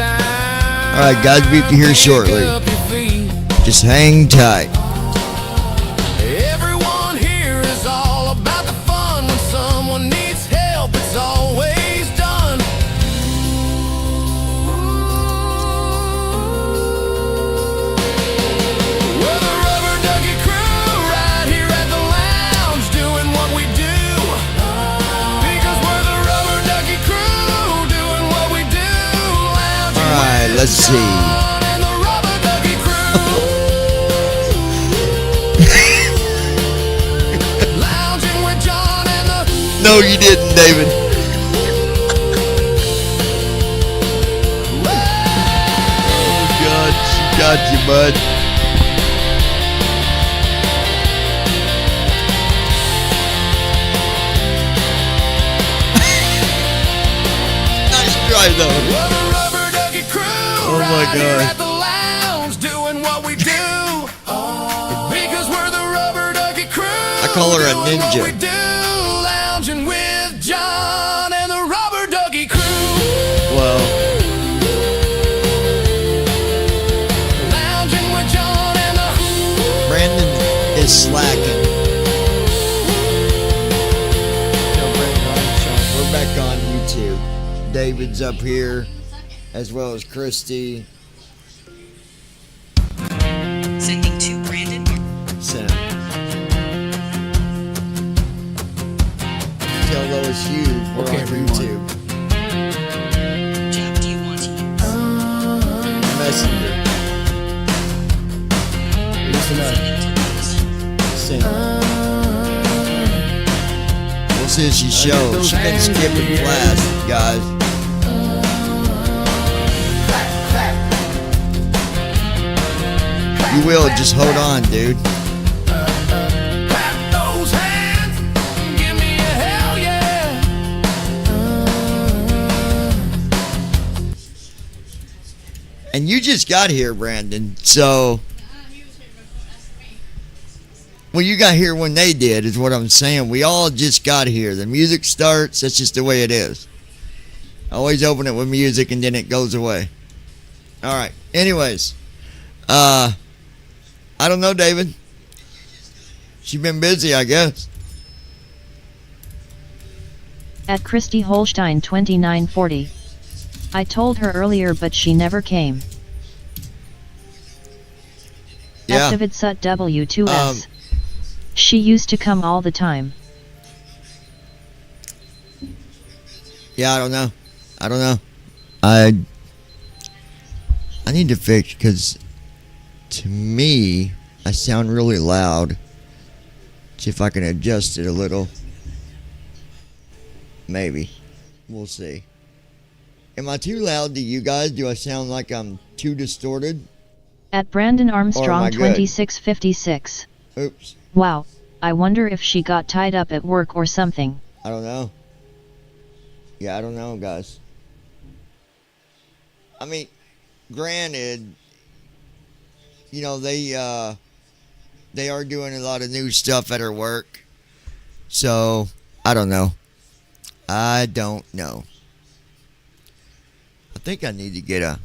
Alright, guys, we'll be here shortly. Just hang tight. Everyone here is all about the fun. When someone needs help, it's always done. We're the Rubber Ducky Crew right here at the lounge doing what we do. Because we're the Rubber Ducky Crew doing what we do. Alright, let's see. No, you didn't, David. Oh, God, she got you, bud. Nice try, though. Oh, my God. I call her a ninja. With John and the Rubber Ducky Crew. Well, Lounging with John and the Brandon is slacking. We're back on YouTube. David's up here, as well as Christy. Sending to Brandon. Send. Tell Lois Hughes we're on YouTube. Jeff, do you want to use Messenger. Listen up. Send. We'll see if she shows. She's been skipping class, guys. You will, just hold on, dude. And you just got here, Brandon, so... Well, you got here when they did, is what I'm saying. We all just got here. The music starts, that's just the way it is. I always open it with music and then it goes away. Alright, anyways. I don't know, David. She's been busy, I guess. At Christy Holstein 2940. I told her earlier but she never came. Yeah. Activitsut W2S. She used to come all the time. Yeah, I don't know. I need to fix, because to me, I sound really loud. See if I can adjust it a little. Maybe. We'll see. Am I too loud to you guys? Do I sound like I'm too distorted? At Brandon Armstrong good? 2656. Oops. Wow, I wonder if she got tied up at work or something. I don't know. Yeah, I don't know, guys. I mean, granted, you know, they are doing a lot of new stuff at her work. So, I don't know. I think I need to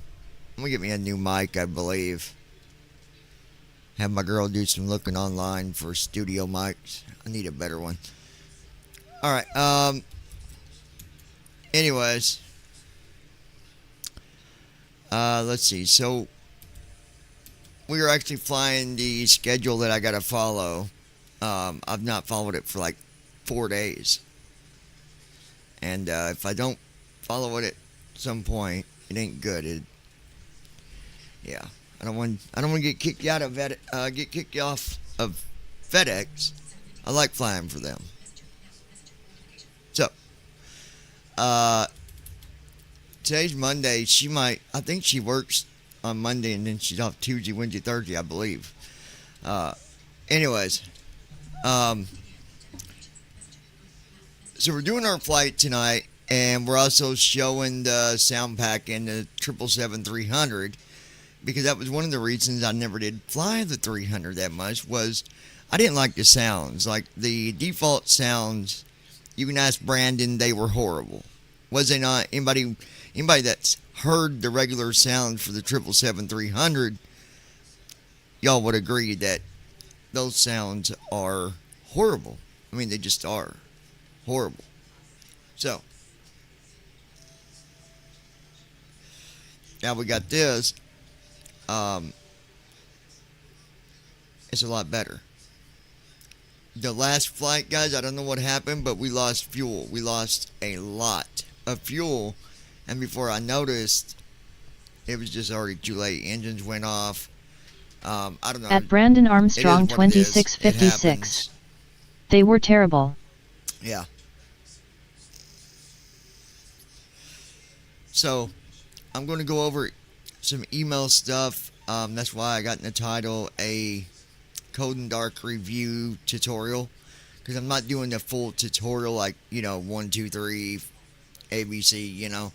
I'm gonna get me a new mic, I believe. Have my girl do some looking online for studio mics. I need a better one. Alright, anyways. Let's see. So, we are actually flying the schedule that I gotta follow. I've not followed it for like 4 days. And if I don't follow it at some point, it ain't good. Yeah, I don't want to get kicked out of get kicked off of FedEx. I like flying for them. So, today's Monday. I think she works on Monday and then she's off Tuesday, Wednesday, Thursday, I believe. Anyways, so we're doing our flight tonight, and we're also showing the sound pack in the 777-300, because that was one of the reasons I never did fly the 300 that much, was I didn't like the sounds. Like the default sounds, you can ask Brandon, they were horrible Was they not? Anybody that's heard the regular sound for the 777-300, y'all would agree that those sounds are horrible. I mean, they just are horrible. So now we got this. It's a lot better. The last flight, guys, I don't know what happened, but we lost fuel. We lost a lot of fuel, and before I noticed, it was just already too late. Engines went off. I don't know. At Brandon It Armstrong is what it is. It 2656. happens. They were terrible. Yeah. So, I'm going to go over some email stuff. That's why I got in the title a Code and Dark review tutorial, because I'm not doing the full tutorial like 1, 2, 3 ABC,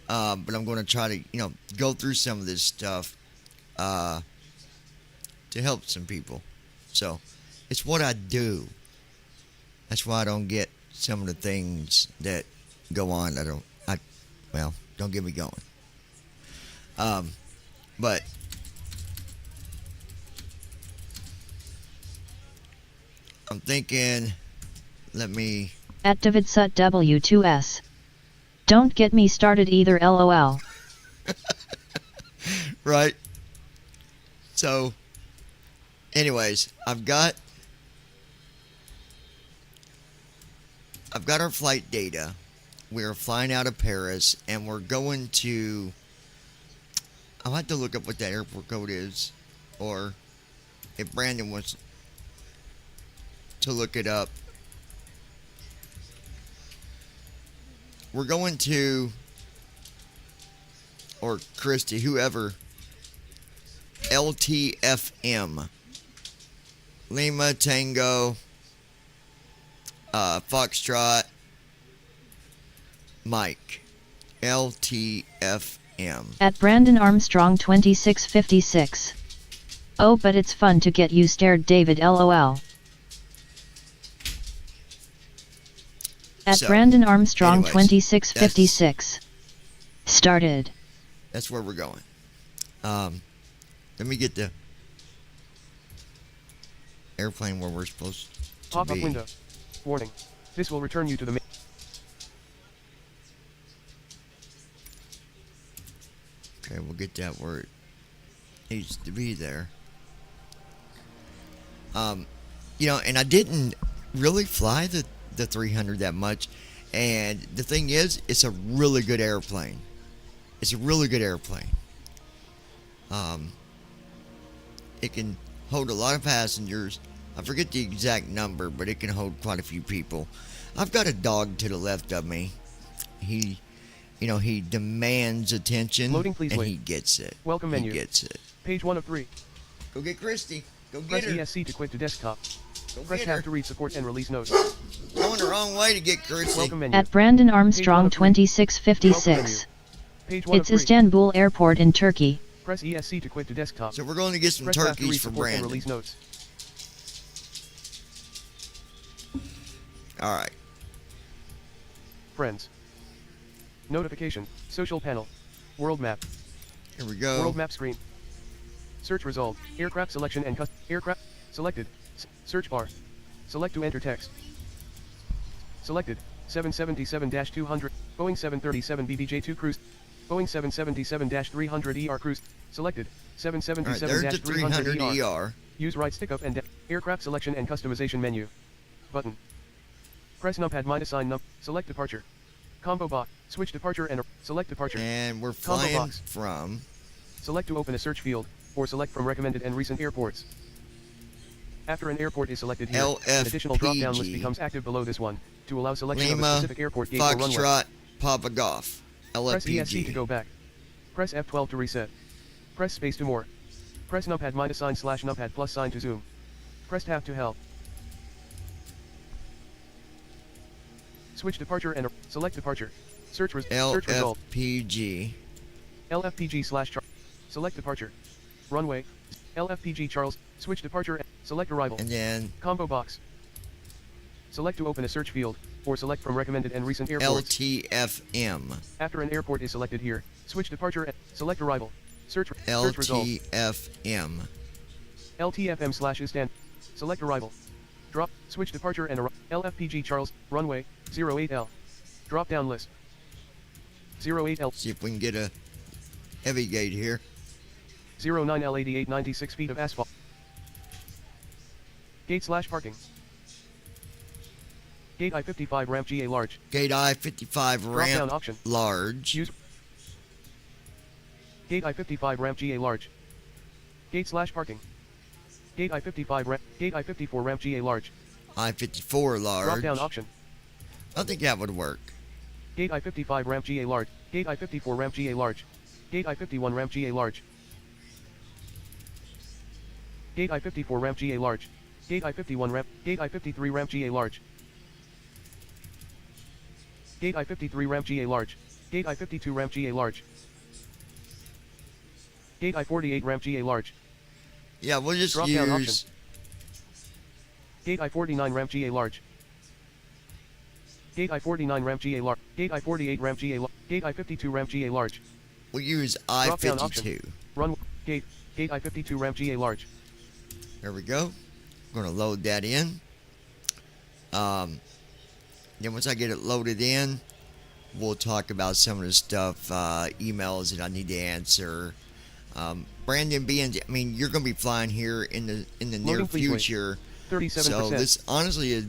but I'm going to try to go through some of this stuff to help some people. So it's what I do. That's why I don't get some of the things that go on. Don't get me going. But I'm thinking, At David Sut W2S. Don't get me started either, LOL. right? So, anyways, I've got our flight data. We're flying out of Paris, and we're going to. I'll have to look up what that airport code is, or if Brandon wants to look it up. We're going to, or Christy, whoever, LTFM, Lima Tango, Foxtrot, Mike, LTFM. At Brandon Armstrong 2656. Oh, but it's fun to get you stared, David, LOL. At So, Brandon Armstrong anyways, 2656. Started. That's where we're going. Let me get the airplane where we're supposed to Pop-up be. window. Warning. This will return you to the main. Okay, we'll get that where it needs to be there. And I didn't really fly the 300 that much, and the thing is, it's a really good airplane. It's a really good airplane. It can hold a lot of passengers. I forget the exact number, but it can hold quite a few people. I've got a dog to the left of me. He demands attention, Loading, please and wait. he gets it. Welcome he menu. gets it. Page 1 of 3. Go get Christy. Go Press get her. ESC to quit to desktop. Go Press get tab her. to read support and release notes. Going the wrong way to get Christy. Welcome menu. At Brandon Armstrong Page 1 of 3. 2656. Page 1 It's of 3. Istanbul Airport in Turkey. Press ESC to quit to desktop. So we're going to get some Press tab to turkeys read for support and Brandon. release notes. All right. Friends. Notification. Social panel. World map. Here we go. World map screen. Search result. Aircraft selection and aircraft selected. Search bar. Select to enter text. Selected. 777-200. Boeing 737 BBJ2 cruise. Boeing 777-300 ER cruise. Selected. All right, there's the 777-300 300 ER. ER. Use right stick up and down. Aircraft selection and customization menu. Button. Press numpad minus sign num. Select departure. Combo box. Switch departure and select departure. And we're Combo flying box. from. Select to open a search field, or select from recommended and recent airports. After an airport is selected here, an additional drop-down list LFPG. becomes active below this one, to allow selection of a Lima, specific airport gate or runway. Foxtrot, Papa Golf. Press ESC to LFPG. go back. Press F12 to reset. Press space to more. Press numpad minus sign / numpad plus sign to zoom. Press tab to help. Switch departure and select departure. Search result. LFPG. LFPG / select departure. Runway. LFPG Charles. Switch departure. Select arrival. And then Combo box. Select to open a search field, for select from recommended and recent airports. LTFM. After an airport is selected here, switch departure and select arrival. Search result. LTFM. LTFM/Istan. Select arrival. Drop, switch departure and LFPG Charles, runway, 08L. Drop down list. 08L. See if we can get a heavy gate here. 09L 88 96 feet of asphalt. Gate/parking. Gate I-55 ramp GA large. Gate I-55 Drop down ramp option. large. Use. Gate I-55 ramp GA large. Gate/parking. Gate I-55 ramp. Gate I-54 ramp GA large. I-54 large. Drop down option. I think that would work. Gate I-55 ramp GA large. Gate I-54 ramp GA large. Gate I-51 ramp GA large. Gate I-54 ramp GA large. Gate I-51 ramp. Gate I-53 ramp GA large. Gate I-53 ramp GA large. Gate I-52 ramp GA large. Gate I-48 ramp GA large. Yeah, we'll just Drop down option. use Gate I-49 ramp GA large. Gate I-49 ramp GA large. Gate I-48 ramp GA large. Gate I-52 ramp GA large. we'll use Drop down I-52. option. Run. Gate I-52 ramp GA large. There we go. I'm gonna load that in. Then once I get it loaded in, we'll talk about some of the stuff, emails that I need to answer. Brandon being, I mean, you're gonna be flying here in the near Loading, please wait. future, 37%. so this honestly is,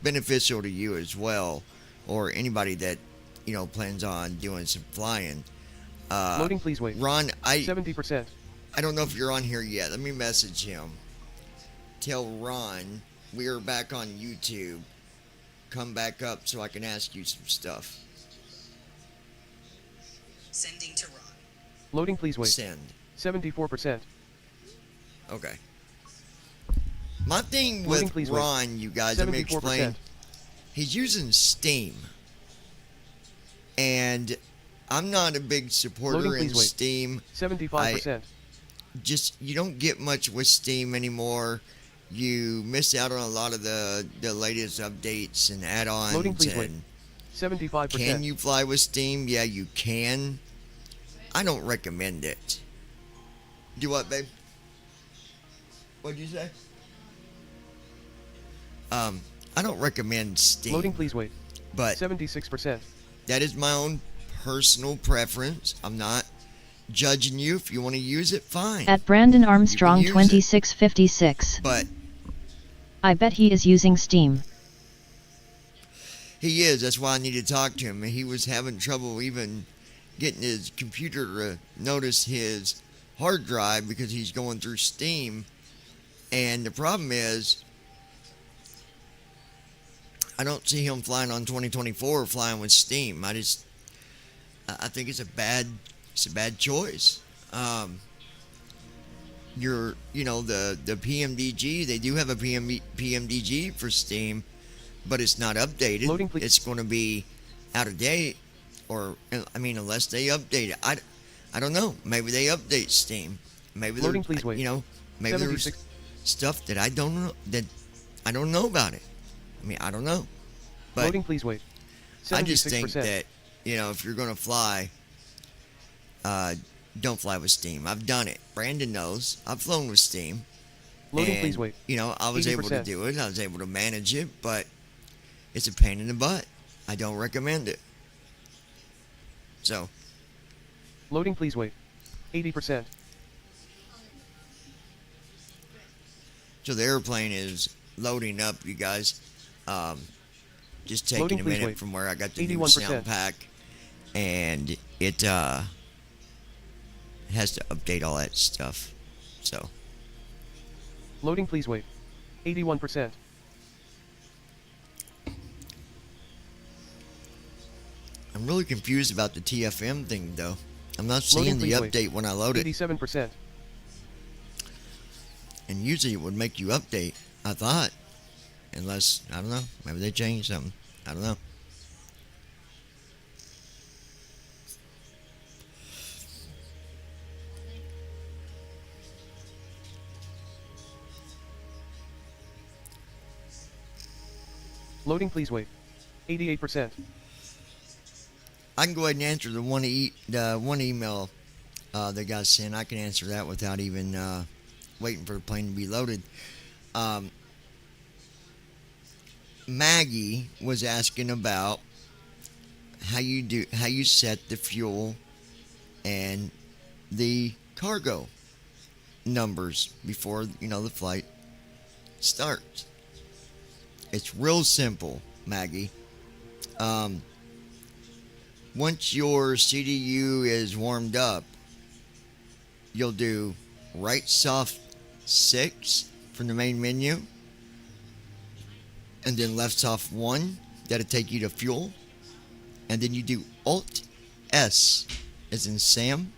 beneficial to you as well, or anybody that plans on doing some flying. Loading, please wait. Ron, 70%. I don't know if you're on here yet. Let me message him. Tell Ron we are back on YouTube. Come back up so I can ask you some stuff. Sending to Ron. Loading, please wait. Send. 74%. Okay. My thing Loading, with please wait. Ron, you guys, let me 74%. explain. He's using Steam. And I'm not a big supporter Loading, in please wait. Steam. 75%. You don't get much with Steam anymore. You miss out on a lot of the latest updates and add-ons. Loading, please wait. and 75%. Can you fly with Steam? Yeah, you can. I don't recommend it. Do what, babe? What'd you say? I don't recommend Steam. Loading, please wait. But 76%. that is my own personal preference. I'm not judging you. If you want to use it, fine. At Brandon Armstrong use it. 2656. But I bet he is using Steam. he is. That's why I need to talk to him. He was having trouble even getting his computer to notice his hard drive because he's going through Steam. And the problem is, I don't see him flying on 2024 flying with Steam. I think it's a bad choice. The PMDG, they do have a PMDG for Steam, but it's not updated. Loading, please. It's going to be out of date, unless they update it. I don't know. Maybe they update Steam. Maybe Loading, please wait. Maybe there's 76. stuff that I don't know about it. I don't know. But Loading, please wait. 76%. I just think that, if you're going to fly, don't fly with Steam. I've done it. Brandon knows. I've flown with Steam. Loading, And, please wait. I was able to 80%. do it. I was able to manage it, but it's a pain in the butt. I don't recommend it. So, Loading, please wait. 80%. so the airplane is loading up, you guys. Just taking Loading, a please minute wait. from where I got the new 81%. sound pack, and it has to update all that stuff. So, Loading, please wait. 81%. I'm really confused about the TFM thing, though. I'm not Loading, seeing the please wait. update when I load it, 87%. and usually it would make you update, I thought. Unless, I don't know, maybe they changed something. I don't know. Loading, please wait. 88%. I can go ahead and answer the one email that got sent. I can answer that without even waiting for the plane to be loaded. Um, Maggie was asking about how you set the fuel and the cargo numbers before the flight starts. It's real simple, Maggie. Um, Once your CDU is warmed up, you'll do right soft 6 from the main menu, and then left soft 1. That'll take you to fuel, and then you do Alt S as in Sam.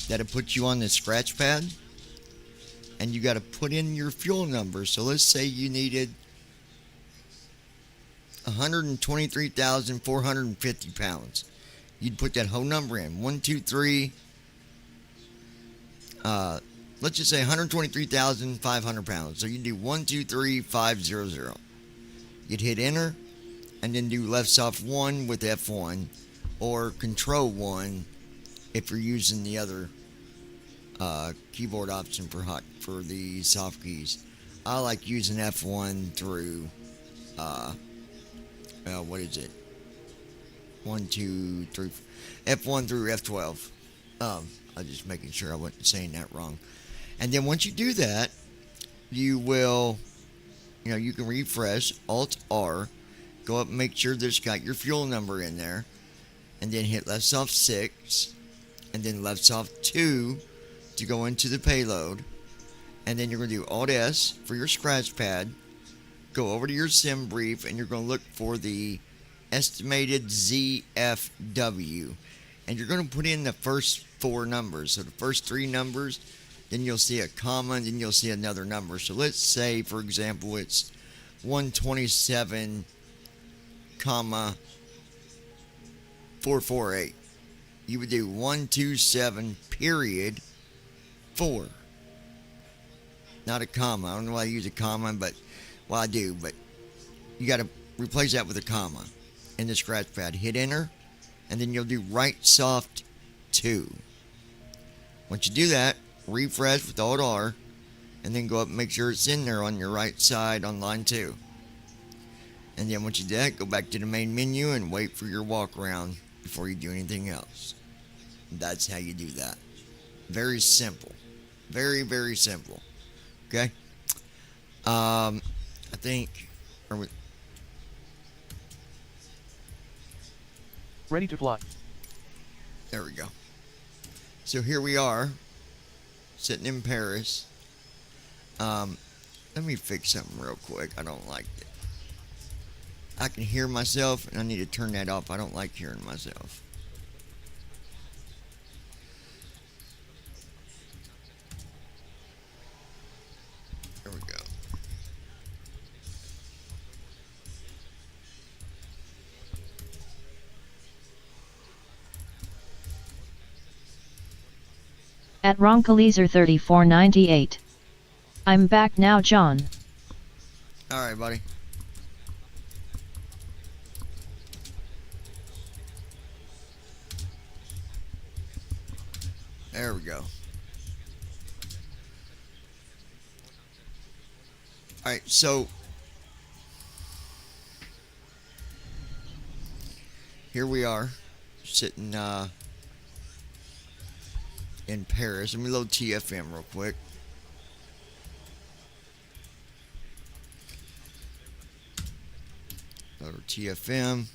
That'll put you on the scratch pad, and you got to put in your fuel number. So let's say you needed 123,450 pounds. You'd put that whole number in. 123. Let's just say 123,500 pounds. So you do 123,500. You'd hit enter, and then do left soft 1 with F1, or Control 1 if you're using the other keyboard option for the soft keys. I like using F1 through what is it? 1, 2, 3, F1 through F12. I was just making sure I wasn't saying that wrong. And then once you do that, you will, you can refresh, Alt R, go up and make sure there's got your fuel number in there, and then hit left soft 6, and then left soft 2 to go into the payload, and then you're going to do Alt S for your scratch pad, go over to your sim brief, and you're going to look for the estimated ZFW, and you're going to put in the first 4 numbers. So the first 3 numbers, then you'll see a comma, and then you'll see another number. So let's say, for example, it's 127, comma 448. You would do 127 period 4. Not a comma. I don't know why I use a comma, but I do. But you got to replace that with a comma in the scratch pad. Hit enter, and then you'll do right soft 2. Once you do that, refresh with Alt R, and then go up and make sure it's in there on your right side on line 2. And then once you do that, go back to the main menu and wait for your walk around before you do anything else. That's how you do that. Very simple. Very, very simple. Okay? I think... Ready to fly. There we go. So here we are, sitting in Paris. Let me fix something real quick. I don't like it. I can hear myself, and I need to turn that off. I don't like hearing myself. There we go. At Ronkaleaser 3498. I'm back now, John. Alright, buddy. There we go. Alright, so here we are, sitting in Paris. Let me load TFM real quick. Load our TFM.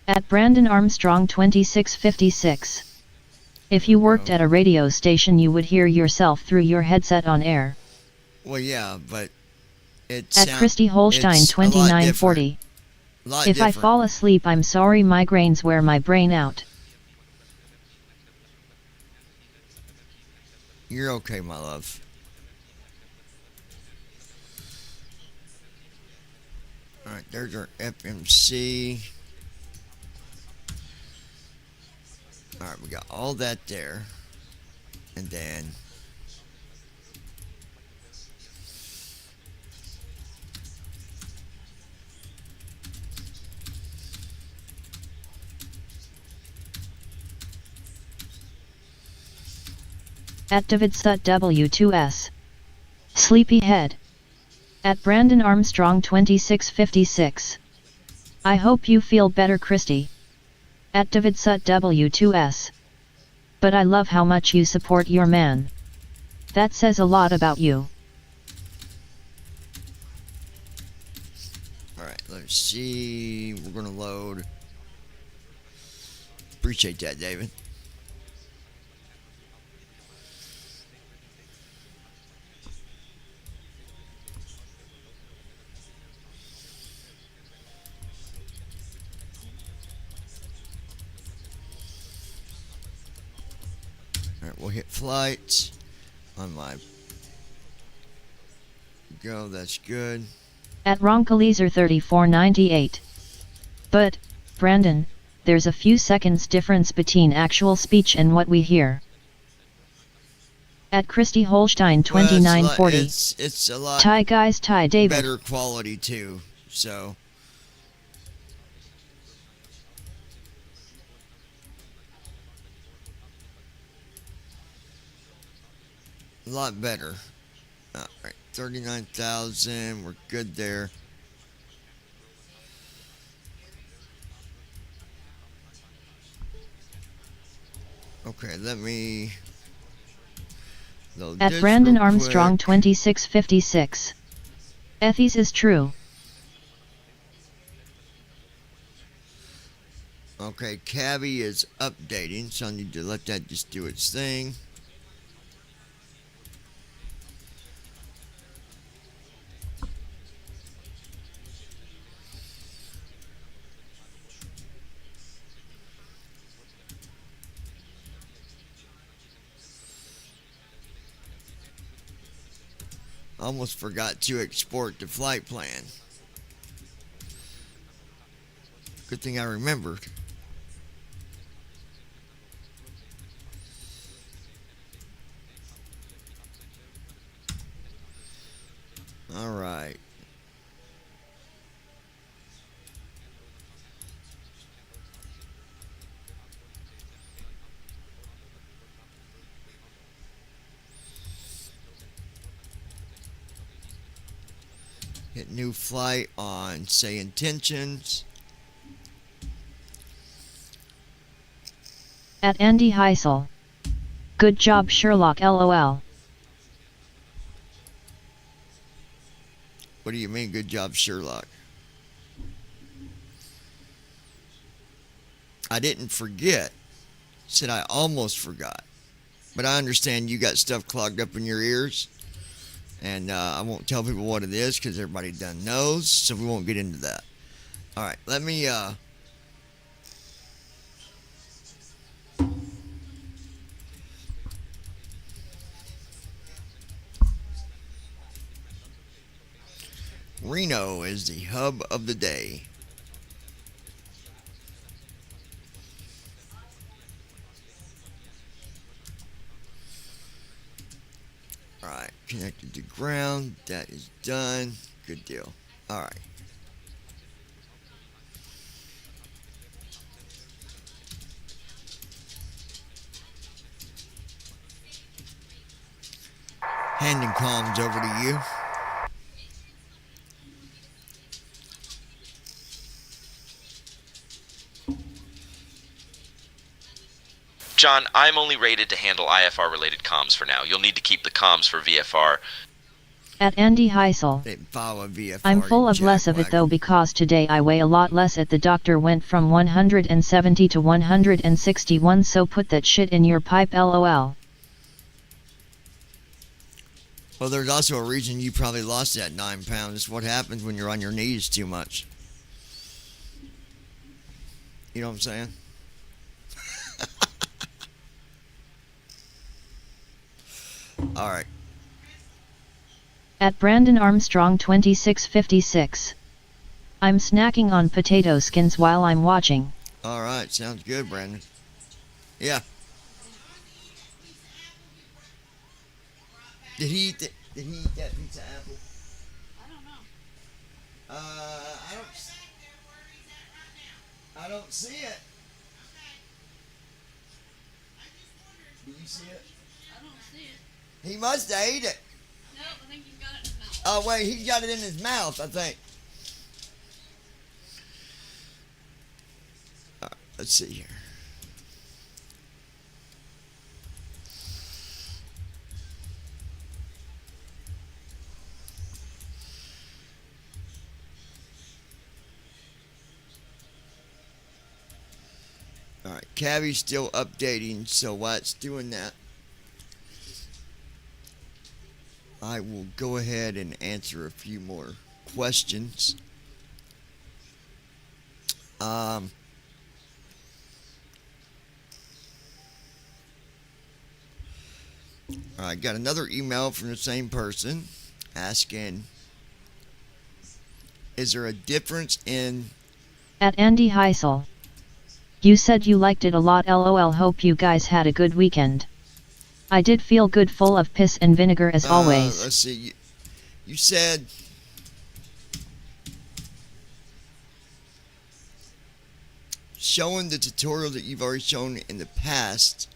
At Brandon Armstrong 2656. If you worked at a radio station, you would hear yourself through your headset on air. Well, yeah, but it's At Christy Holstein 2940. If I fall asleep, I'm sorry, migraines wear my brain out. You're okay, my love. Alright, there's our FMC. Alright, we got all that there. And then At Davidsut W2S. Sleepyhead. At Brandon Armstrong 2656. I hope you feel better, Christy. At Davidsut W2S. But I love how much you support your man. That says a lot about you. alright, let's see. We're gonna load. Appreciate that, David. Alright, we'll hit flights on my go, that's good. At Ronkalizer 3498. But, Brandon, there's a few seconds difference between actual speech and what we hear. At Christy Holstein 2940. Well, it's a lot Ty guys, Ty David. better quality too, so a lot better. Alright, 39,000, we're good there. Okay, let me load At this Brandon real Armstrong quick. 2656. Ethies is true. Okay, Cabby is updating, so I need to let that just do its thing. Almost forgot to export the flight plan. Good thing I remembered. All right. Hit new flight on say intentions. At Andy Heisel. Good job, Sherlock LOL. What do you mean, good job, Sherlock? I didn't forget. Said I almost forgot. But I understand you got stuff clogged up in your ears. And I won't tell people what it is because everybody done knows. So we won't get into that. All right, let me... Reno is the hub of the day. Alright, connected to ground. That is done. Good deal. Alright. Handing comms over to you. John, I'm only rated to handle IFR-related comms for now. You'll need to keep the comms for VFR. At Andy Heisel. They follow VFR. I'm full of less of it though because today I weigh a lot less at the doctor went from 170 to 161 so put that shit in your pipe LOL. Well, there's also a reason you probably lost that 9 pounds. It's what happens when you're on your knees too much. You know what I'm saying? All right. At Brandon Armstrong 2656. I'm snacking on potato skins while I'm watching. All right. Sounds good, Brandon. Yeah. Did he eat that pizza apple? I don't know. I don't see it. Do you see it? I don't see it. He must have ate it. No, I think he's got it in his mouth. Oh wait, he got it in his mouth, I think. Let's see here. Alright, Cabby's still updating, so while it's doing that, I will go ahead and answer a few more questions. I got another email from the same person asking, is there a difference in... At Andy Heisel. You said you liked it a lot, lol, hope you guys had a good weekend. I did feel good, full of piss and vinegar as always. Let's see, you said... showing the tutorial that you've already shown in the past,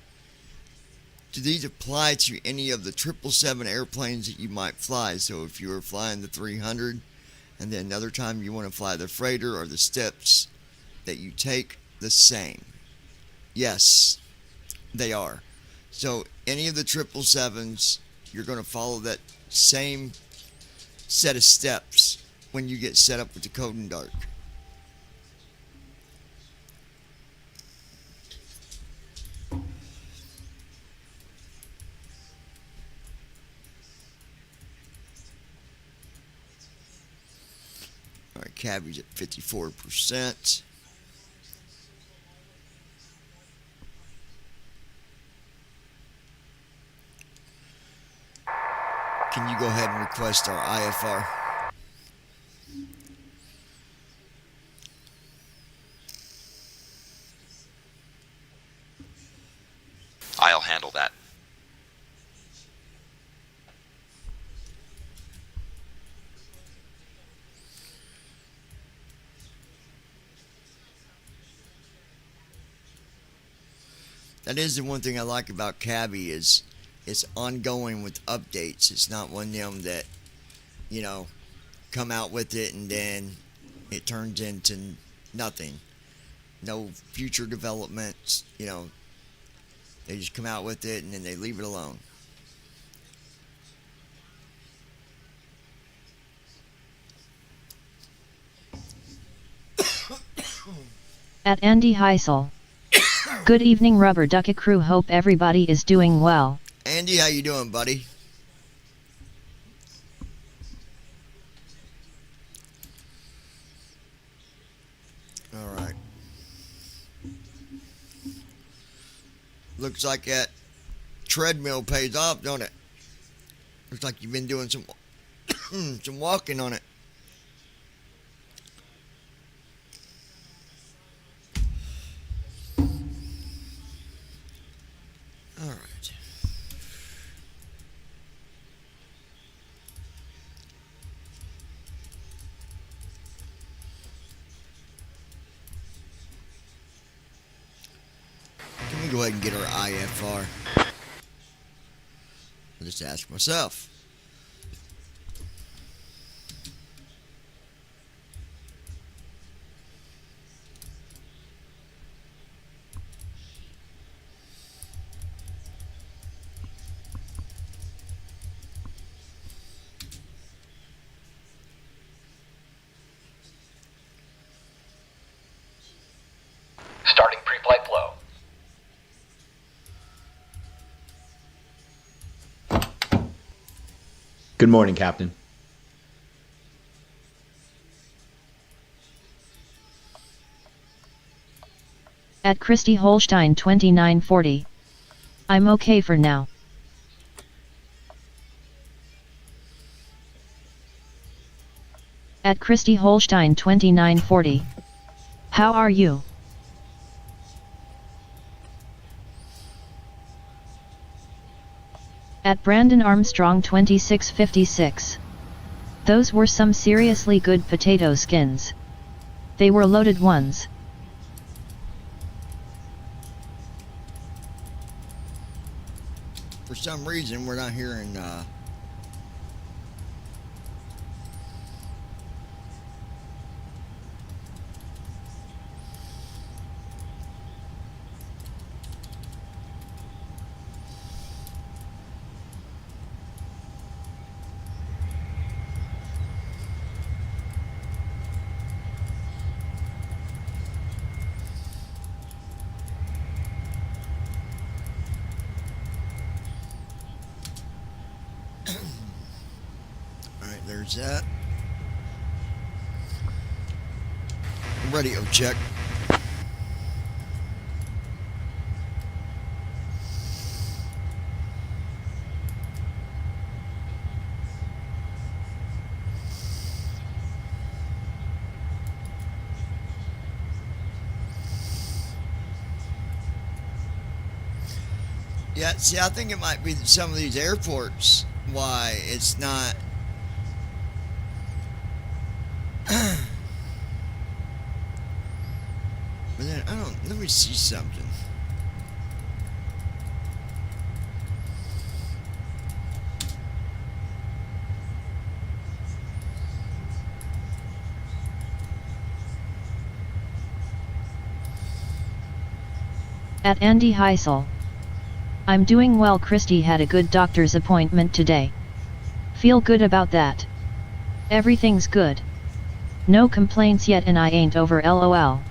do these apply to any of the 777 airplanes that you might fly? So if you were flying the 300 and then another time you want to fly the freighter, or the steps that you take the same? Yes, they are. So any of the 777s, you're going to follow that same set of steps when you get set up with the Code and Dark. Alright, Cabby's at 54%. Can you go ahead and request our IFR? I'll handle that. That is the one thing I like about Cabby, is it's ongoing with updates. It's not one of them that, you know, come out with it and then it turns into nothing. No future developments, you know. They just come out with it and then they leave it alone. At Andy Heisel. Good evening, Rubber Ducky crew, hope everybody is doing well. Andy, how you doing, buddy? Alright. Looks like that treadmill pays off, don't it? Looks like you've been doing some some walking on it. Alright. Can we go ahead and get our IFR? I'll just ask myself. Starting pre-flight flow. Good morning, Captain. At Christy Holstein 2940. I'm okay for now. At Christy Holstein 2940. How are you? At Brandon Armstrong 2656. Those were some seriously good potato skins. They were loaded ones. For some reason, we're not hearing, Alright, there's that. Radio check. Yeah, see, I think it might be some of these airports why it's not. But then, I don't. Let me see something. At Andy Heisel. I'm doing well. Christy had a good doctor's appointment today. Feel good about that. Everything's good. No complaints yet and I ain't over LOL.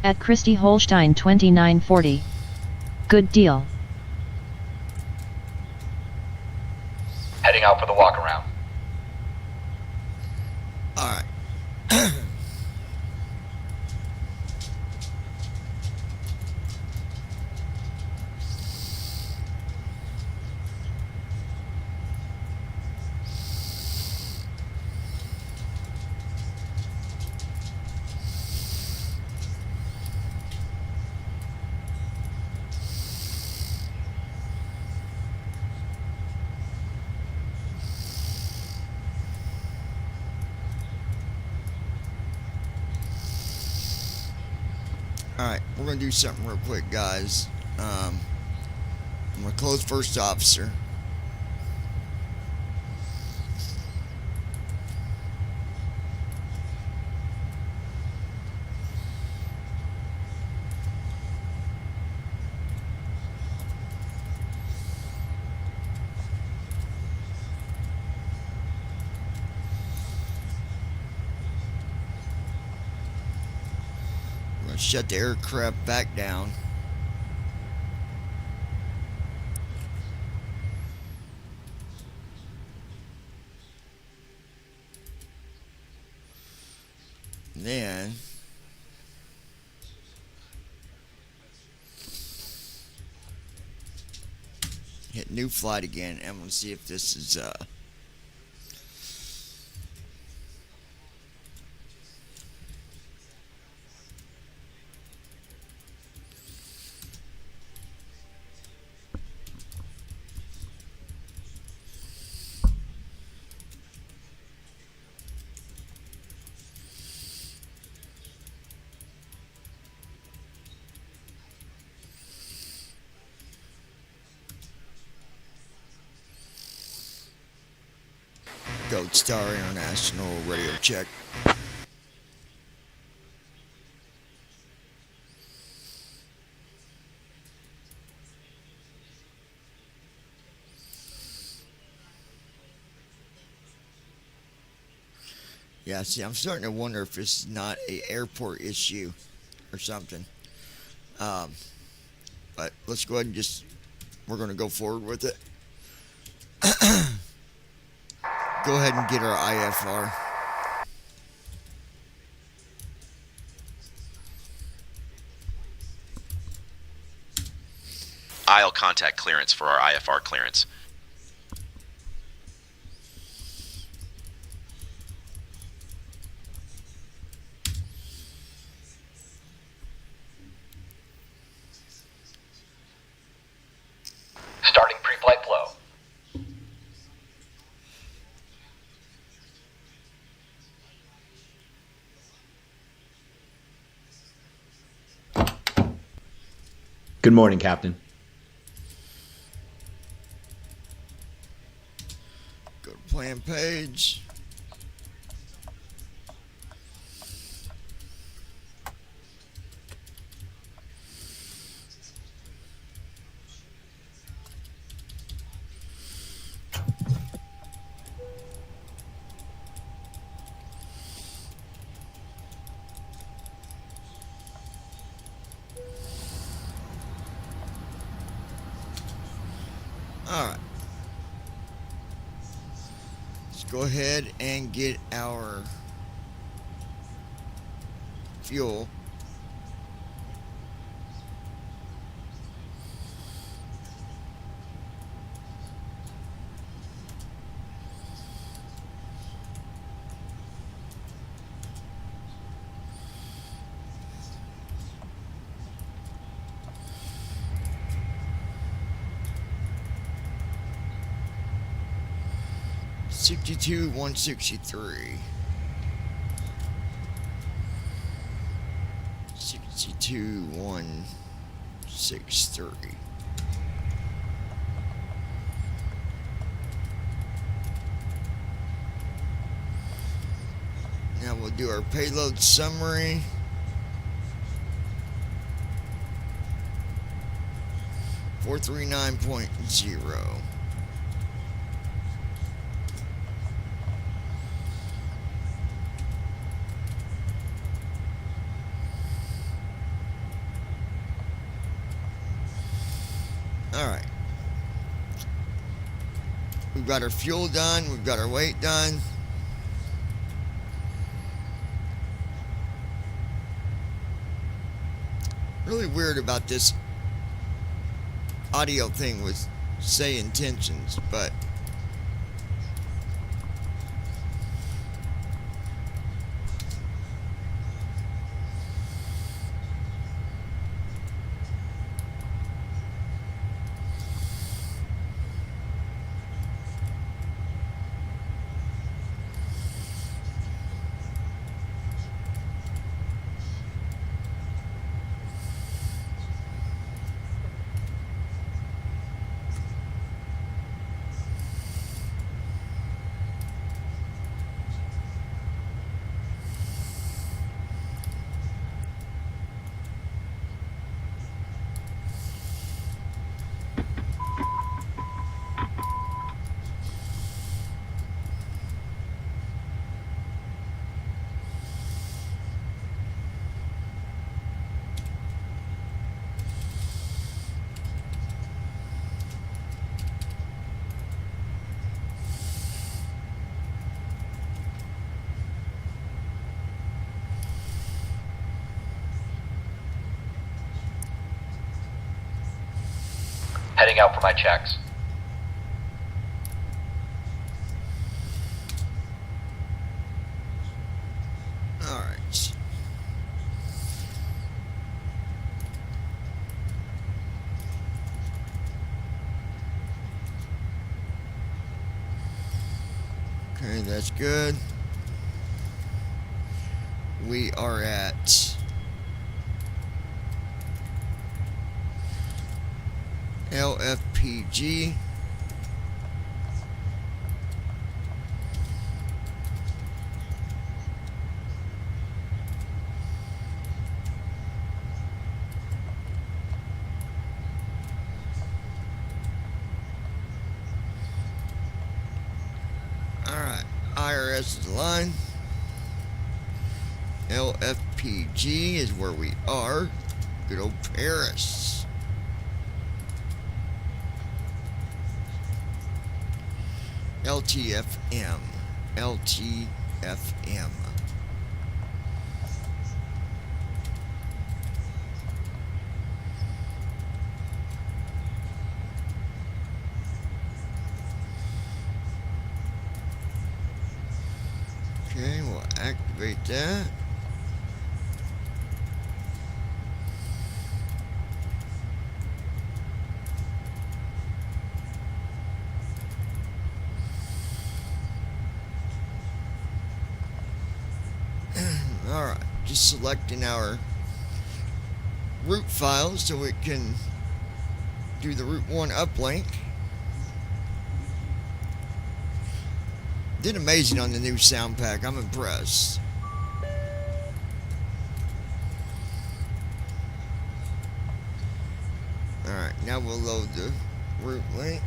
At Christy Holstein 2940. Good deal. Heading out for the walk around. Alright. Alright, we're going to do something real quick, guys. I'm going to close first officer. Shut the aircraft back down. Then hit new flight again, and we'll see if this is Gold Star International radio check. Yeah, see, I'm starting to wonder if it's not a airport issue or something. Um, but let's go ahead and we're going to go forward with it. Go ahead and get our IFR. I'll contact clearance for our IFR clearance. Starting pre-flight flow. Good morning, Captain. Go to plan page. Alright. Let's go ahead and get our fuel. $62, $163. 62, 163. Now we'll do our payload summary. $439.0. Alright. We've got our fuel done. We've got our weight done. Really weird about this audio thing with say intentions, but Heading out for my checks. alright. Okay, that's good. We are at LFPG. Alright, IRS is the line. LFPG is where we are. Good old Paris. LTFM. LTFM. Okay, we'll activate that. Alright, just selecting our root file so we can do the root 1 uplink. Did amazing on the new sound pack. I'm impressed. Alright, now we'll load the root link.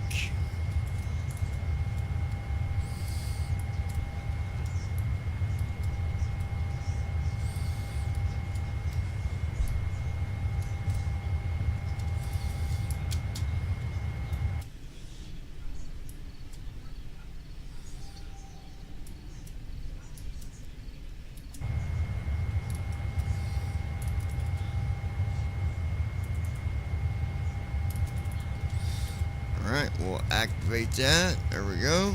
Alright, we'll activate that. There we go.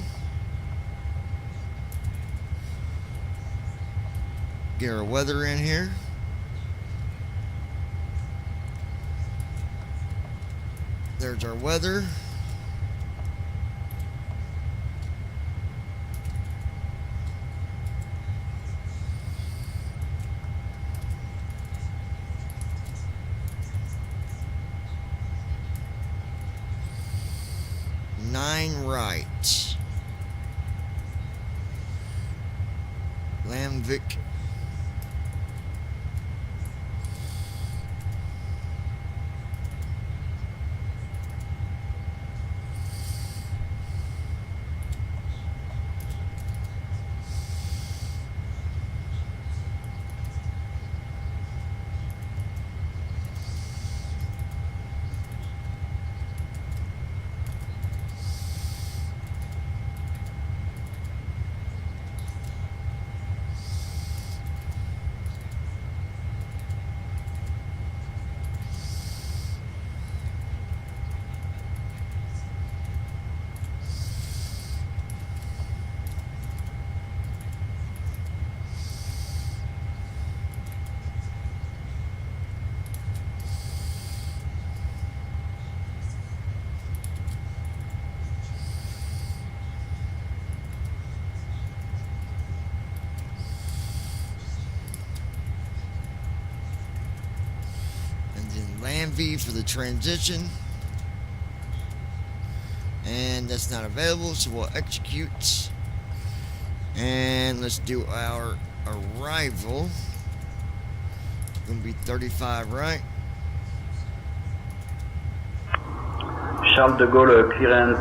Get our weather in here. There's our weather. Right. Lamvik. Land V for the transition, and that's not available, so we'll execute. And let's do our arrival. It's gonna be 35, right? Charles de Gaulle clearance,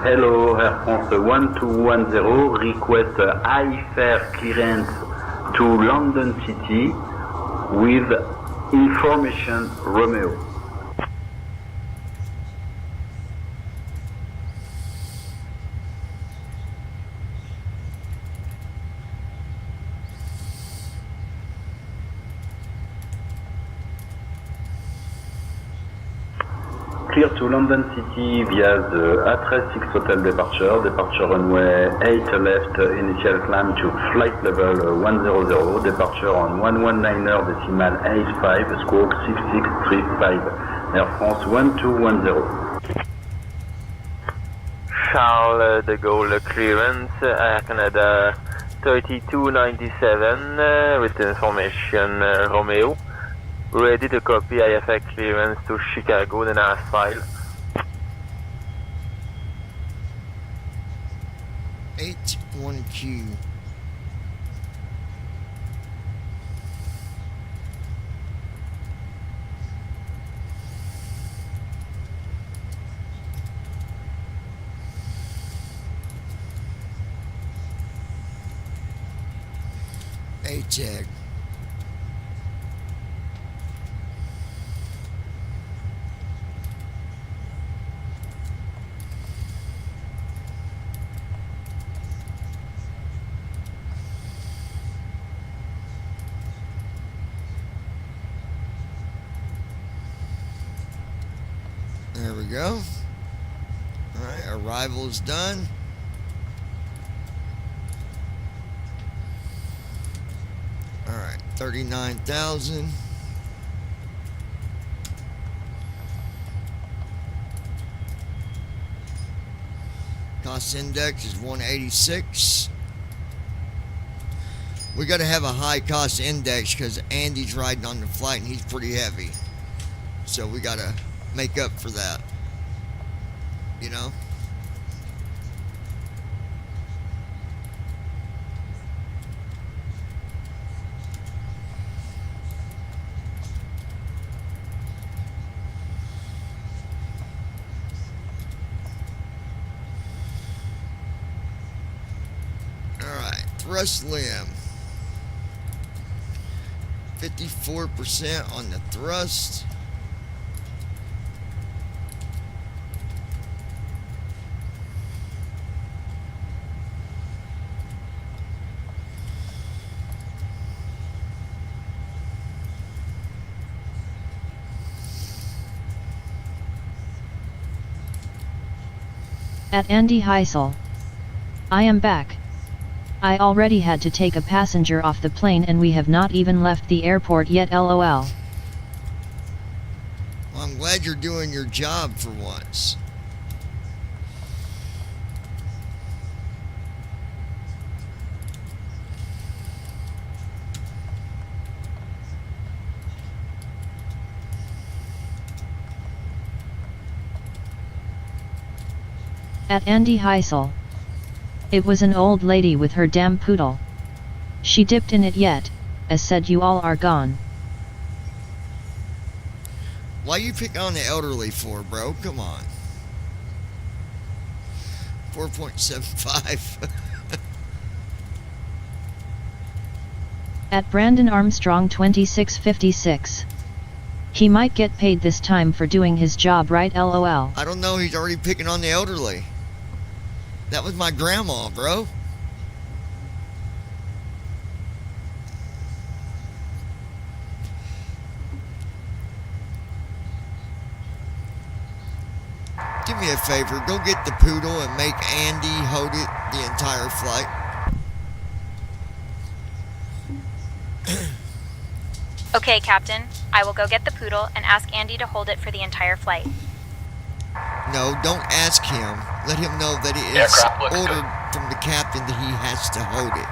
hello Air France 1210, request high fare clearance to London City with information Romeo. Clear to London City via the A36 Hotel departure runway 8 left, initial climb to flight level 100, departure on 119.85, squawk 6635, Air France 1210. Charles de Gaulle clearance, Air Canada 3297 with information Romeo. Ready to copy IFX clearance to Chicago, the NAS file. 81Q. check. There we go. Alright, arrival is done. Alright, 39,000. Cost index is 186. We got to have a high cost index because Andy's riding on the flight and he's pretty heavy. So we got to make up for that. You know? Alright, thrust limb. 54% on the thrust. At Andy Heisel. I am back. I already had to take a passenger off the plane and we have not even left the airport yet, lol. Well, I'm glad you're doing your job for once. At Andy Heisel. It was an old lady with her damn poodle. She dipped in it yet, as said you all are gone. Why you pick on the elderly for, bro? Come on. 4.75. At Brandon Armstrong 2656. He might get paid this time for doing his job right, lol. I don't know, he's already picking on the elderly. That was my grandma, bro. Do me a favor, go get the poodle and make Andy hold it the entire flight. Okay, Captain. I will go get the poodle and ask Andy to hold it for the entire flight. No, don't ask him. Let him know that it is ordered from the captain that he has to hold it.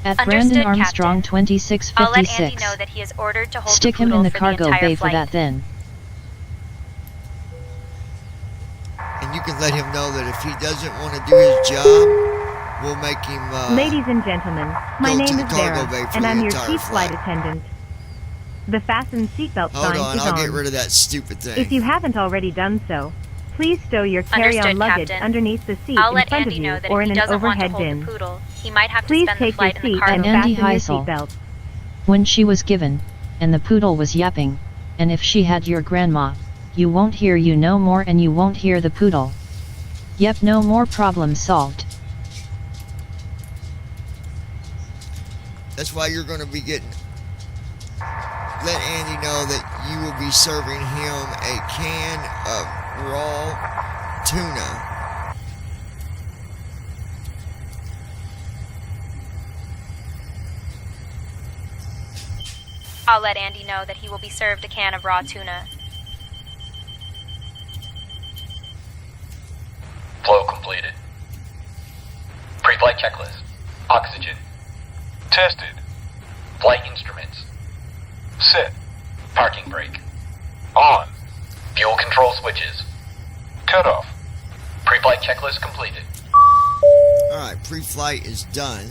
At Understood, Brandon Armstrong Captain. 2656. I'll let Andy know that he is ordered to hold Stick the him poodle in the for cargo entire bay flight. for that then. And you can let him know that if he doesn't want to do his job, we'll make him Ladies and gentlemen, my go to name the is cargo Vera, bay for and the I'm your entire chief flight flight. attendant. The fasten seatbelt Hold sign on, is I'll on. get rid of that stupid thing. If you haven't already done so, please stow your carry-on Understood, luggage Captain. underneath the seat I'll in let front Andy of know you that or if in he an doesn't want to overhead hold bin. the poodle, he might have to Please spend the take your flight in the seat cargo and And Andy fasten your Heisel. seatbelt. When she was given, and the poodle was yapping, and if she had your grandma, you won't hear you no more and you won't hear the poodle. Yep, no more problem solved. That's why you're going to be getting... Let Andy know that you will be serving him a can of raw tuna. I'll let Andy know that he will be served a can of raw tuna. Flow completed. Pre-flight checklist. Oxygen. Tested. Flight instruments. Set. Parking brake. On. Fuel control switches. Cut off. Pre-flight checklist completed. Alright, pre-flight is done.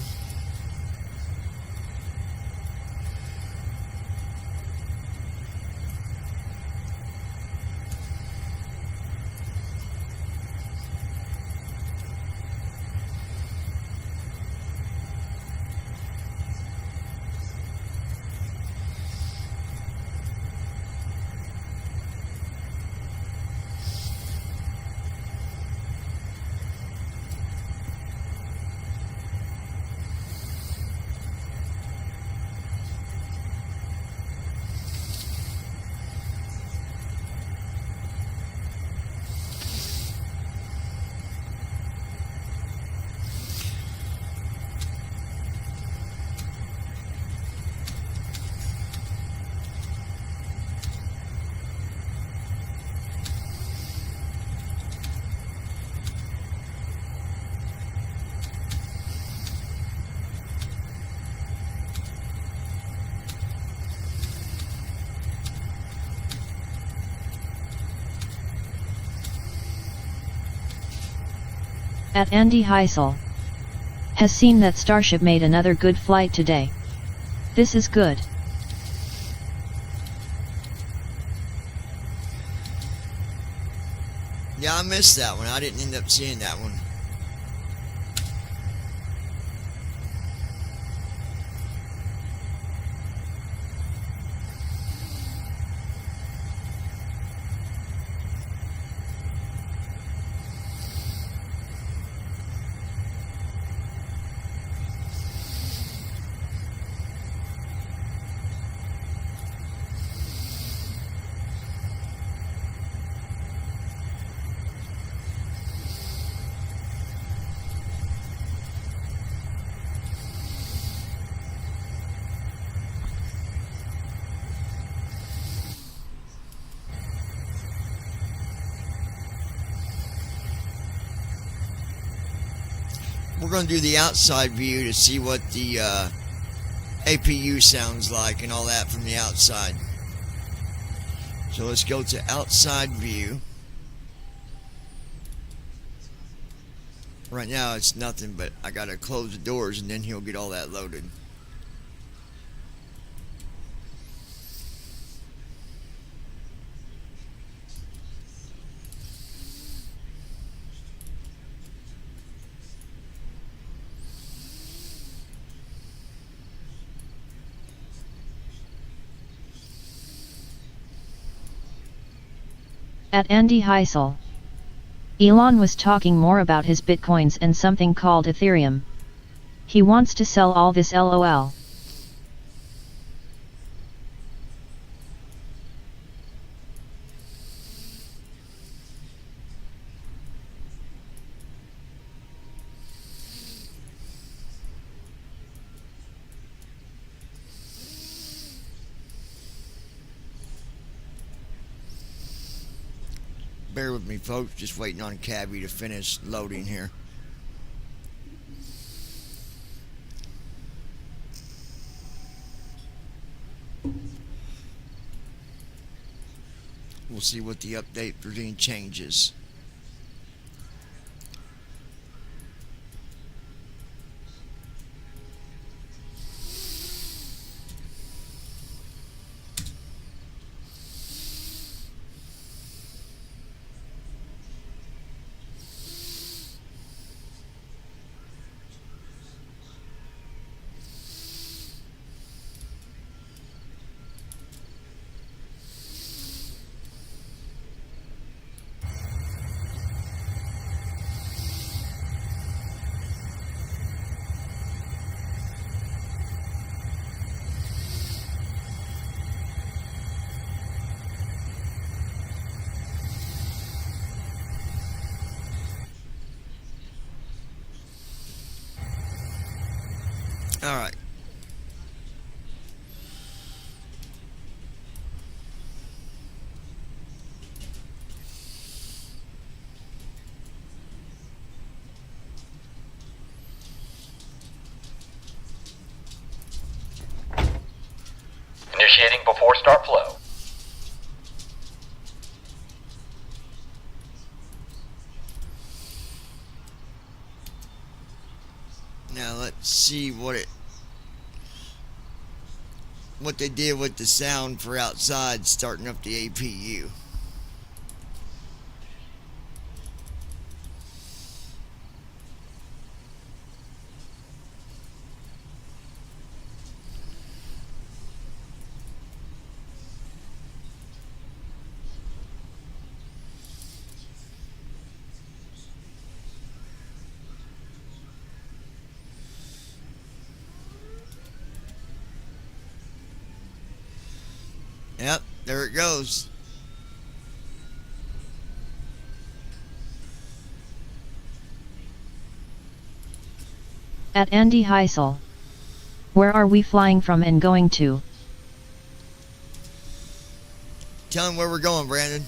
At Andy Heisel. Has seen that Starship made another good flight today. This is good. Yeah, I missed that one. I didn't end up seeing that one. We're going to do the outside view to see what the APU sounds like and all that from the outside. So let's go to outside view. Right now it's nothing, but I got to close the doors and then he'll get all that loaded. At Andy Heisel. Elon was talking more about his bitcoins and something called Ethereum. He wants to sell all this LOL. Bear with me, folks. Just waiting on Cabby to finish loading here. We'll see what the update routine changes. All right. Initiating before start flow. Now let's see what they did with the sound for outside starting up the APU. Yep, there it goes. At Andy Heisel. Where are we flying from and going to? Tell him where we're going, Brandon.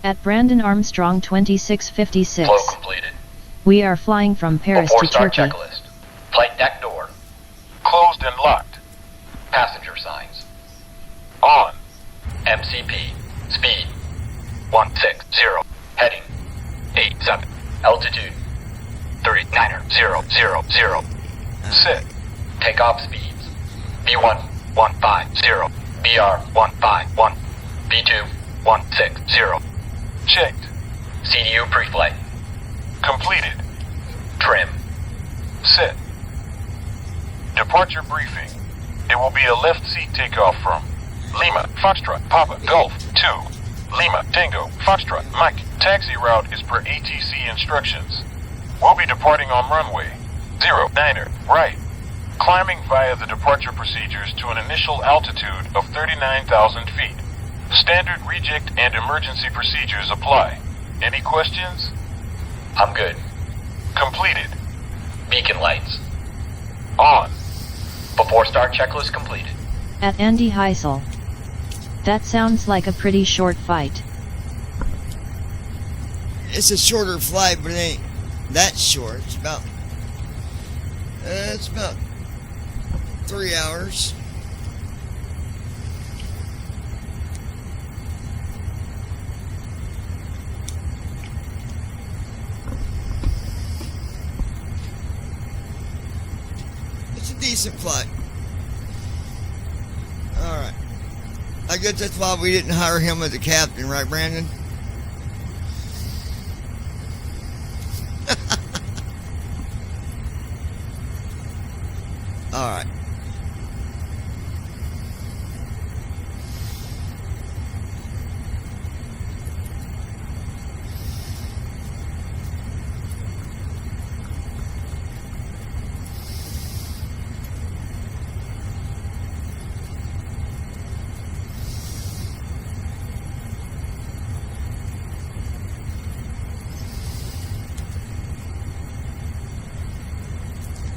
At Brandon Armstrong 2656. Flow completed. We are flying from Paris Before to start Turkey. checklist. Flight deck door. Closed and locked. Passenger signs. On. MCP. Speed. 160. Heading. 87. Altitude. 39er. 000. Set. Takeoff speeds. B1 150. BR 151. B2 160. Checked. CDU pre-flight. Completed. Trim. Set. Departure briefing. It will be a left seat takeoff from Lima, Foxtrot, Papa, Golf, 2. Lima, Tango, Foxtrot, Mike. Taxi route is per ATC instructions. We'll be departing on runway 09er, right. Climbing via the departure procedures to an initial altitude of 39,000 feet. Standard reject and emergency procedures apply. Any questions? I'm good. Completed. Beacon lights. On. Before start checklist completed. At Andy Heisel. That sounds like a pretty short fight. It's a shorter flight, but it ain't that short. It's about 3 hours. It's a decent flight. Alright. I guess that's why we didn't hire him as a captain, right, Brandon? Alright.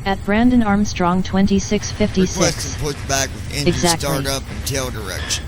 At Brandon Armstrong 2656. Request and push back with engine Exactly. startup and tail direction.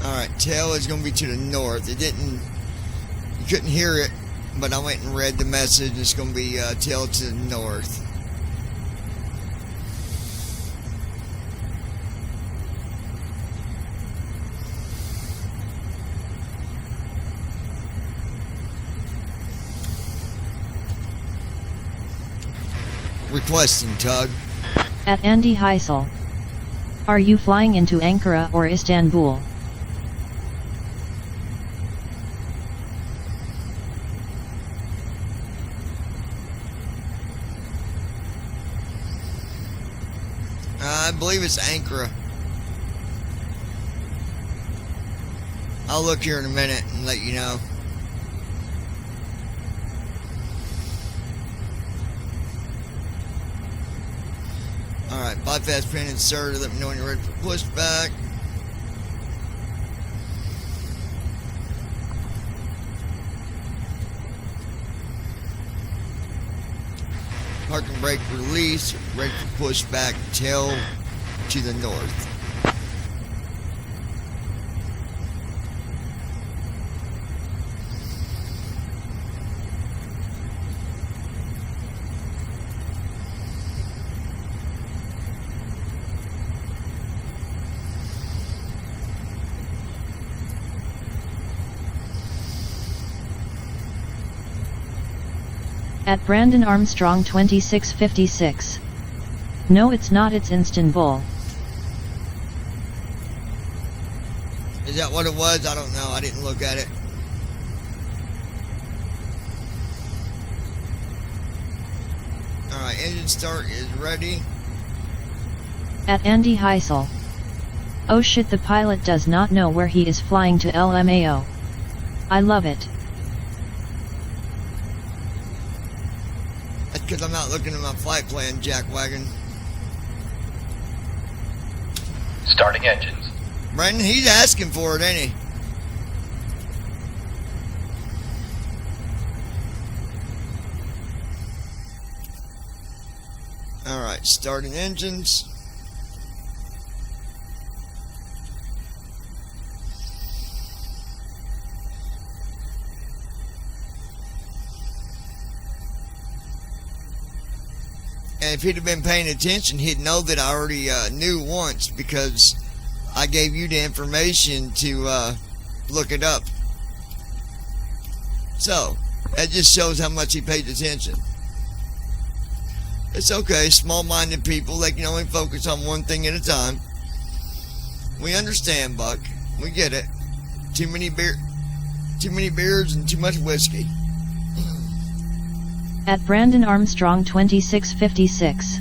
Alright, tail is going to be to the north. You couldn't hear it, but I went and read the message. It's going to be tail to the north. Requesting tug. At Andy Heisel. Are you flying into Ankara or Istanbul? I believe it's Ankara. I'll look here in a minute and let you know. Alright, bypass pin inserted. Let me know when you're ready for pushback. Parking brake release. Ready for pushback. Tail to the north. At Brandon Armstrong 2656. No, it's not, it's Istanbul. Is that what it was? I don't know. I didn't look at it. Alright, engine start is ready. At Andy Heisel. Oh shit, the pilot does not know where he is flying to LMAO. I love it. because I'm not looking at my flight plan, jackwagon. Starting engines. Brandon, he's asking for it, ain't he? Alright, starting engines. And if he'd have been paying attention, he'd know that I already knew once, because I gave you the information to look it up. So, that just shows how much he paid attention. It's okay, small-minded people, they can only focus on one thing at a time. We understand, Buck. We get it. Too many beers and too much whiskey. At Brandon Armstrong 2656.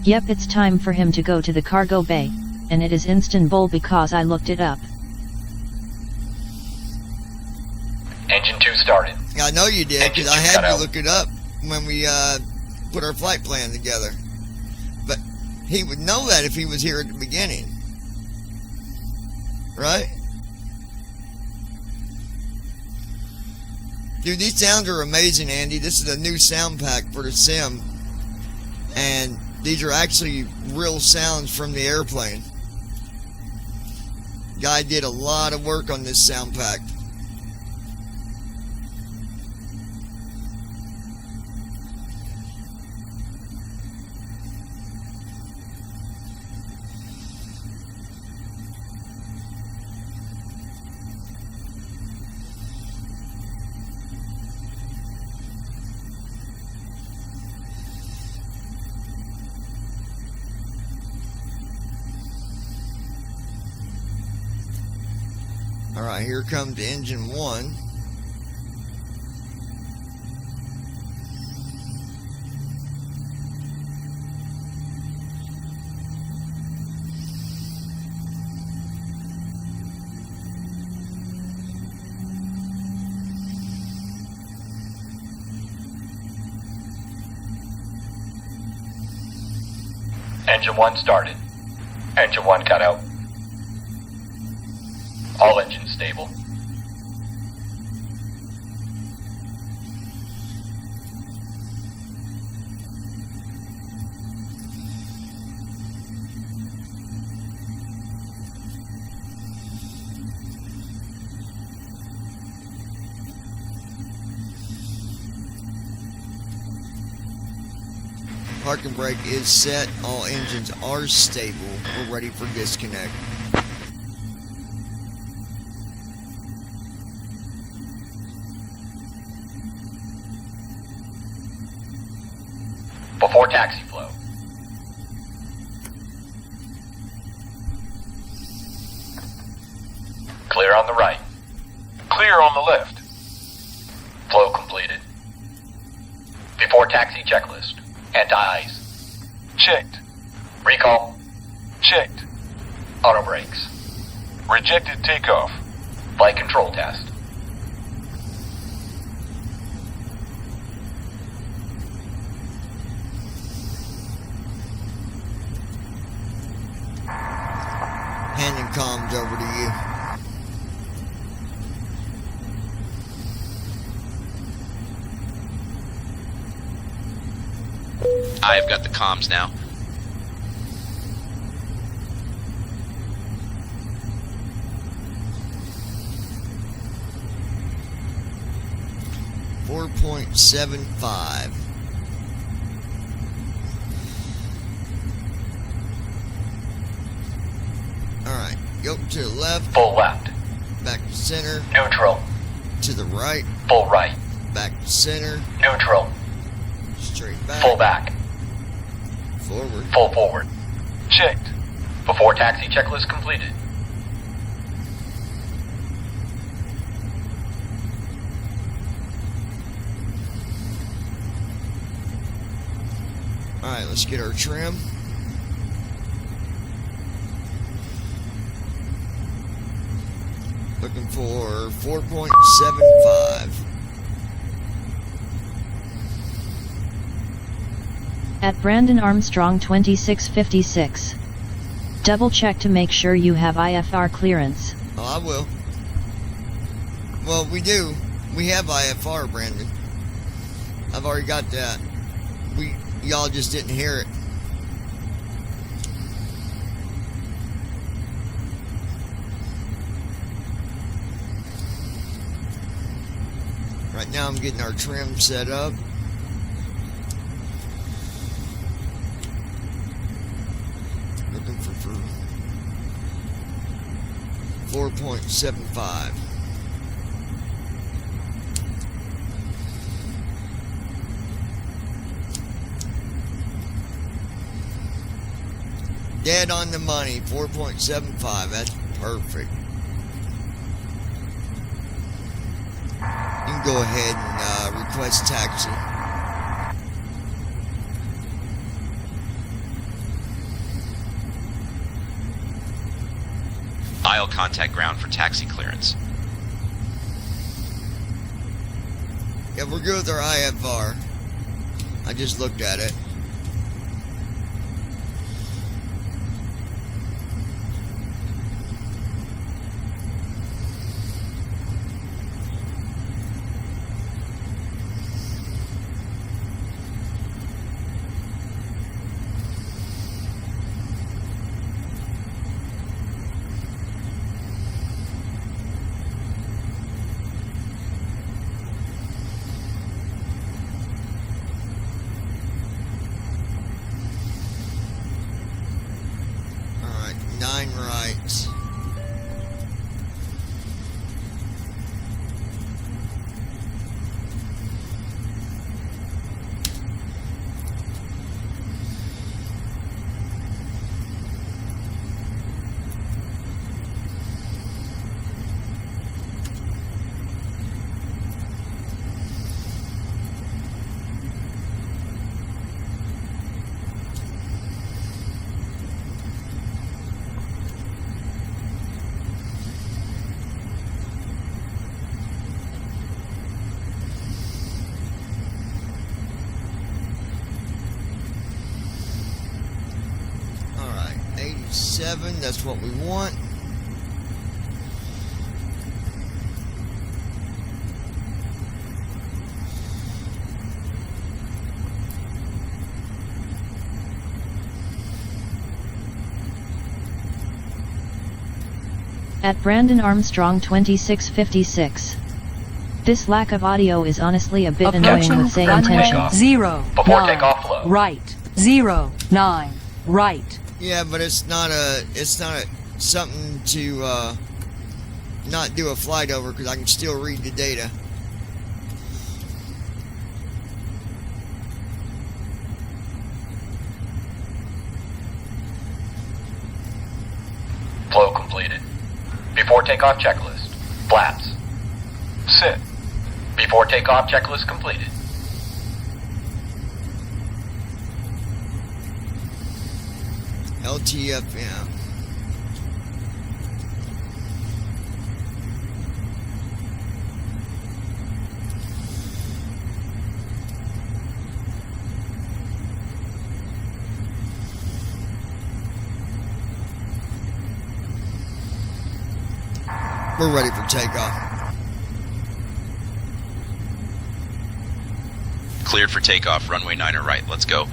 Yep, it's time for him to go to the cargo bay, and it is Istanbul because I looked it up. Engine 2 started. I know you did, because I had cut to out. look it up when we put our flight plan together. But he would know that if he was here at the beginning. Right? Dude, these sounds are amazing, Andy. This is a new sound pack for the sim. And these are actually real sounds from the airplane. Guy did a lot of work on this sound pack. Alright, here comes engine 1. Engine 1 started. Engine 1 cut out. All engines stable. Parking brake is set. All engines are stable. We're ready for disconnect. Before taxi flow. Clear on the right. Clear on the left. Flow completed. Before taxi checklist. Anti-ice. Checked. Recall. Checked. Auto brakes. Rejected takeoff. Flight control test. Handing comms over to you. I've got the comms now. .75. Alright, go to the left, Full left. back to center, Neutral. to the right, Full right. back to center, Neutral. straight back, Full back. forward. Full forward. Checked. Before taxi checklist completed. Alright, let's get our trim. Looking for 4.75. At Brandon Armstrong 2656. Double check to make sure you have IFR clearance. Oh, I will. Well, we do. We have IFR, Brandon. I've already got that. Y'all just didn't hear it. Right now I'm getting our trim set up. Looking for 4.75. Dead on the money, 4.75. That's perfect. You can go ahead and request taxi. I'll contact ground for taxi clearance. Yeah, we're good with our IFR. I just looked at it. Alright, 9 rights. Alright, 87, that's what we want. At Brandon Armstrong 2656. This lack of audio is honestly a bit annoying with say intentions. 0, Before 9, takeoff flow. Right. 0, 9, right. Yeah, but it's not something to not do a flight over because I can still read the data. Flow completed. Before takeoff checklist. Flaps. Sit. Before takeoff checklist completed. LTFM. We're ready for takeoff. Cleared for takeoff, runway 9 right. Let's go.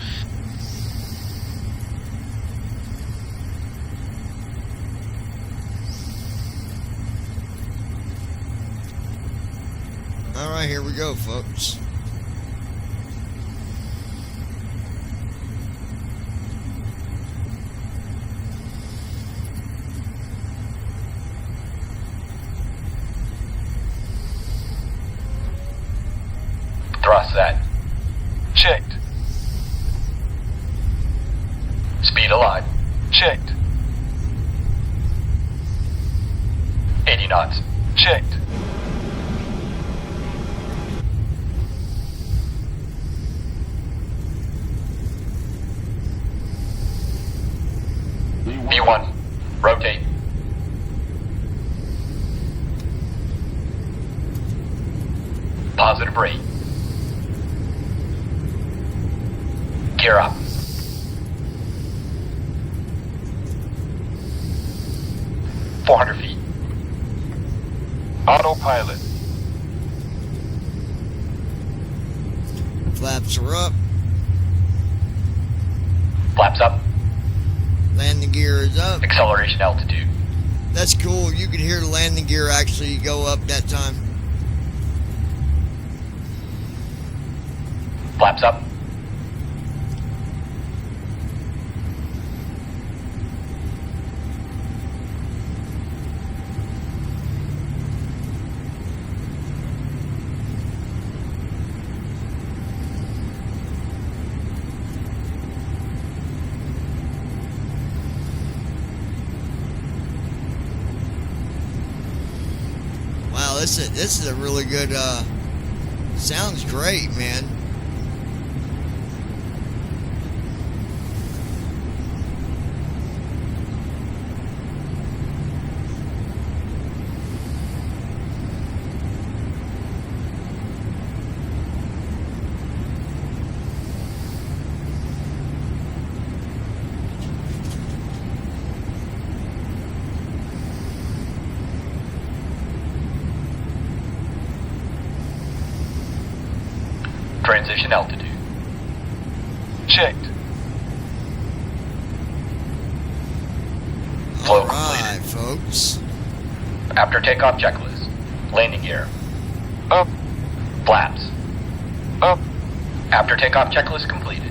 Alright, here we go, folks. Thrust set. Checked. Speed alive. Checked. 80 knots. Checked. B1. Rotate. Positive rate. Gear up. 400 feet. Autopilot. Flaps are up. Flaps up. Landing gear is up. Acceleration altitude. That's cool. You can hear the landing gear actually go up that time. Flaps up. Wow, this is a really good. Sounds great, man. Transition altitude. Checked. Flow All right, completed. folks. After takeoff checklist. Landing gear. Up. Flaps. Up. After takeoff checklist completed.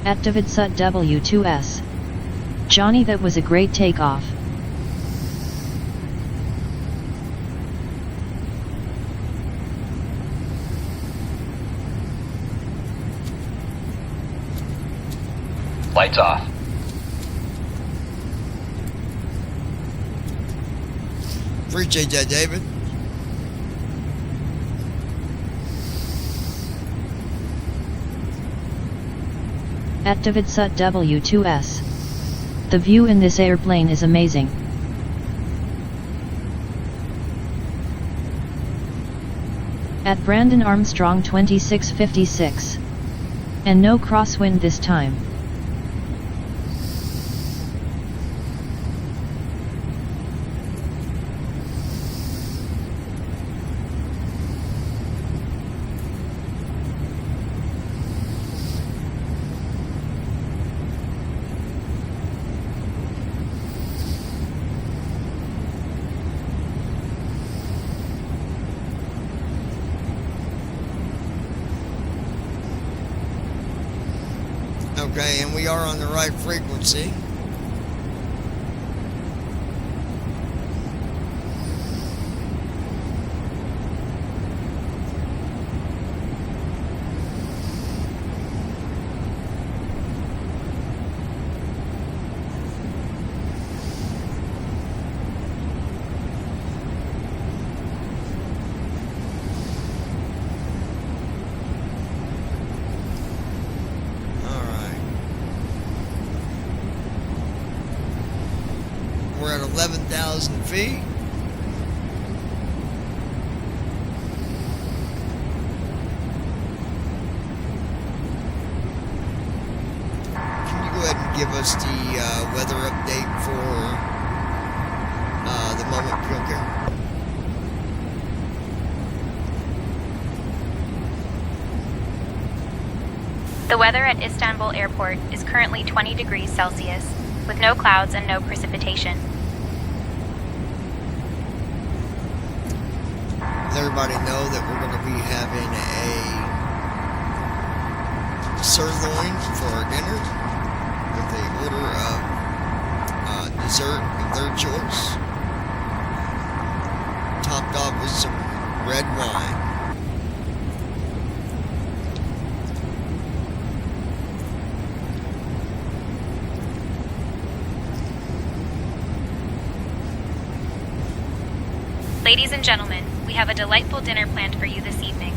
At David Sut W2S. Johnny, that was a great takeoff. Lights off. Appreciate that, David. At David Sut W2S. The view in this airplane is amazing. At Brandon Armstrong 2656. And no crosswind this time. Okay, and we are on the right frequency. We're at 11,000 feet. Can you go ahead and give us the weather update for the moment, okay? The weather at Istanbul Airport is currently 20 degrees Celsius, with no clouds and no precipitation. Let everybody know that we're going to be having a sirloin for our dinner with a order of dessert of their choice, topped off with some red wine. Ladies and gentlemen, we have a delightful dinner planned for you this evening.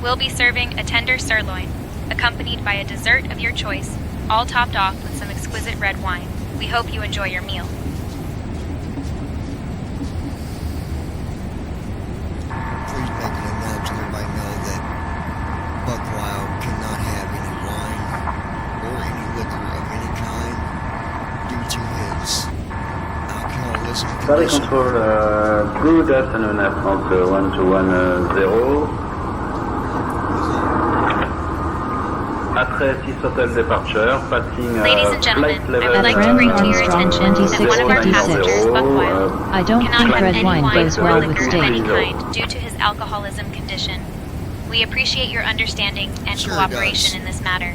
We'll be serving a tender sirloin, accompanied by a dessert of your choice, all topped off with some exquisite red wine. We hope you enjoy your meal. Please make an announcement, everybody know that Buck Wild cannot have any wine or any liquor of any kind due to his alcoholism Valley condition. Control, good afternoon, Air France 1210. Après 6 Hotel Departure, passing Ladies and gentlemen, flight I level would like to bring to your Armstrong attention that one of our 2656. passengers, Buckwild, I don't cannot think have red any wine wine goes or well with liquor of any steak. kind due to his alcoholism condition. We appreciate your understanding and Sure cooperation does. in this matter.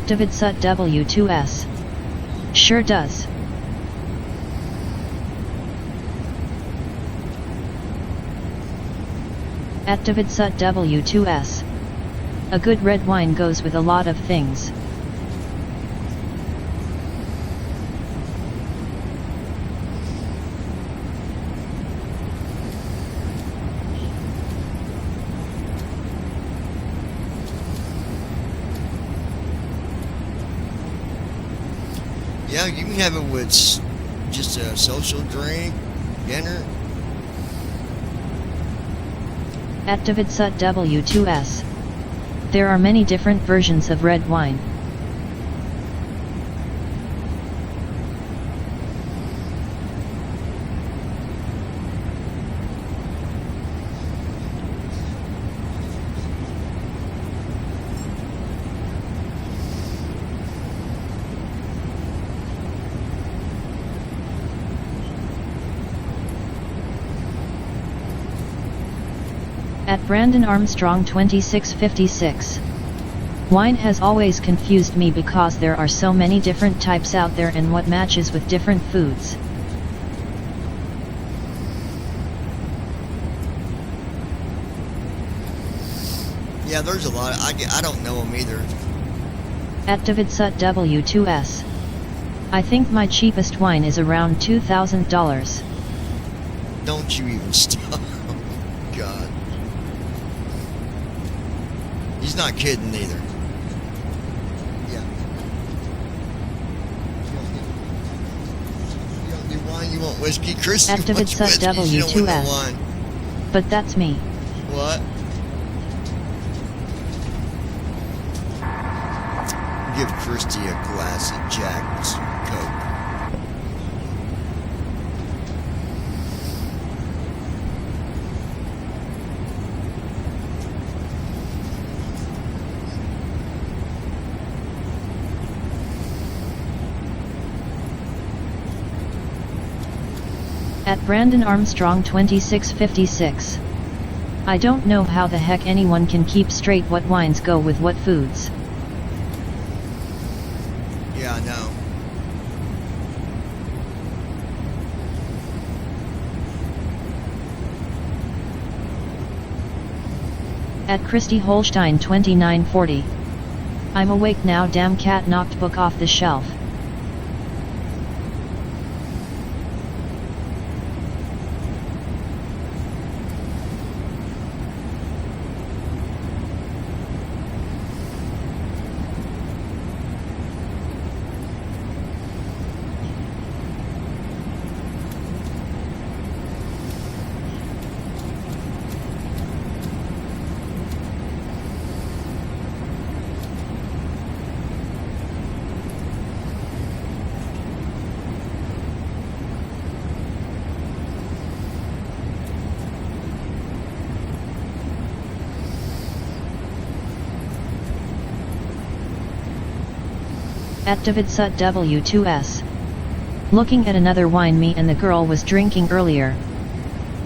David Sut W2S. Sure does. David Sut W2S. A good red wine goes with a lot of things. Yeah, you can have it with just a social drink, dinner. David Sut W2S. There are many different versions of red wine. At Brandon Armstrong 2656. Wine has always confused me because there are so many different types out there and what matches with different foods. Yeah, there's a lot. I don't know them either. At David Sut W2S. I think my cheapest wine is around $2,000. Don't you even stop. God. He's not kidding either. Yeah. You don't do wine, you want whiskey? Chris, At you David want Sut whiskey, you don't want no W2S. wine. But that's me. What? Give Christy a glass of Jack's Coke. At Brandon Armstrong 2656. I don't know how the heck anyone can keep straight what wines go with what foods. Yeah, I know. At Christy Holstein 2940. I'm awake now, damn cat knocked book off the shelf. At David Sut W2S. Looking at another wine me and the girl was drinking earlier.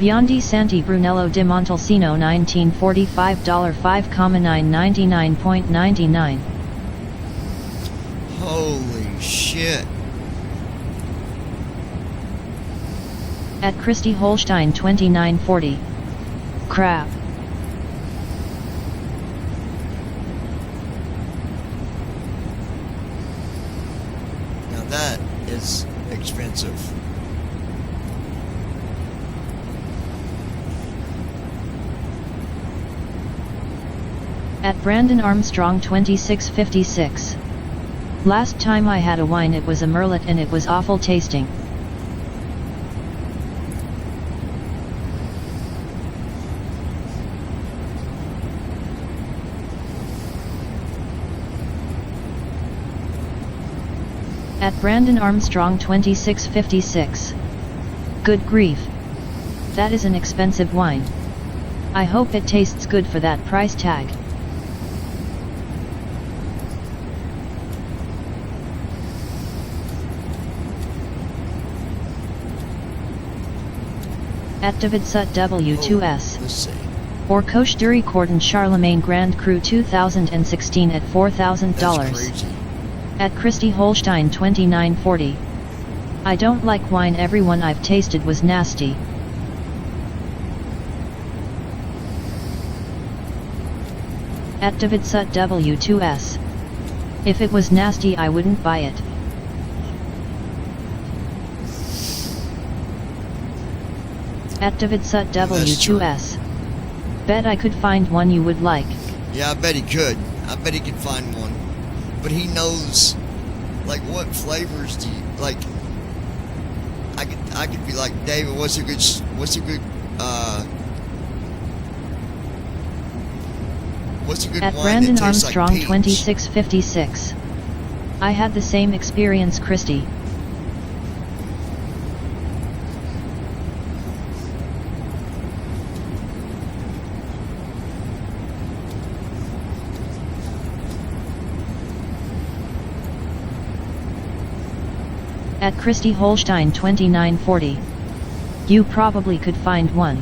Biondi Santi Brunello di Montalcino 1945 $5,999.99. Holy shit. At Christy Holstein 2940. Crap. expensive. At Brandon Armstrong 2656. Last time I had a wine it was a Merlot and it was awful tasting. At Brandon Armstrong 2656. Good grief. That is an expensive wine. I hope it tastes good for that price tag. At David Sut W2S. Let's see. Or Coche de Cordon Charlemagne Grand Cru 2016 at $4,000. That's crazy. At Christy Holstein 2940. I don't like wine, everyone I've tasted was nasty. At David Sut W2S. If it was nasty I wouldn't buy it. At David Sut W2S. Bet I could find one you would like. Yeah, I bet he could. I bet he could find one. But he knows, like, what flavors do you like? I could be like, David, what's a good At wine Brandon that tastes Armstrong like peach? 2656. I had the same experience, Christy. At Christy Holstein 2940. You probably could find one.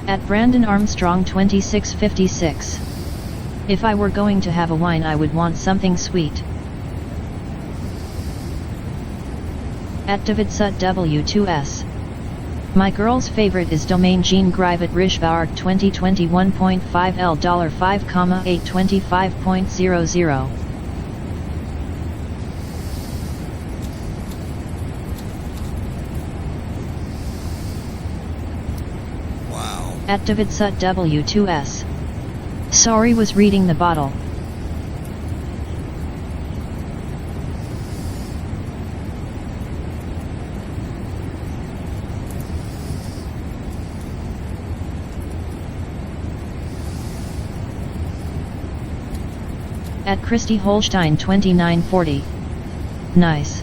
At Brandon Armstrong 2656. If I were going to have a wine I would want something sweet. At David Sut W2S. My girl's favorite is Domaine Jean Grivet Richevauer 2021.5 L $5,825.00. At David Sut W2S. Sorry, was reading the bottle. At Christy Holstein 2940. Nice.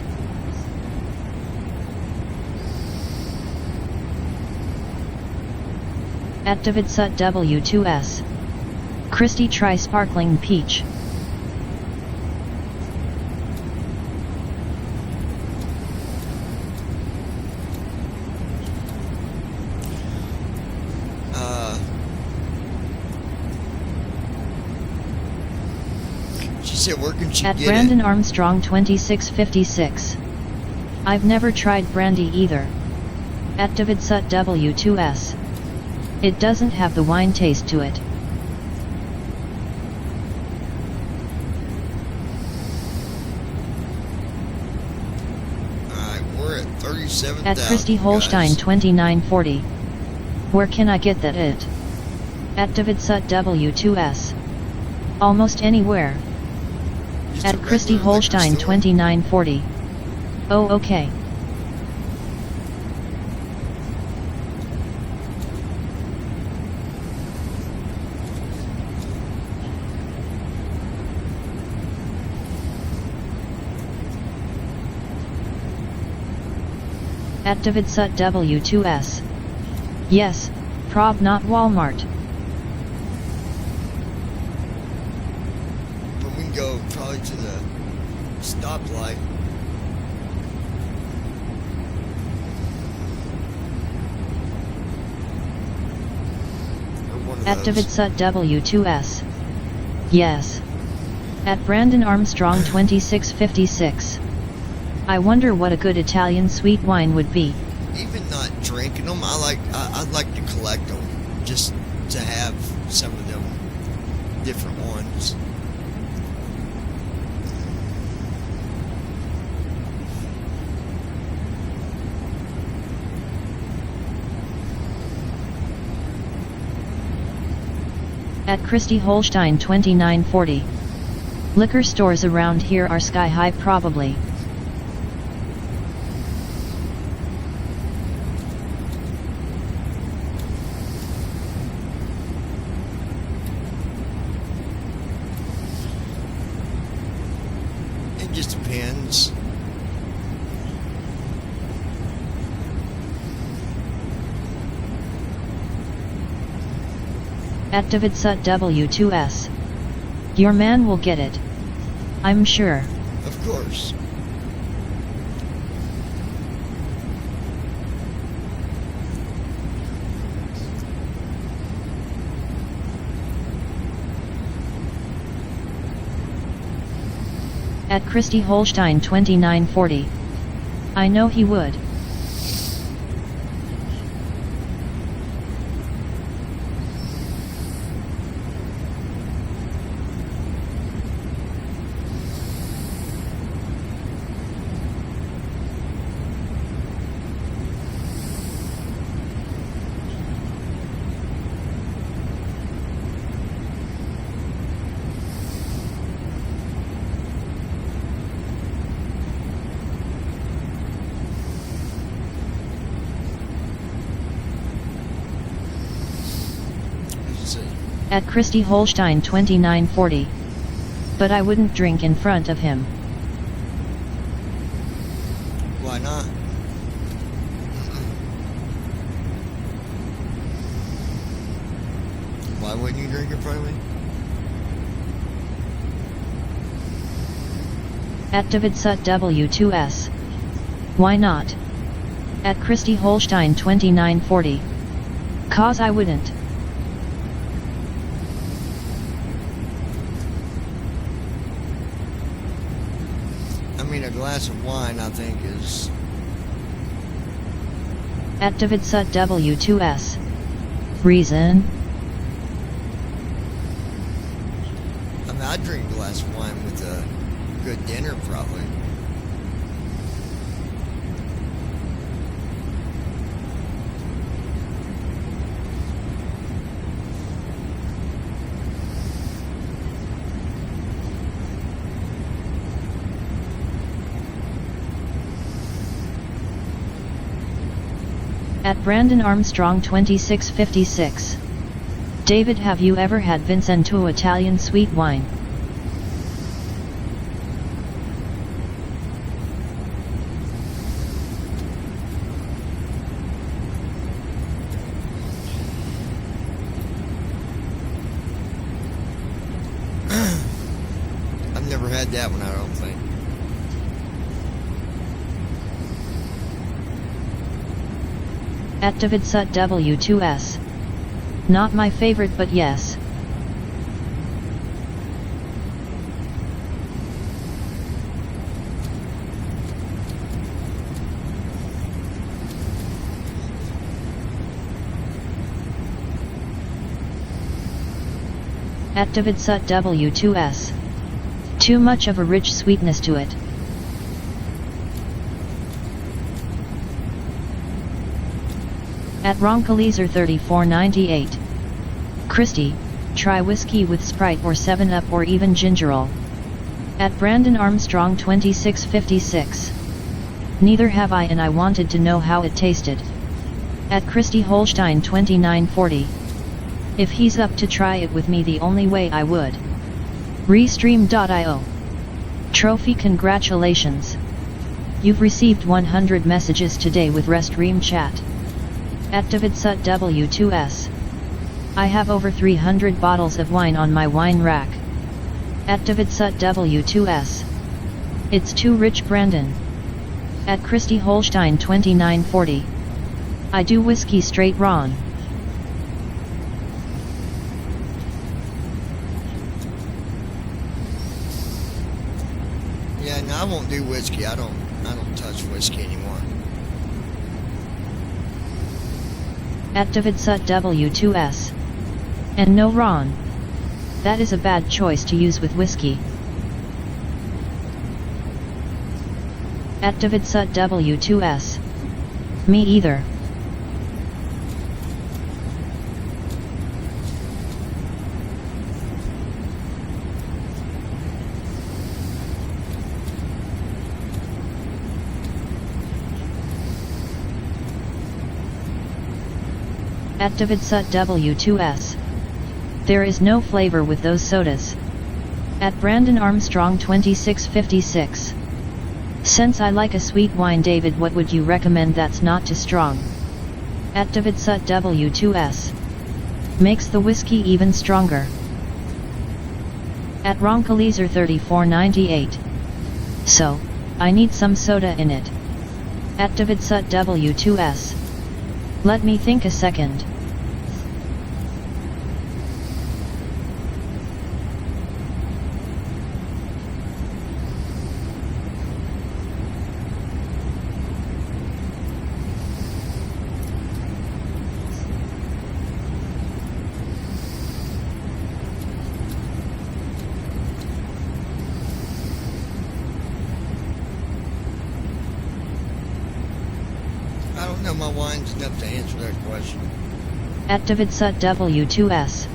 At David Sut W2S. Christy, try sparkling peach. She said, where can she At get Brandon it? Armstrong 2656. I've never tried brandy either. At David Sut W2S. It doesn't have the wine taste to it. Alright, we're at 37,000. At Christy Holstein 2940. Where can I get that it? At David Sut W2S. Almost anywhere. At Christy Holstein 2940. Oh, okay. At Davidsut W2S. Yes, prob not Walmart. But we can go probably to the stoplight. At Davidsut W2S. Yes. At Brandon Armstrong 2656. I wonder what a good Italian sweet wine would be. Even not drinking them, I'd like to collect them, just to have some of them different ones. At Christy Holstein 2940. Liquor stores around here are sky high probably. It just depends. At Davidsut W2S. Your man will get it. I'm sure. Of course. At Christy Holstein 2940. I know he would. At Christy Holstein 2940. But I wouldn't drink in front of him. Why not? Why wouldn't you drink in front of me? At Davidsut W2S. Why not? At Christy Holstein 2940. Cause I wouldn't. I mean, a glass of wine, I think, is... At Davidsut W2S. Reason? I mean, I'd drink a glass of wine with a good dinner, probably. At Brandon Armstrong 2656. David, have you ever had Vincento Italian sweet wine? I've never had that one, I don't think. At Davidsut W2S. Not my favorite, but yes. At Davidsut W2S. Too much of a rich sweetness to it. At Ronkalizer 3498. Christy, try whiskey with Sprite or 7-Up or even ginger ale. At Brandon Armstrong 2656. Neither have I, and I wanted to know how it tasted. At Christy Holstein 2940. If he's up to try it with me, the only way I would. Restream.io. Trophy, congratulations. You've received 100 messages today with Restream chat. @DavidSut W2S. I have over 300 bottles of wine on my wine rack. @DavidSut W2S. It's too rich, Brandon. @Christy Holstein 2940. I do whiskey straight Ron. Yeah, no, I won't do whiskey. I don't touch whiskey anymore. @DavidSut W2S. And no, Ron. That is a bad choice to use with whiskey. @DavidSut W2S. Me either. @DavidSut W2S. There is no flavor with those sodas. @Brandon Armstrong 2656. Since I like a sweet wine, David, what would you recommend that's not too strong? @DavidSut W2S. Makes the whiskey even stronger. @Ronkalizer 3498. So, I need some soda in it. @DavidSut W2S. Let me think a second. I don't know my wine's enough to answer that question. @DavidSut W2S.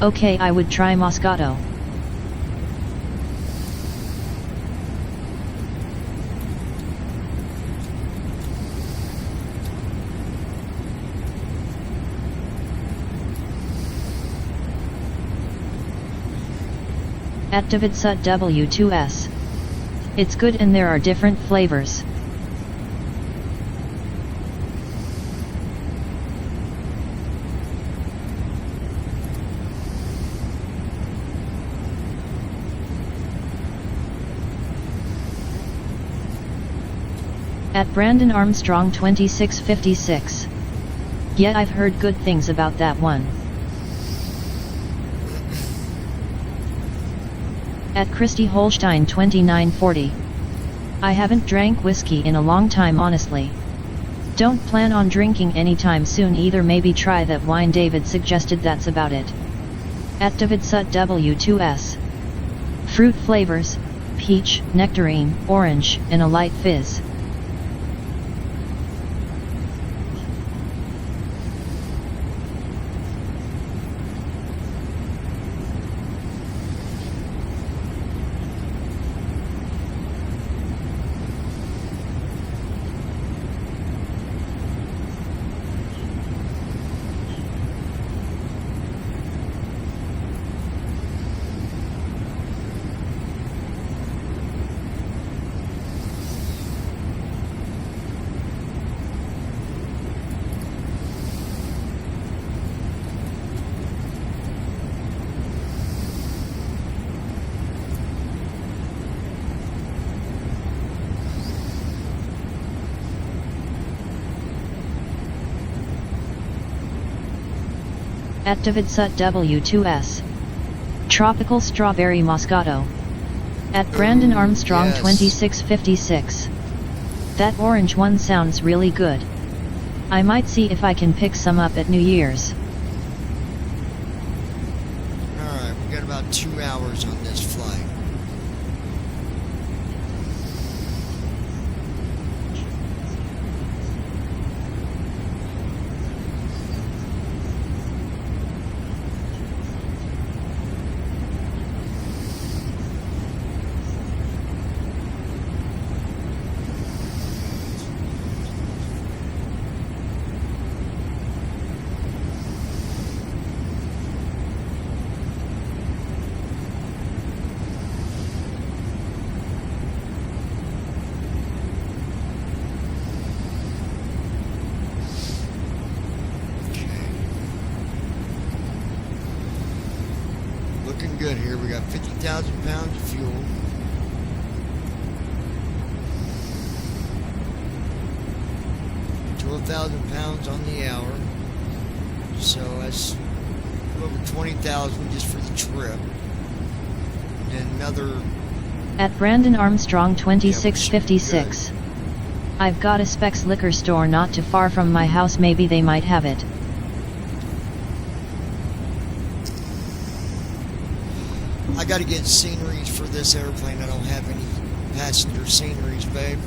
Okay, I would try Moscato. @DavidSut W2S. It's good and there are different flavors. @Brandon Armstrong 2656. Yeah, I've heard good things about that one. @Christy Holstein 2940. I haven't drank whiskey in a long time, honestly. Don't plan on drinking anytime soon either. Maybe try that wine David suggested, that's about it. @DavidSut W2S. Fruit flavors: peach, nectarine, orange, and a light fizz. @DavidSut W2S. Tropical Strawberry Moscato. @Brandon Armstrong yes. 2656. That orange one sounds really good. I might see if I can pick some up at New Year's. Alright, we got about 2 hours on this flight. looking good here. We got 50,000 pounds of fuel. £12,000 on the hour. So that's over 20,000 just for the trip. And another. At Brandon Armstrong 2656. I've got a Specs liquor store not too far from my house, maybe they might have it. I gotta get sceneries for this airplane. I don't have any passenger sceneries, babe.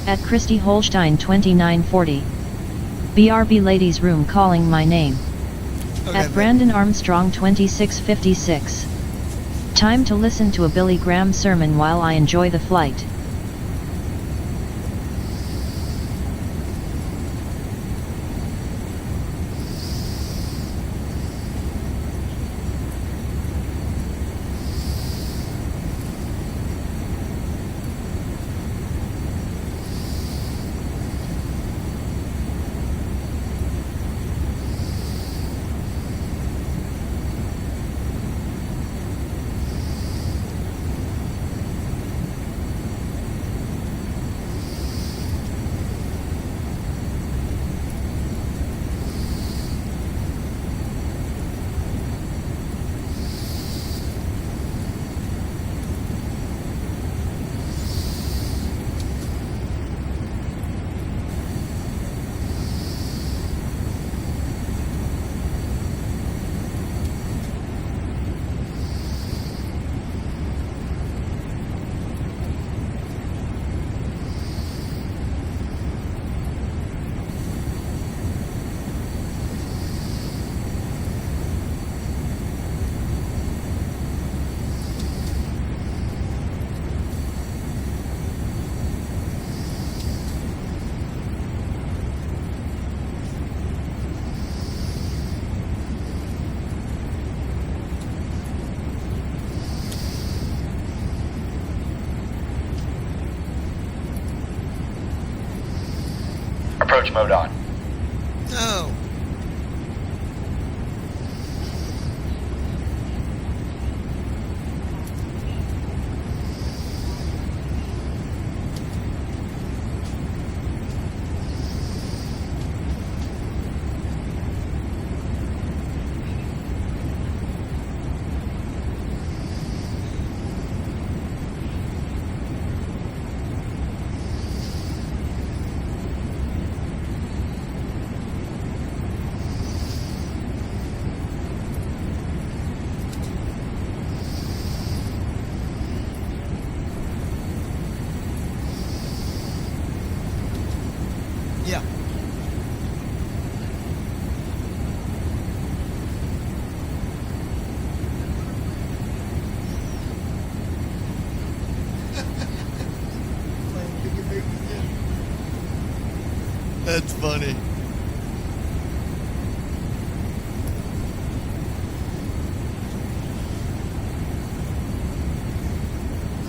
At Christy Holstein 2940. BRB ladies room calling my name. Okay, At Brandon Armstrong 2656. Time to listen to a Billy Graham sermon while I enjoy the flight. Approach mode on. No. That's funny.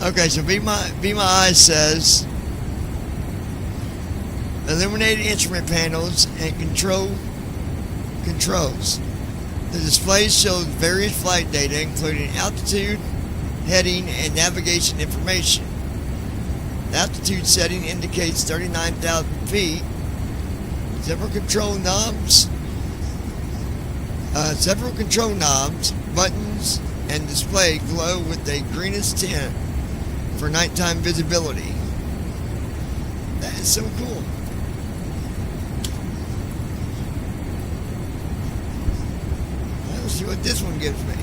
Okay, so Be My Eyes says illuminated instrument panels and controls. The display shows various flight data, including altitude, heading, and navigation information. The altitude setting indicates 39,000 feet. Several control knobs, buttons, and display glow with a greenish tint for nighttime visibility. That is so cool. Let's see what this one gives me.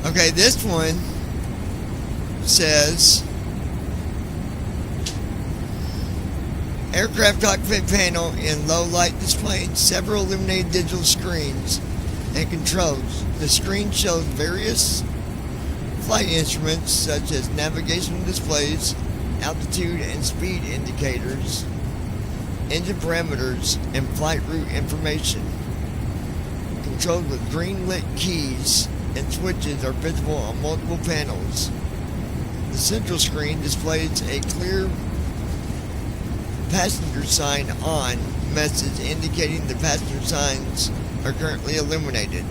Okay, this one says aircraft cockpit panel in low light displaying several illuminated digital screens and controls. The screen shows various flight instruments such as navigational displays, altitude and speed indicators, engine parameters, and flight route information. Controlled with green lit keys and switches are visible on multiple panels. The central screen displays a clear passenger sign on message indicating the passenger signs are currently illuminated.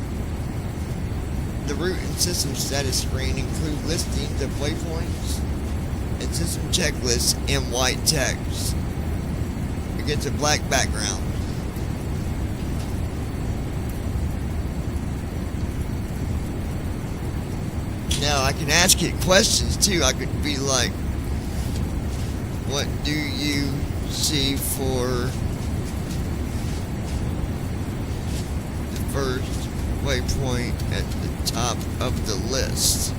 The route and system status screen include listings of waypoints and system checklists in white text against a black background. Now I can ask it questions too. I could be like, what do you see for the first waypoint at the top of the list?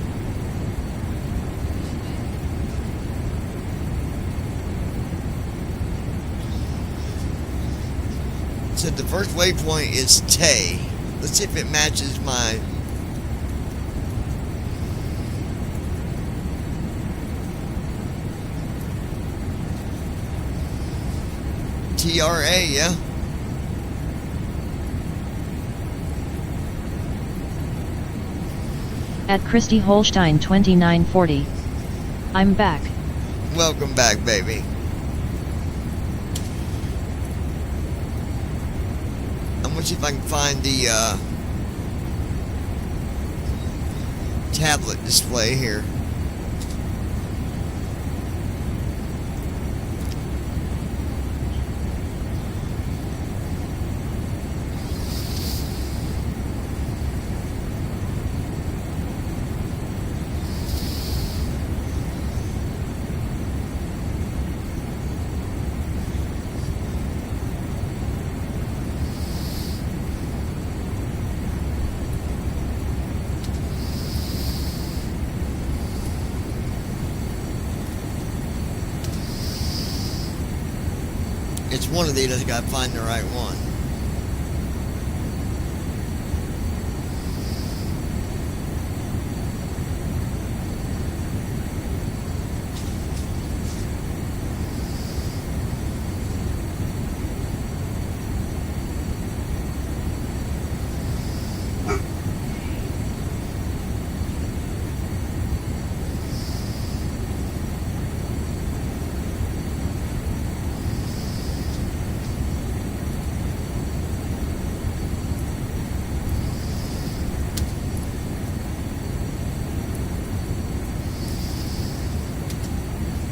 So the first waypoint is Tay. Let's see if it matches my TRA, yeah. At Christy Holstein 2940. I'm back. Welcome back, baby. I'm gonna see if I can find the tablet display here. It's one of these. I gotta find the right one.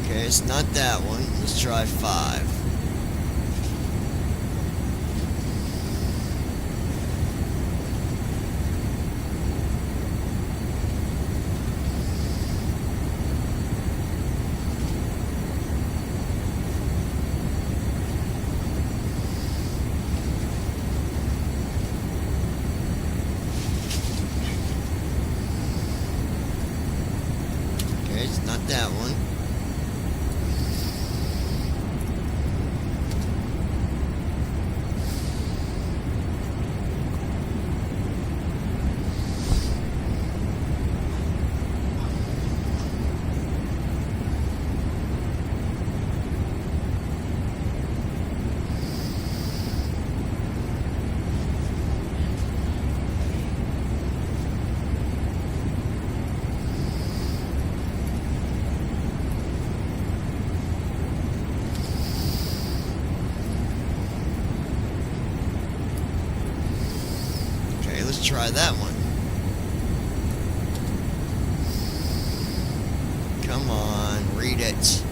Okay, it's not that one. Let's try 5. it's not that one. Let's try that one. Come on, read it.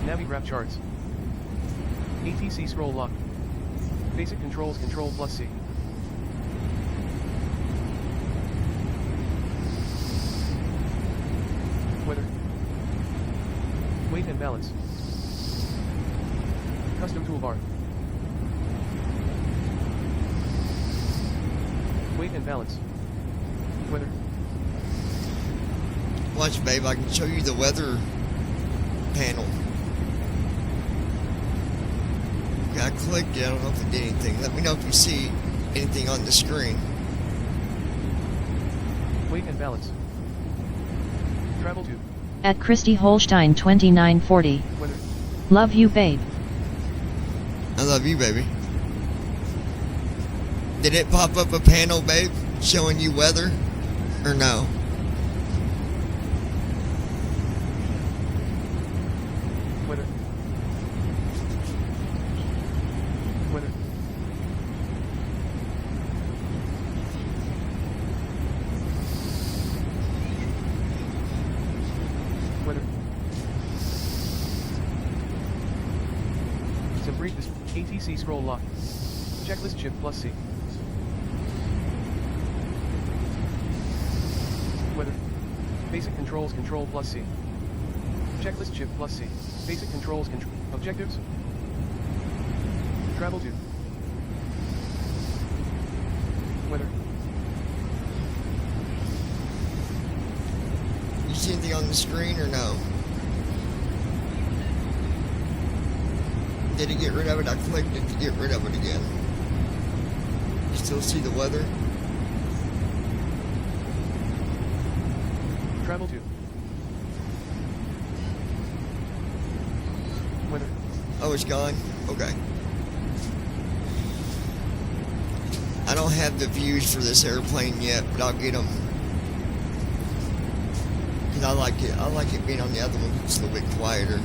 Navigraph charts. ATC scroll lock. Basic controls Control plus C. Weather. Weight and balance. Custom toolbar. Weight and balance. Weather. Watch, babe, I can show you the weather panel. I clicked it, I don't know if it did anything. Let me know if you see anything on the screen. Weight and balance. Travel to. At Christy Holstein 2940. Weather. Love you, babe. I love you, baby. Did it pop up a panel, babe, showing you weather? Or no? Weather. Weather. Weather. Some brief ATC scroll lock. Checklist Shift plus C. Weather. Basic controls Control plus C. Checklist Shift plus C. Basic controls objectives. Travel to. Weather. You see anything on the screen or no? Did it get rid of it? I clicked it to get rid of it again. You still see the weather? Travel to. Weather. Oh, it's gone? Okay. I don't have the views for this airplane yet, but I'll get them. Because I like it being on the other one. It's a little bit quieter.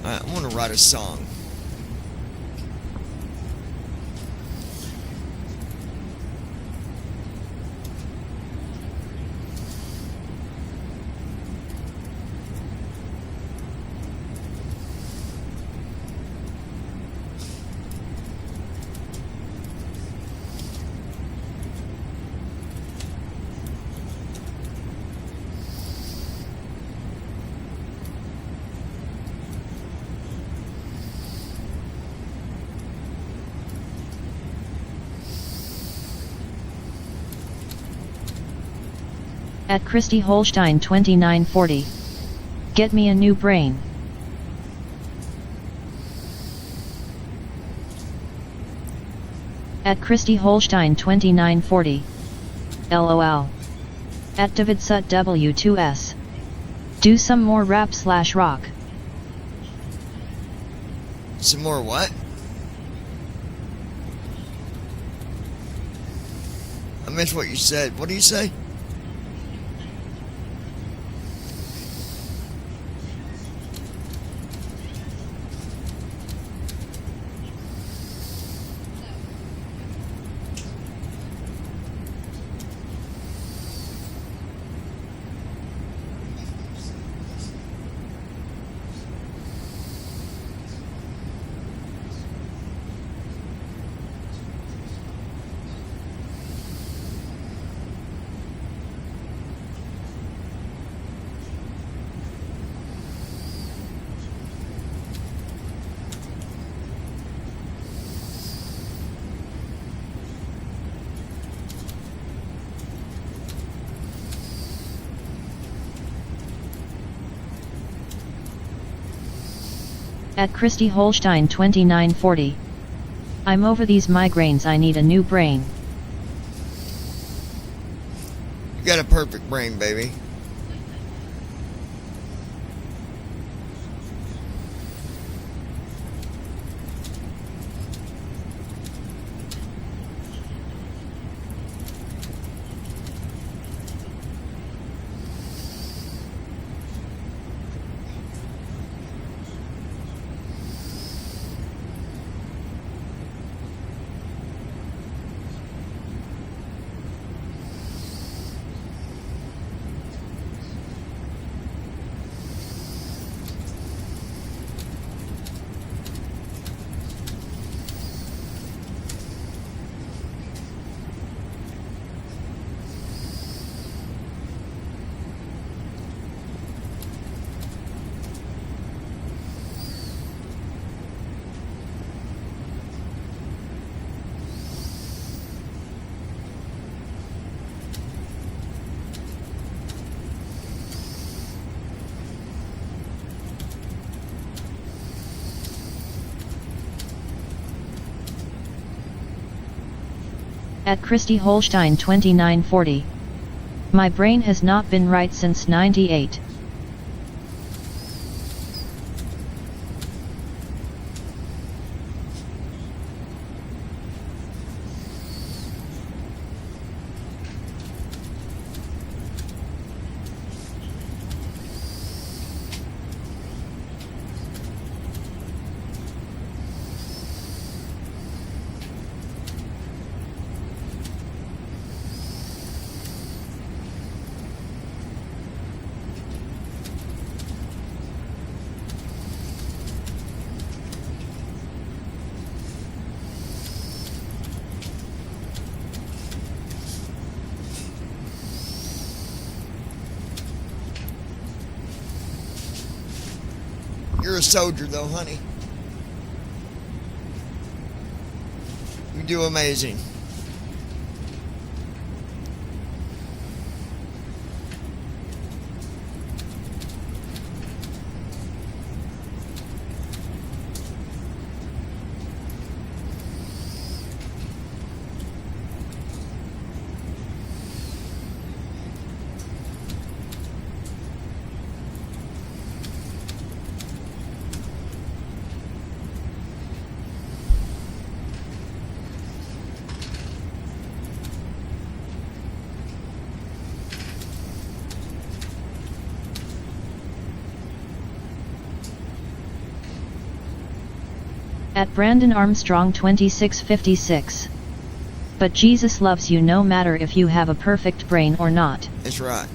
I want to write a song. At Christy Holstein 2940. Get me a new brain. At Christy Holstein 2940. LOL. At David Sut W2S. Do some more rap/rock. Some more what? I missed what you said. What do you say? At Christy Holstein 2940. I'm over these migraines, I need a new brain. You got a perfect brain, baby. At Christy Holstein 2940. My brain has not been right since 98. You're a soldier, though, honey. You do amazing. At Brandon Armstrong 2656. But Jesus loves you no matter if you have a perfect brain or not. That's right.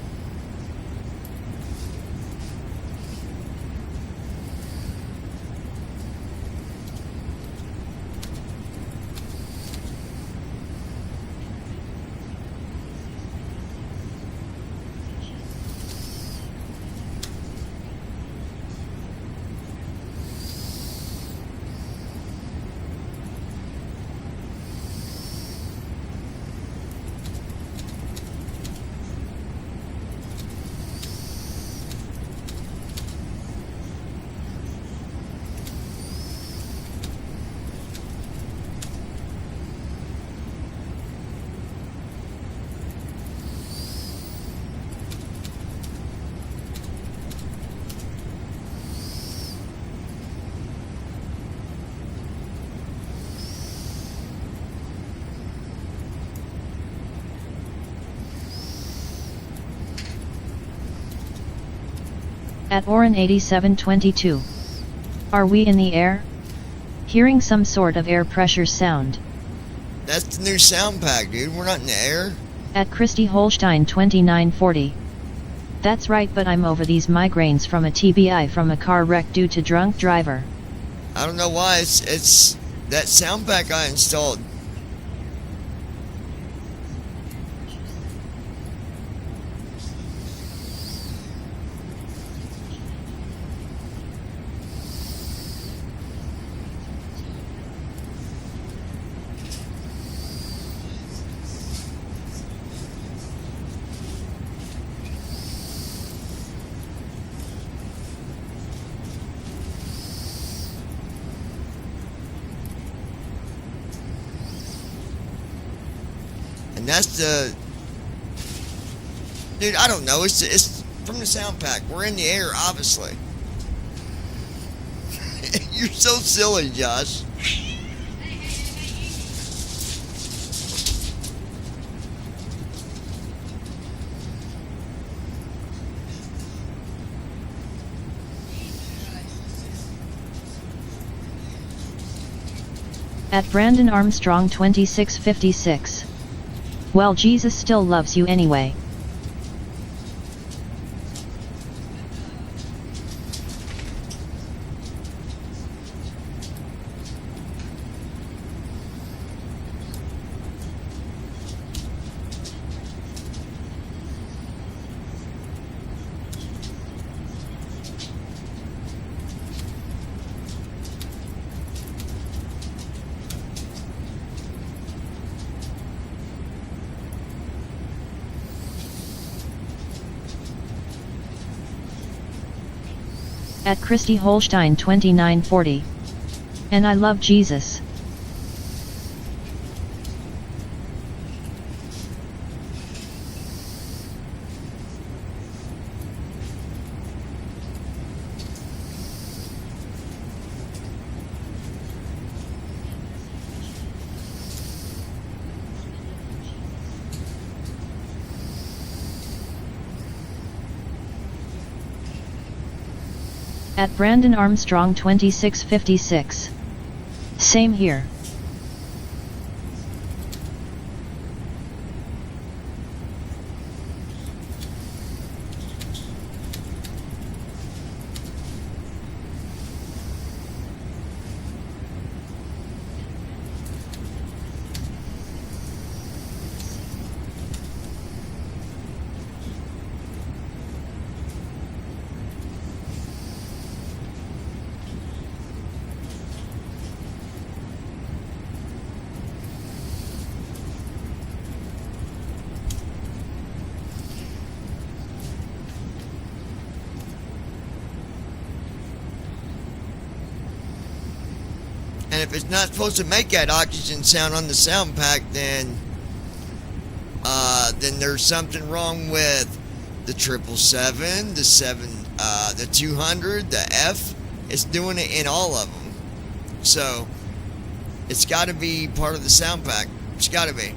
At Oren 8722. Are we in the air? Hearing some sort of air pressure sound. That's the new sound pack, dude. We're not in the air. At Christy Holstein 2940. That's right, but I'm over these migraines from a TBI from a car wreck due to drunk driver. I don't know why. It's that sound pack I installed. And that's the... Dude, I don't know. It's from the sound pack. We're in the air, obviously. You're so silly, Josh. At Brandon Armstrong 2656. Well, Jesus still loves you anyway. At Christy Holstein 2940. And I love Jesus. At Brandon Armstrong 2656. Same here. And if it's not supposed to make that oxygen sound on the sound pack, then there's something wrong with the 777, the 200, the F. It's doing it in all of them. So it's got to be part of the sound pack. It's got to be.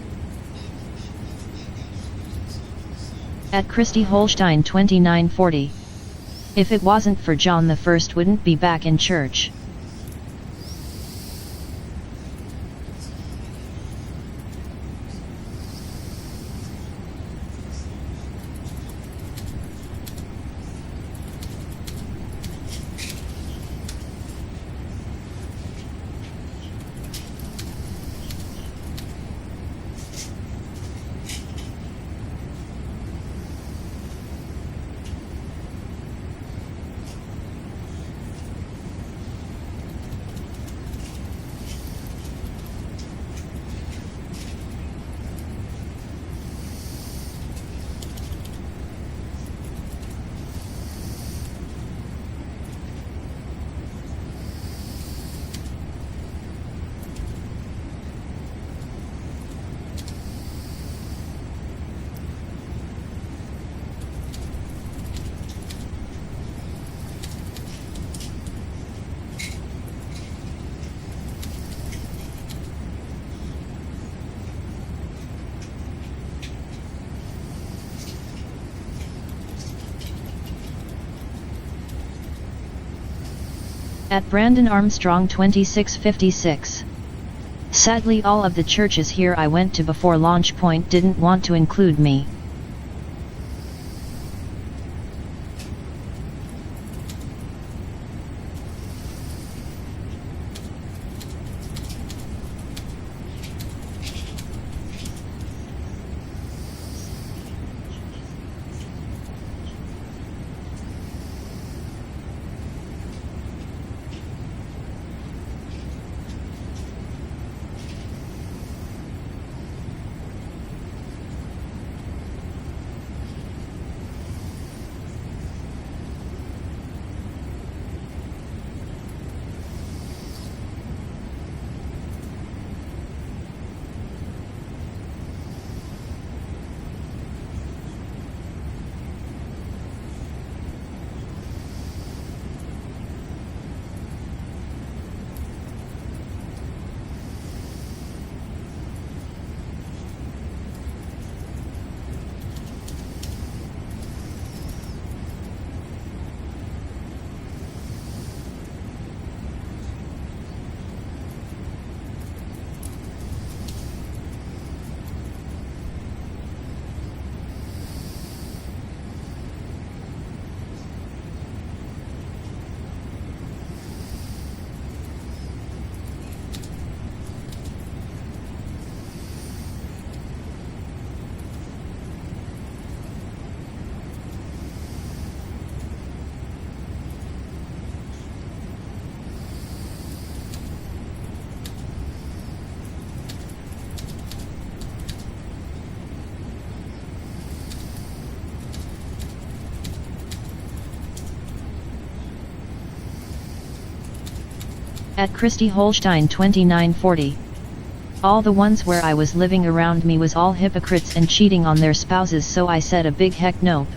At Christy Holstein 2940. If it wasn't for John the First, wouldn't be back in church. At Brandon Armstrong 2656. Sadly, all of the churches here I went to before launch point didn't want to include me. At Christy Holstein 2940. All the ones where I was living around me was all hypocrites and cheating on their spouses, so I said a big heck nope.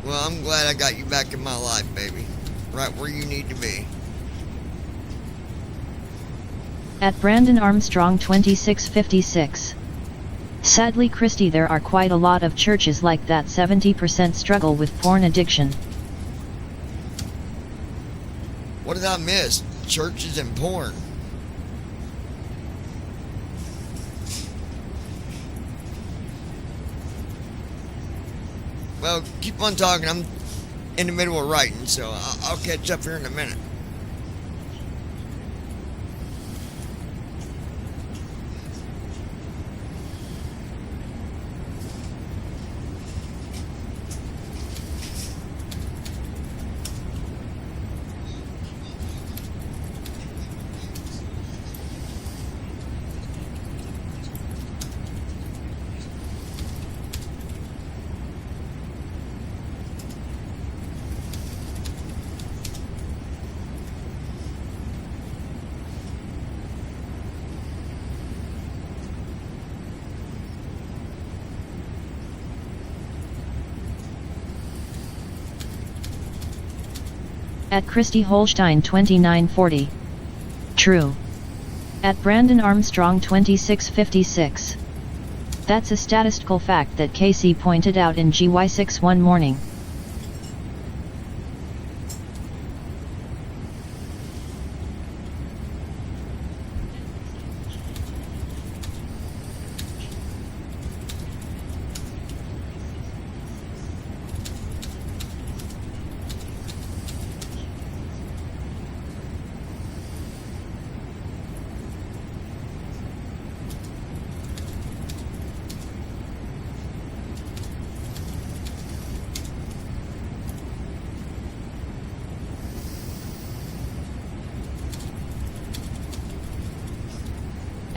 Well, I'm glad I got you back in my life, baby. Right where you need to be. At Brandon Armstrong 2656. Sadly, Christy, there are quite a lot of churches like that. 70% struggle with porn addiction. What did I miss? Churches and porn. Well, keep on talking. I'm in the middle of writing, so I'll catch up here in a minute. At Christy Holstein 2940. True. At Brandon Armstrong 2656. That's a statistical fact that Casey pointed out in GY6 one morning.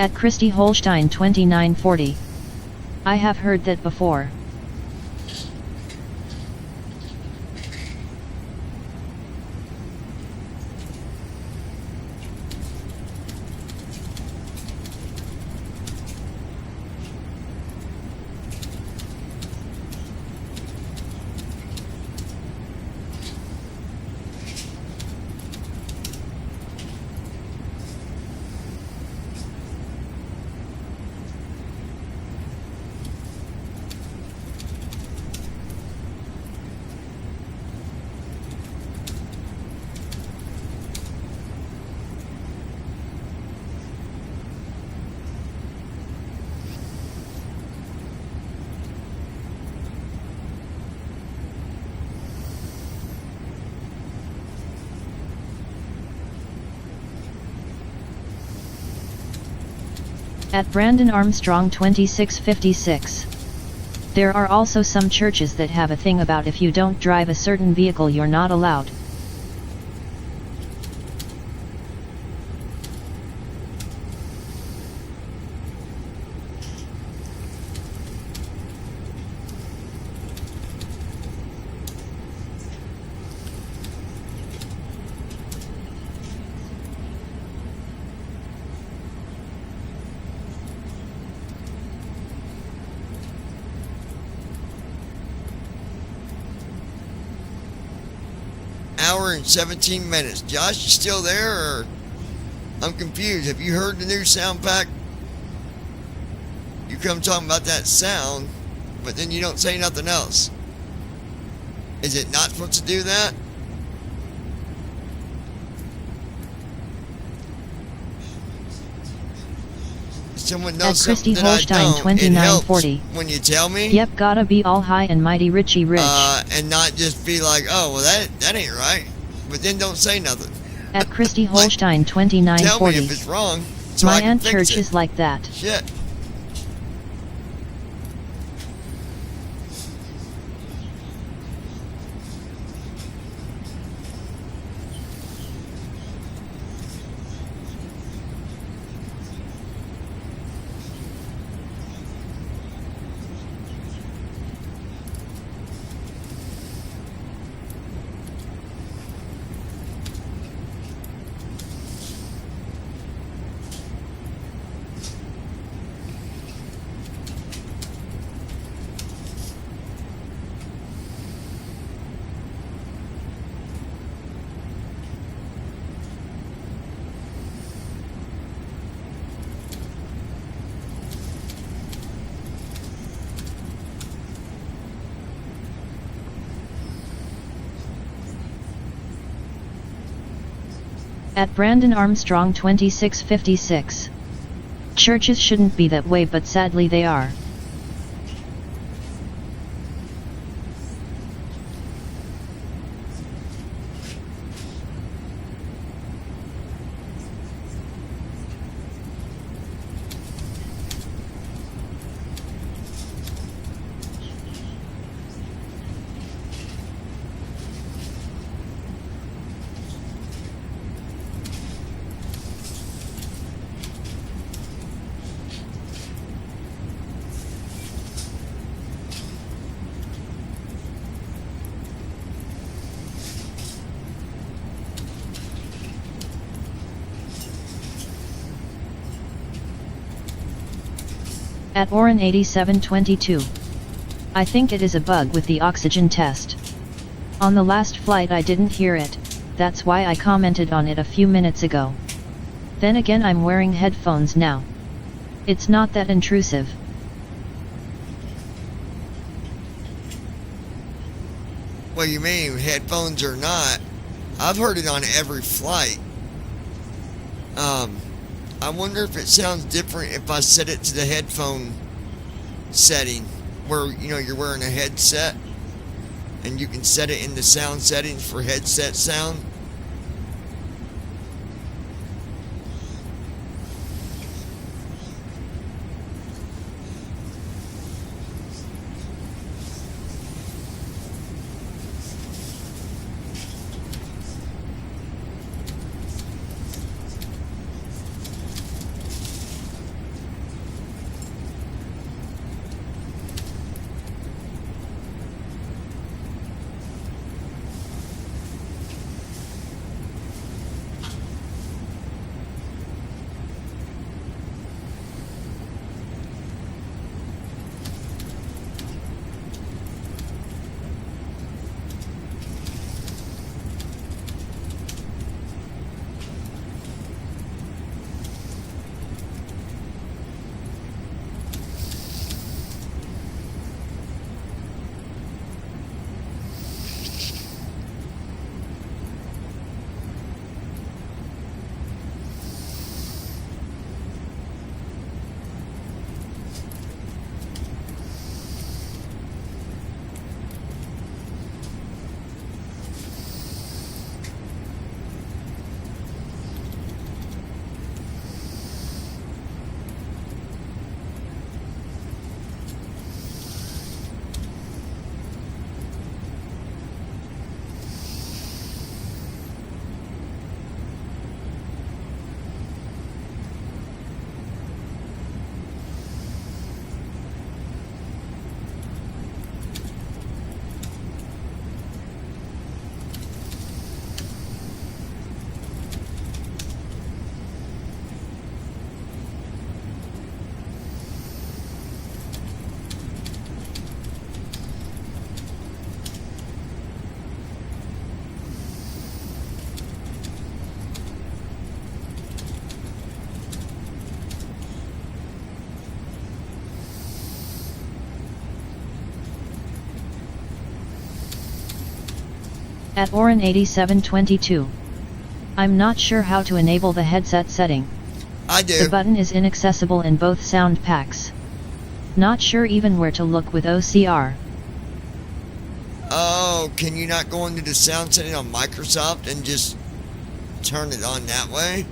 At Christy Holstein 2940. I have heard that before. At Brandon Armstrong 2656. There are also some churches that have a thing about if you don't drive a certain vehicle you're not allowed. Hour and 17 minutes. Josh, you still there? Or I'm confused. Have you heard the new sound pack? You come talking about that sound, but then you don't say nothing else. Is it not supposed to do that? Someone knows At Christy something that Holstein I don't. 2940. It helps when you tell me. Yep, gotta be all high and mighty Richie Rich. And not just be like, oh, well, that ain't right. But then don't say nothing. At Christy Holstein 2940. Tell me if it's wrong, so My I can aunt fix church it. is like that. Shit. At Brandon Armstrong 2656. Churches shouldn't be that way, but sadly they are. At Oren 8722. I think it is a bug with the oxygen test. On the last flight I didn't hear it, that's why I commented on it a few minutes ago. Then again, I'm wearing headphones now. It's not that intrusive. Well, you mean headphones or not? I've heard it on every flight. I wonder if it sounds different if I set it to the headphone setting, where you're wearing a headset, and you can set it in the sound settings for headset sound. At Oren8722. I'm not sure how to enable the headset setting. I do. The button is inaccessible in both sound packs. Not sure even where to look with OCR. Oh, can you not go into the sound setting on Microsoft and just turn it on that way?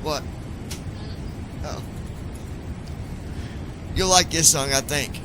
What? Oh. You'll like this song, I think.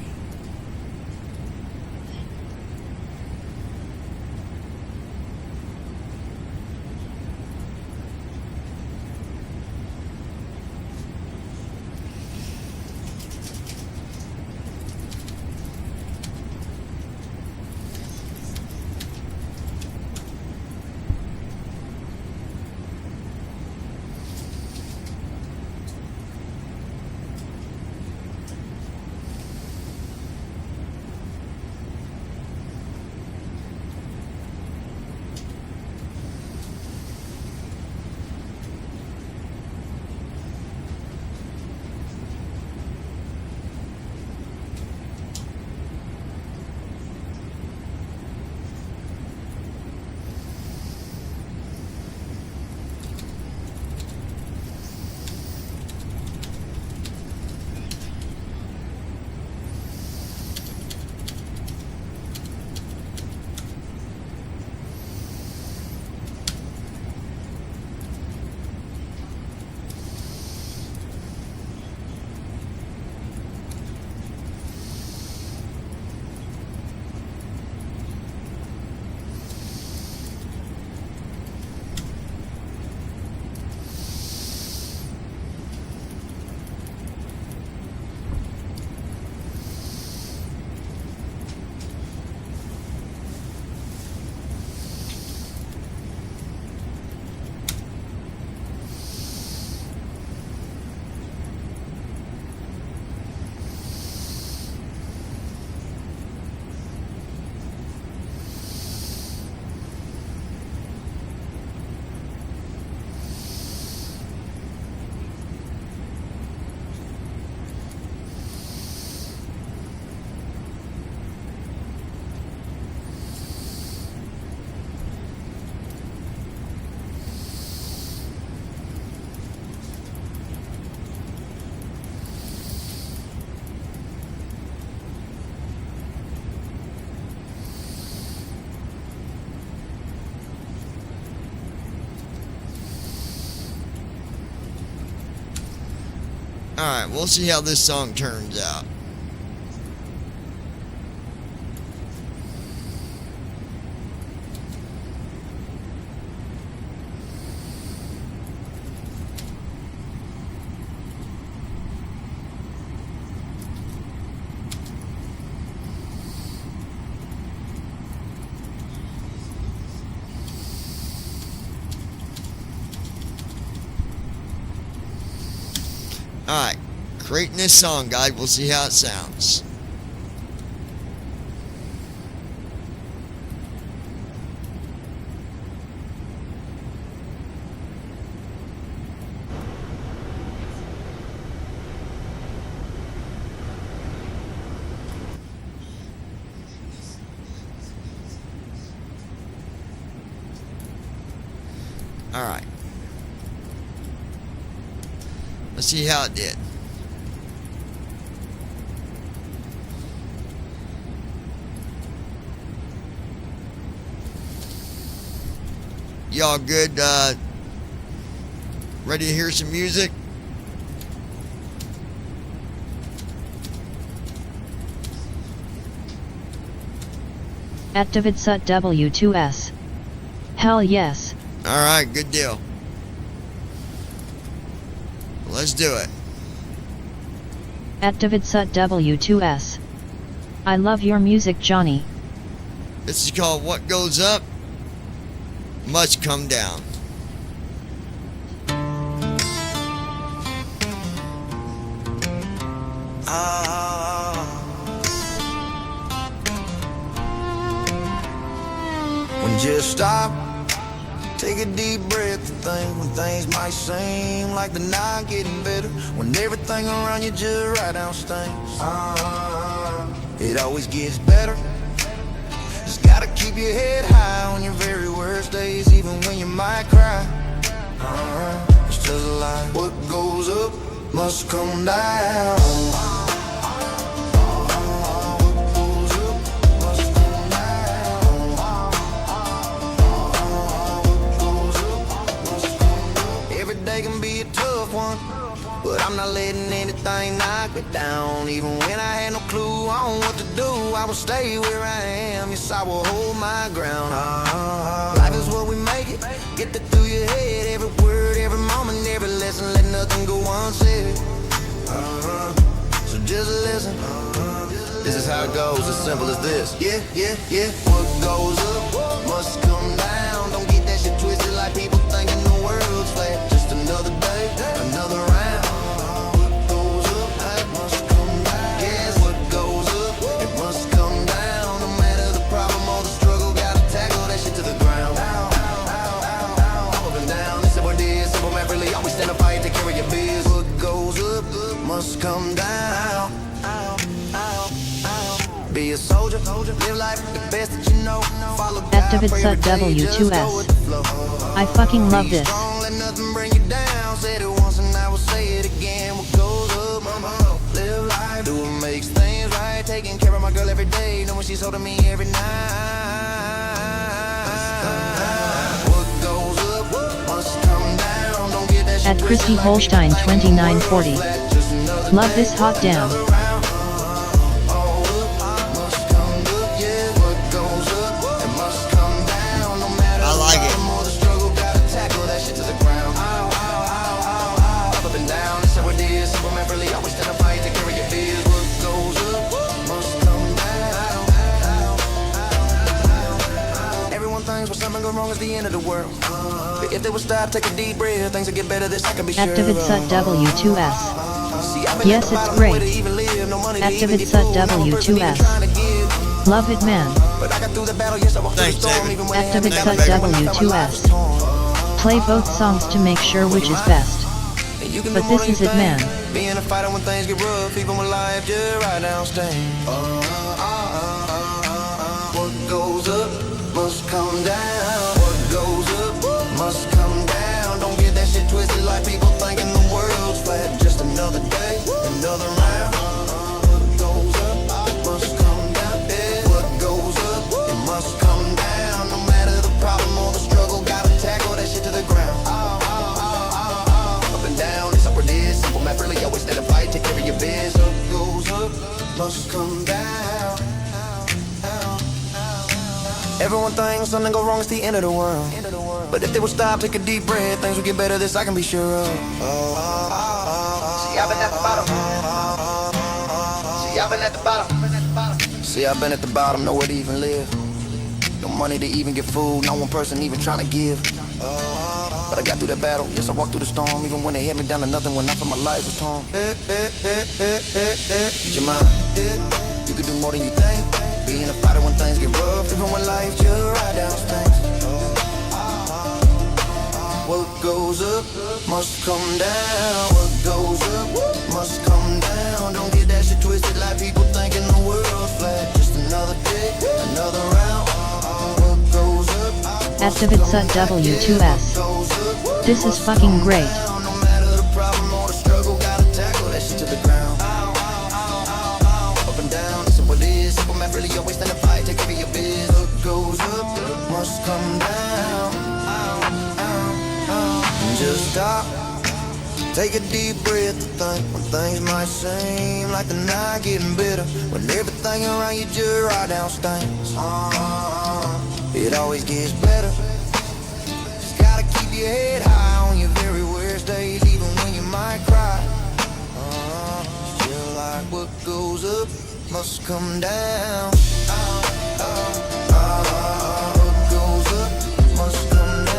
Alright, we'll see how this song turns out. Alright, creating this song guide, we'll see how it sounds. Alright. Let's see how it did. Y'all good? Ready to hear some music? At DavidSut W2S. Hell yes. Alright, good deal. Let's do it. At DavidSut W2S. I love your music, Johnny. This is called What Goes Up Must Come Down. When just stop, take a deep breath to think when things might seem like they're not getting better. When everything around you just right down stinks. It always gets better. Just gotta keep your head high on your very worst days, even when you might cry. It's just a lie. What goes up must come down. Can be a tough one, but I'm not letting anything knock me down. Even when I had no clue on what to do, I will stay where I am. Yes, I will hold my ground. Life is what we make it. Get that through your head. Every word, every moment, every lesson. Let nothing go unsaid. So just listen. This is how it goes, as simple as this. Yeah, yeah, yeah. What goes up must come down. Don't get that shit twisted like people thinking the world's flat. Just another day, another round. What goes up, it must come down. Yes, what goes up, it must come down. No matter the problem or the struggle, gotta tackle that shit to the ground. Up and down, this is what it is. Simple man, really always stand up, fight, take care of your biz. What goes up must come down. Be a soldier, live life the best that you know. Follow At DavidSut W2S. I fucking love this. Let nothing bring you down. Said it once and I will say it again. What goes up, mama, live life. Do what makes things right. Taking care of my girl every day, knowing she's holding me every night. What goes up must come down. Don't get that shit At Christy Holstein 2940. Love this hot damn. Wrong is the end of the world. But if they would stop, take a deep breath, things will get better. This I can be sure. At DavidSut W2S. Yes, it's great. At DavidSut W2S. Love it, man. Thanks, David. At DavidSut W2S. Play both songs to make sure which is best. But this is it, man. Being a fighter when things get rough, even when life just right down stain. What goes up must come down. What goes up must come down. Don't get that shit twisted like people thinking the world's flat. Just another day, another round. What goes up, it must come down. Yeah. What goes up, it must come down. No matter the problem or the struggle, gotta tackle that shit to the ground. Up and down, it's up or this. Simple math really always stand up. Everyone thinks something go wrong, it's the end of the world. But if they would stop, take a deep breath, things would get better, this I can be sure of. See, I've been at the bottom. See, I've been at the bottom. See, I've been at the bottom, nowhere to even live. No money to even get food, no one person even trying to give. But I got through that battle, yes I walked through the storm. Even when they had me down to nothing, when I felt my life was torn. Use your mind, you can do more than you think. Being a fighter when things get rough, even when life just ride down things. What goes up must come down. What goes up must come down. Don't get that shit twisted like people thinking the world's flat. Just another day, another round. What goes up? Activate Sut W2S. This is fucking great. No matter the problem or the struggle, gotta tackle that shit to the ground. Up and down, it's simple it is. Simple math really always stand and fight. Take care of your biz. What goes up must come down. Just stop, take a deep breath to think. When things might seem like they're not getting better, when everything around you just right down stinks, it always gets better. Just gotta keep your head high on your very worst days, even when you might cry. It's just like what goes up must come down. What goes up must come down.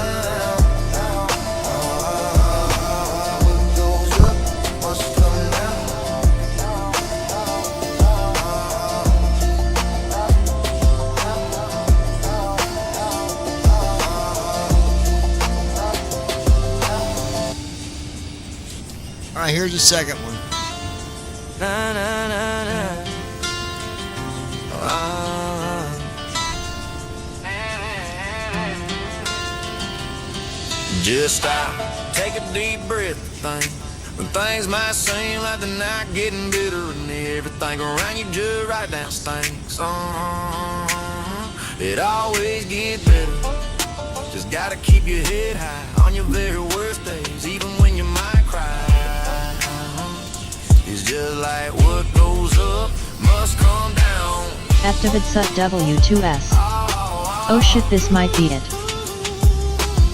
All right, here's the second one. Na, na, na, na. Just stop, take a deep breath, think. When things might seem like they're not getting better, and everything around you just right down stinks. It always gets better. Just gotta keep your head high on your very worst days, even when you might cry. It's just like what goes up must come down. Activate Sut W2S. Oh shit, this might be it.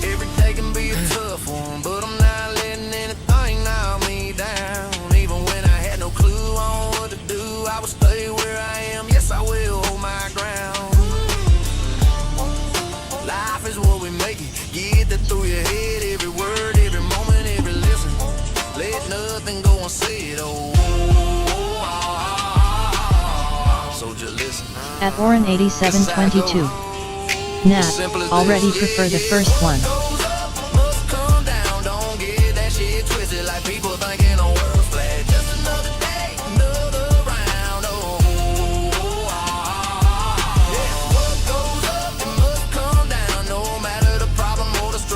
Every day can be a tough one, but I'm not letting anything knock me down. Even when I had no clue on what to do, I will stay where I am. Yes, I will hold my ground. Life is what we make it. Get that through your head, every word, every moment, every listen. Let nothing go unsaid. So just listen. At Oren8722. Nah, already prefer the first one.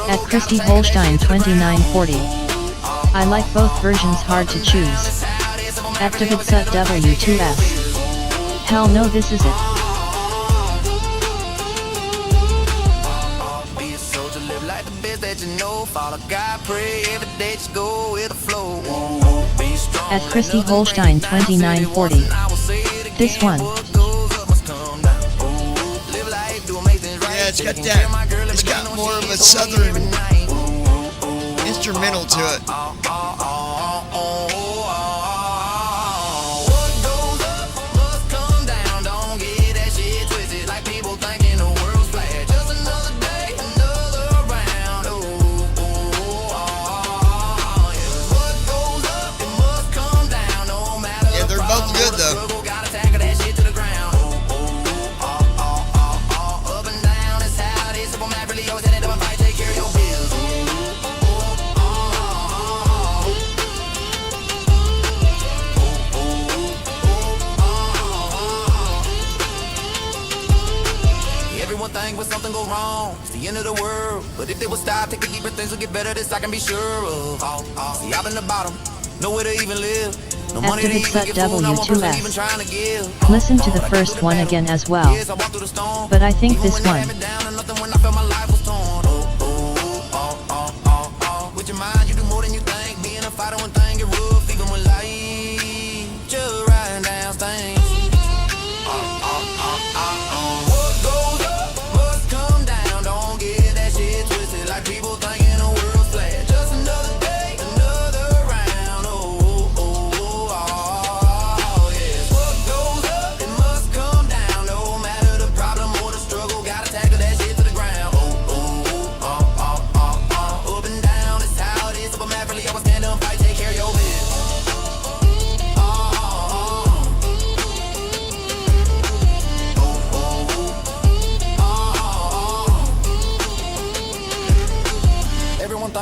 At Christy Holstein 2940. I like both versions, hard to choose. Activate Sut W2S. Hell no, this is it. Be a soldier, live like the best that you know. Follow God, pray every day, just go with the flow. Be strong. At Christy Holstein 2940. This one. Yeah, it's got that. It's got more of a southern instrumental to it. Yeah, they're both good though. Think when something go wrong, it's the end of the world. But if they would stop, take a deep breath, things will get better, this I can be sure of. See, I've been the bottom, nowhere to even live. No money to Activate even Sut get food, no one person even W2S. trying to give. Listen to the first one again as well. But I think this one. With your mind, you do more than you think. Being a fighter when things get rough, even when life just riding down things. What goes up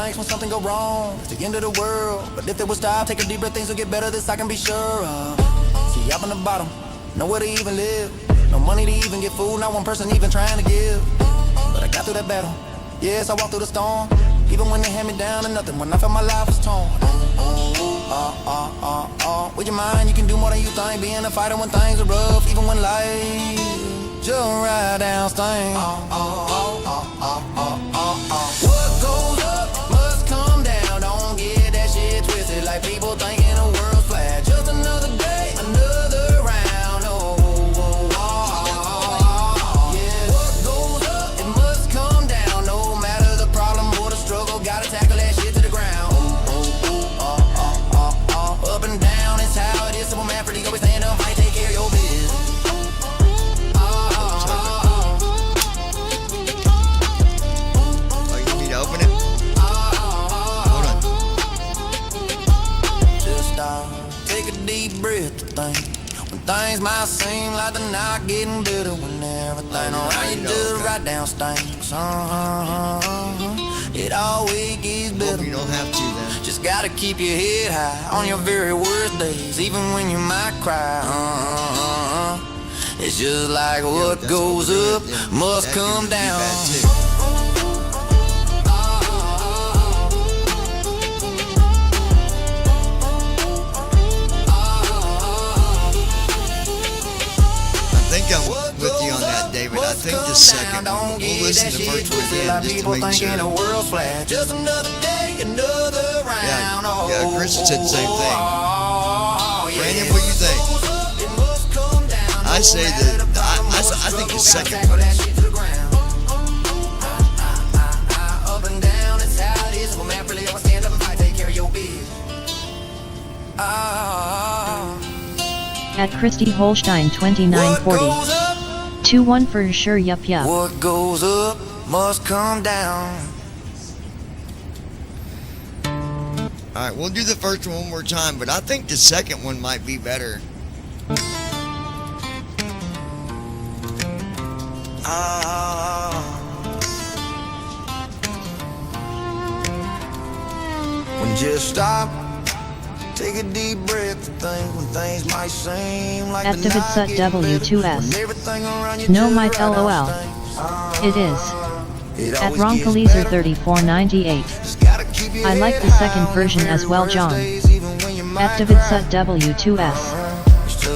thanks when something go wrong. It's the end of the world, but if it was stop, take a deep breath, things will get better. This I can be sure of. See, up on the bottom, nowhere to even live, no money to even get food, not one person even trying to give. But I got through that battle. Yes, I walked through the storm, even when they had me down to nothing. When I felt my life was torn. With your mind, you can do more than you think. Being a fighter when things are rough, even when life just ride down things. What goes up must come down. Don't get that shit twisted like people thinking the world's flat. Just another day, another round. Yeah. What goes up, it must come down. No matter the problem or the struggle, gotta tackle that shit to the ground. Up and down, it's how it is. Simple man, pretty go, we stand up, fight, take care of your business. Open it. Hold on. Just take a deep breath to think. When things might seem like they're not getting better, when everything around you just right down stinks. It always gets better. You don't have to then. Just gotta keep your head high on your very worst days, even when you might cry. It's just like what goes up must come down. I think I'm with you on that, David. I think the second one, we'll listen to the first one again just to make sure. Just another day, another round. Yeah, Chris said the same thing. Brandon, what do you think? I say that, I think the second one. Up and down, it's how it is. Well, man, really, I'll stand up and fight, take care of your biz. At Christy Holstein 2940. 2-1 for sure, yup. What goes up must come down. Alright, we'll do the first one more time, but I think the second one might be better. When just stop, take a deep breath to think when things might seem like Activate sut W2S. No might LOL. It is. At Ronkalizer 3498. I like the second version as well, John. Activate sut W2S.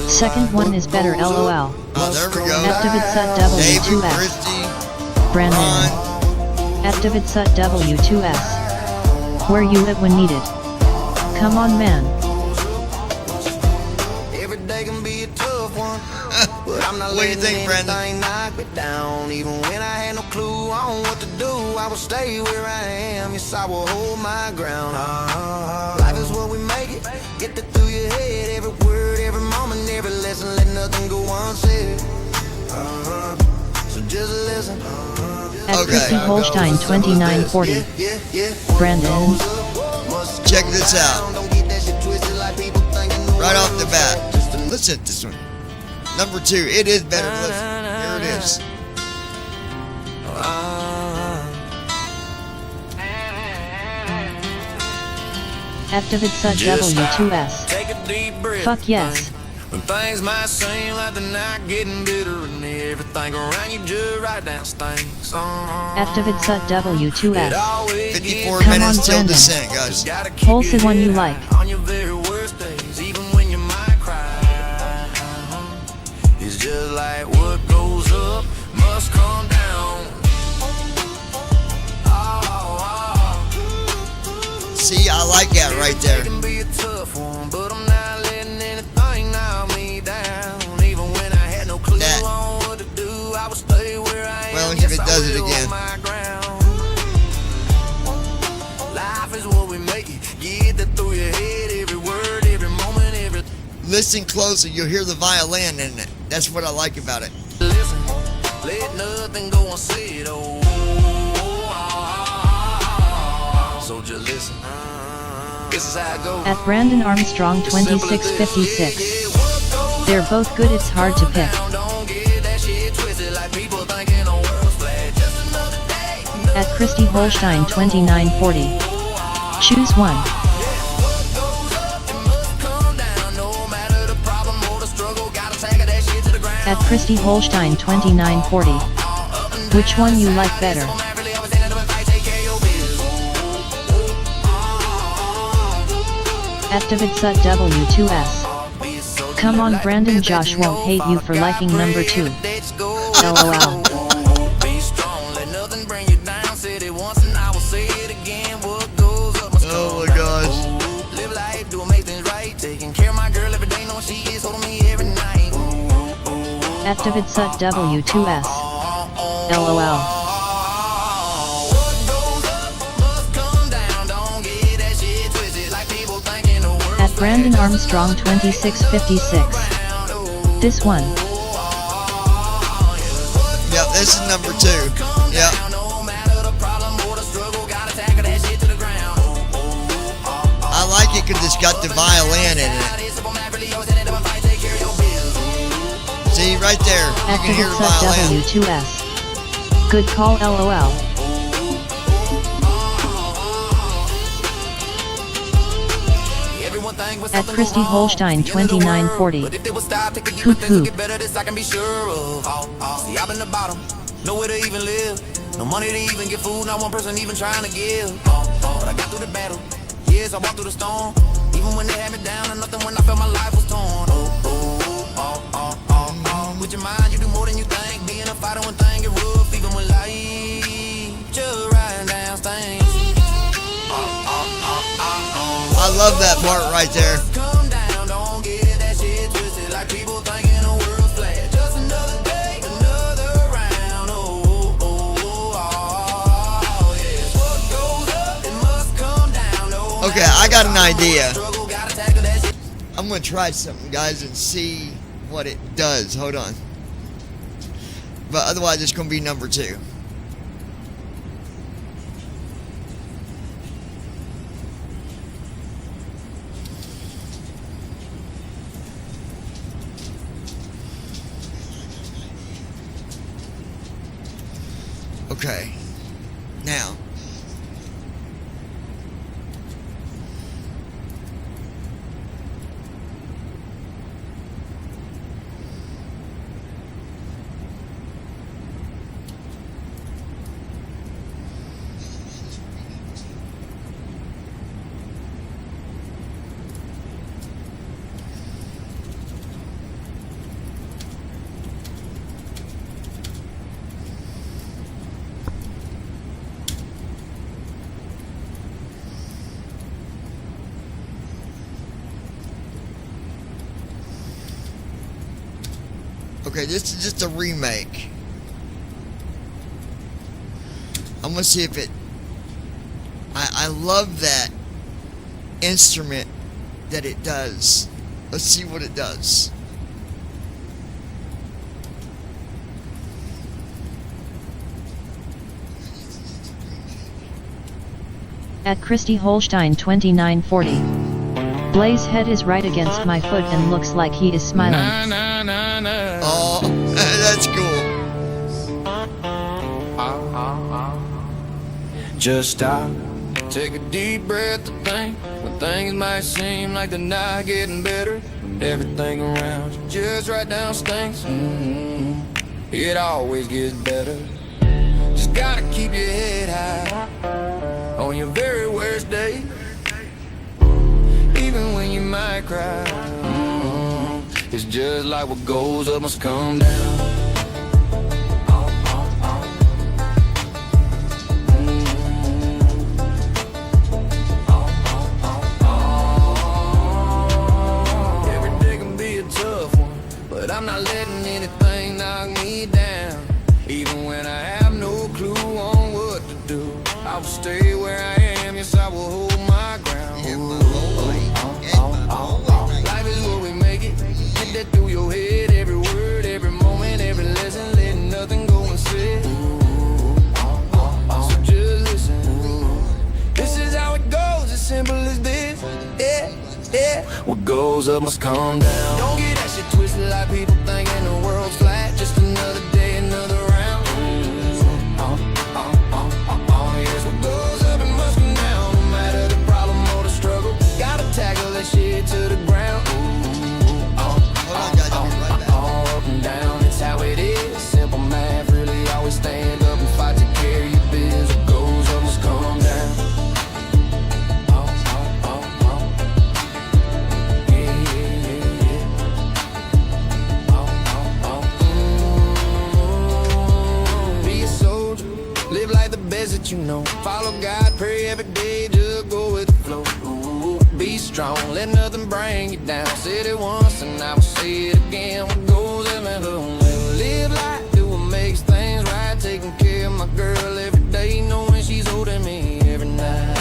Second one is better, LOL. There we go. Activate sut W2S. Brandon. Activate sut W2S. Where you at when needed? Come on, man. Every day can be a tough one, but I'm not what do you think, Brandon? Knock me down. Even when I had no clue on what to do, I will stay where I am. Yes, I will hold my ground. Life is what we make it. Get that through your head. Every word, every moment, every lesson. Let nothing go unsaid. So just listen. At Christy Holstein 2940. Brandon. Check this out. Right off the bat. Listen to this one. Number 2. It is better. Listen. Here it is. Activate sut W2S. Fuck yes. When things might seem like they're not getting better and everything around you just right down stinks. Activate sut W2S. 54 Come minutes on, till Brandon. descent, guys. Pulse the one you like. On your very worst days, even when you might cry. It's just like what goes up must come down. See, I like that right there. It can be a tough one, but I'm not letting anything knock me down. Even when I had no clue on what to do, I would stay where I am. Well, if it does it again. Life is what we make it. Get that through your head, every word, every moment, every. Listen closely, you'll hear the violin in it. That's what I like about it. Listen, let nothing go unsaid. So just listen. This is how it goes. At Brandon Armstrong 2656. They're both good, it's hard to pick. At Christy Holstein 2940. Choose one. At Christy Holstein 2940. Which one you like better? At Davidsut W2S. Come on, Brandon, Josh won't hate you for liking number 2. LOL. Oh my gosh. At Davidsut W2S. LOL. At Brandon Armstrong 2656. This one. Yep, this is number 2. Yep. I like it because it's got the violin in it. See, right there, you can hear the violin. W2S. Good call, LOL. At Christy Holstein 2940. Hoop hoop. Nowhere to even live, no money to even get food, not one person even trying to give. But I got through the battle, yes, I walked through the storm. Even when they had me down, and nothing when I felt my life was torn. With your mind, you do more than you think. Being a fighter when things get rough, even when life just riding down things. I love that part right there. Come down, don't get that shit twisted. Like people thinking the world's flat. Just another day, another round. Yeah. What goes up, it must come down. Okay, I got an idea. I'm gonna try something, guys, and see what it does. Hold on. But otherwise, it's gonna be number 2. Okay. Now. Okay, this is just a remake. I'm gonna see if it... I love that instrument that it does. Let's see what it does. At Christy Holstein 2940. Blaze's head is right against my foot and looks like he is smiling. Oh, that's cool. Just stop, take a deep breath to think. When things might seem like they're not getting better, when everything around you just right down stinks. It always gets better. Just gotta keep your head high on your very worst day. Even when you might cry, it's just like what goes up must come down. Every day can be a tough one, but I'm not letting anything knock me down. Even when I have no clue on what to do, I will stay where I am, yes I will hold my ground. Life is what we make it. Get that through your head. Every word, every moment, every lesson. Let nothing go unsaid. So just listen. This is how it goes, as simple as this. Yeah, yeah. What goes up must come down. Don't get that shit twisted like people thinking the world's flat. Just another day, another round. Yes, what goes up, it must come down. No matter the problem. best that you know. Follow God, pray every day, just go with the flow. Ooh, be strong, let nothing bring you down. Said it once and I will say it again. What goes up and live life, do what makes things right. Taking care of my girl every day, knowing she's holding me every night.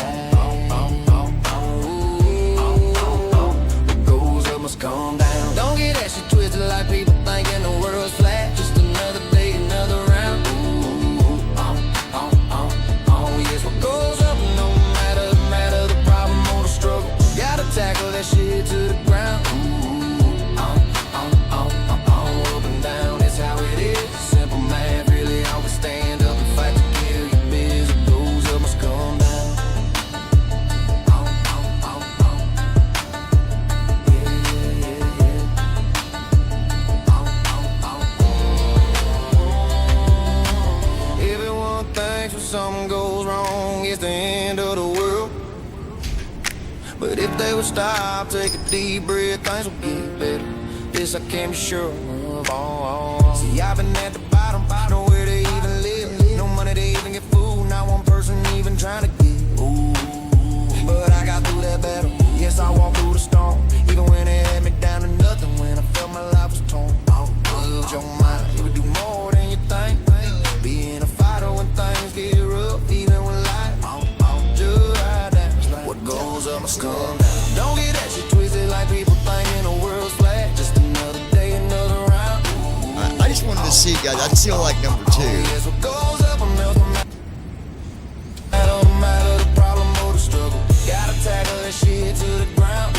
What goes up must come down. Don't get that shit twisted like people thinking the world's flat. Just another day, another round. Yes, what goes up no matter the problem or the struggle. Gotta tackle that shit to the ground. Up and down, that's how it is. Simple math, really always stand up and fight to kill your biz. What goes up must come down. Everyone thinks when something goes wrong, it's the end of the world. But if they would stop, take a deep breath, things will get better. This I can be sure of. See, I've been at the bottom, nowhere to even live. No money to even get food, not one person even trying to get. Ooh, but I got through that battle. Yes, I walked through the storm, even when they had me down to nothing. When I felt my life was torn. Build your mind, you would do more than you think. Being a fighter when things get rough, even when life just right down. What goes up must come down. Don't get that shit twisted like people thinking the world's flat. Just another day, another round. I just wanted to see, guys. I'd still like number 2. Yes, what goes up will never matter the problem or the struggle. Gotta tackle that shit to the ground.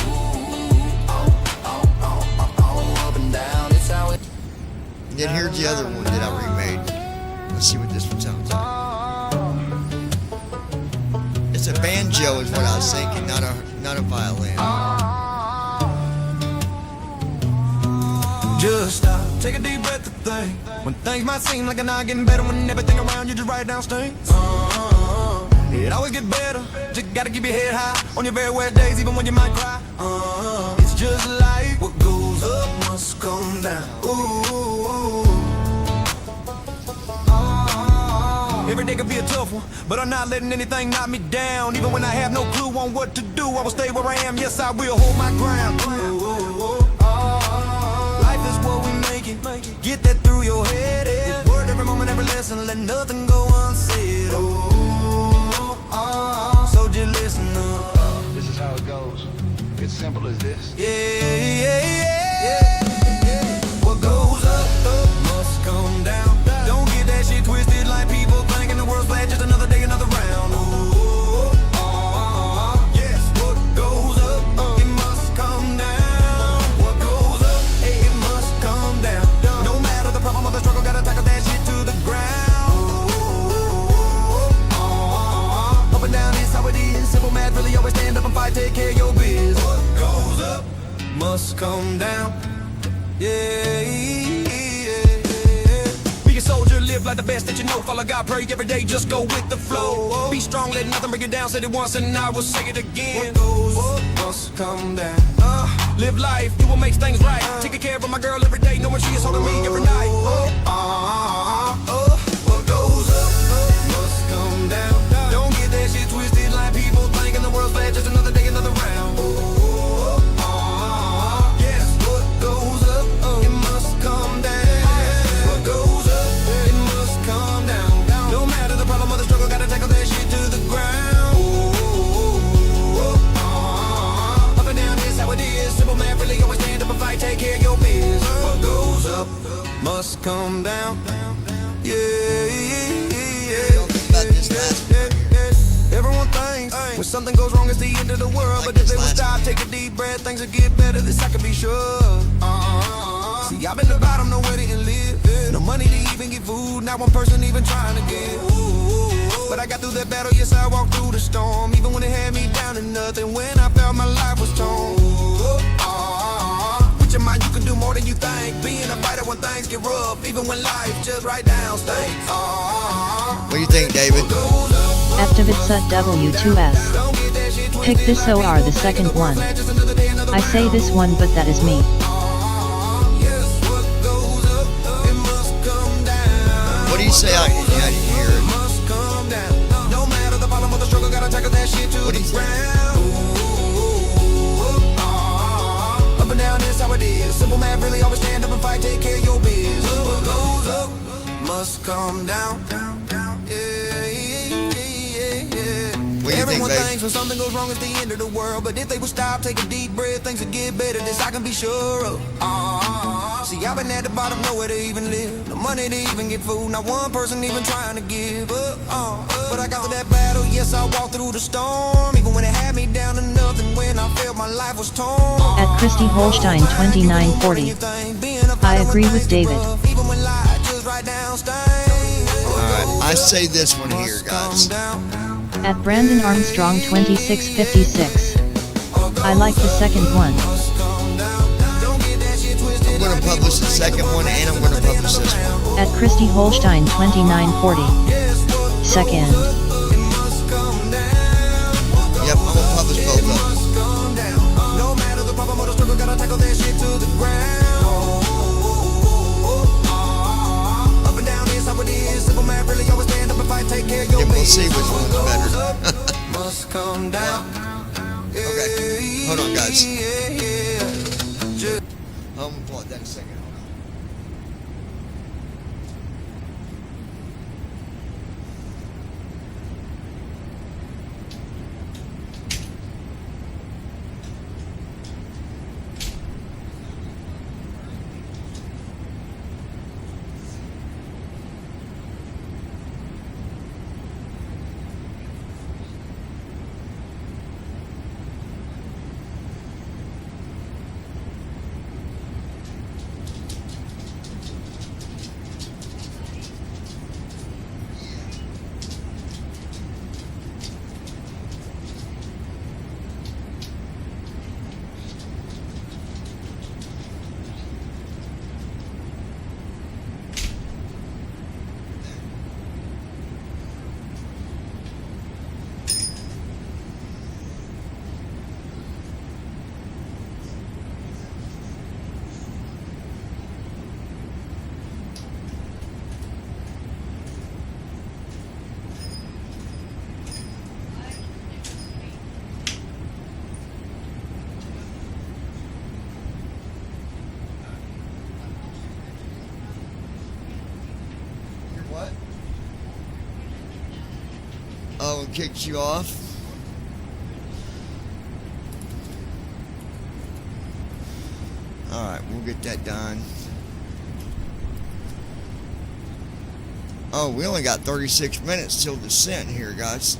Up and down, it's how it. And then here's the other one that I remade. Let's see what this one sounds like. It's a banjo is what I was thinking, not a violin. Just stop, take a deep breath to think. When things might seem like they're not getting better, when everything around you just write down stinks. It always get better, just gotta keep your head high on your very worst days, even when you might cry. It's just like what goes up must come down. Every day could be a tough one, but I'm not letting anything knock me down. Even when I have no clue on what to do, I will stay where I am. Yes, I will hold my ground. Life is what we make it. Get that through your head. It's word every moment, every lesson. Let nothing go unsaid. So just listen up. This is how it goes. It's simple as this. What goes up must come down. Don't get that shit twisted like people thinking the world's flat. Just another day, another round. Yes, what goes up, it must come down. What goes up, it must come down. No matter the problem or the struggle, gotta tackle that shit to the ground. Up and down, it's how it is. Simple math, really always stand up and fight, take care of your biz. What goes up must come down. Be a soldier, live like the best that you know. Follow God, pray every day, just go with the flow. Be strong, let nothing bring you down. Said it once and I will say it again. What goes up must come down. Live life, do what makes things right. Taking care of my girl every day, knowing she is holding me every night. What goes up must come down. Don't get that shit twisted like people thinking the world's flat. Just another day, another round. Yes, what goes up, it must come down. What goes up, it must come down. No matter the problem or the struggle, gotta tackle that shit to the ground. Up and down, this how it is. Simple man, really always stand up and fight, take care of your biz. What goes up must come down. Everyone thinks when something goes wrong, it's the end of the world. But if they would stop, take a deep breath, things will get better. This I can be sure. See, I've been the bottom, nowhere to live. No money to even get food, not one person even trying to give. But I got through that battle, yes, I walked through the storm. Even when it had me down to nothing, when I felt my life was torn. With your mind, you can do more than you think. Being a fighter when things get rough, even when life just right down stinks. What do you think, David? Activitsut W2S. Pick this OR the second one. I say this one but that is me. What do you say? I didn't hear it. to What the do you think? ground. Up and down, that's how it is. Simple math, really always stand up and fight, take care of your biz. What goes up must come down. Yeah, yeah, yeah, yeah. What do you Everyone think, babe? thinks when something goes wrong, it's the end of the world. But if they would stop, take a deep breath, things would get better. This I can be sure of. See, I've been at the bottom, nowhere to even live. No money to even get food, not one person even trying to give up. But I got through that battle, yes, I walked through the storm. Even when it had me down to nothing, when I felt my life was torn. At Christy Holstein 2940. I agree with David. Even when life just right down stains. Alright, I say this one here, guys. At Brandon Armstrong 2656. I like the second one. I'm going to publish the second one and I'm going to publish this one. At Christy Holstein 2940. Second. Yep, I'm going to publish both of them. No matter the problem or the struggle, gotta tackle that shit to the ground. Up and down is how it is. Simple man really always stand up and fight, take care of your Yeah, we'll business. see which one's better. Must come down. Okay, hold on, guys. Just I'm going to pull it that in a second. What? Oh, it kicked you off? Alright, we'll get that done. Oh, we only got 36 minutes till descent here, guys.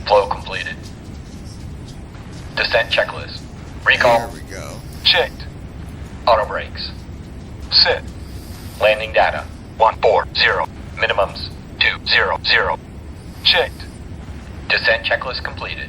Flow completed. Descent checklist. Recall. There we go. Checked. Auto brakes. Set. Landing data. 140. Minimums. 200. Checked. Descent checklist completed.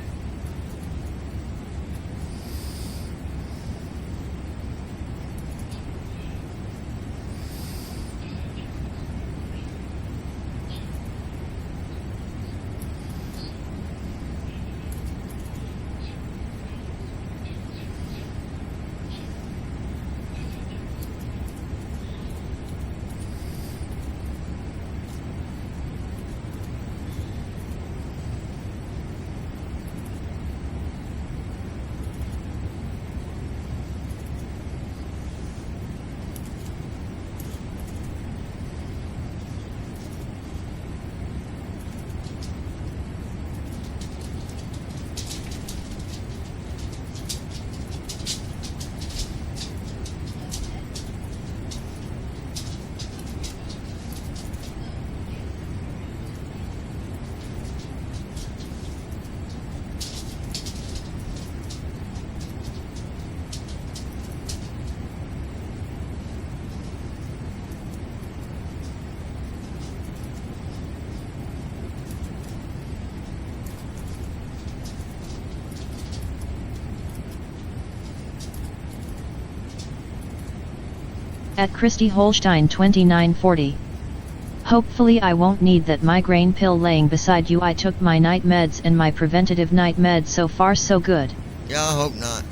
At Christy Holstein 2940. Hopefully I won't need that migraine pill laying beside you. I took my night meds and my preventative night meds. So far so good. Yeah, I hope not.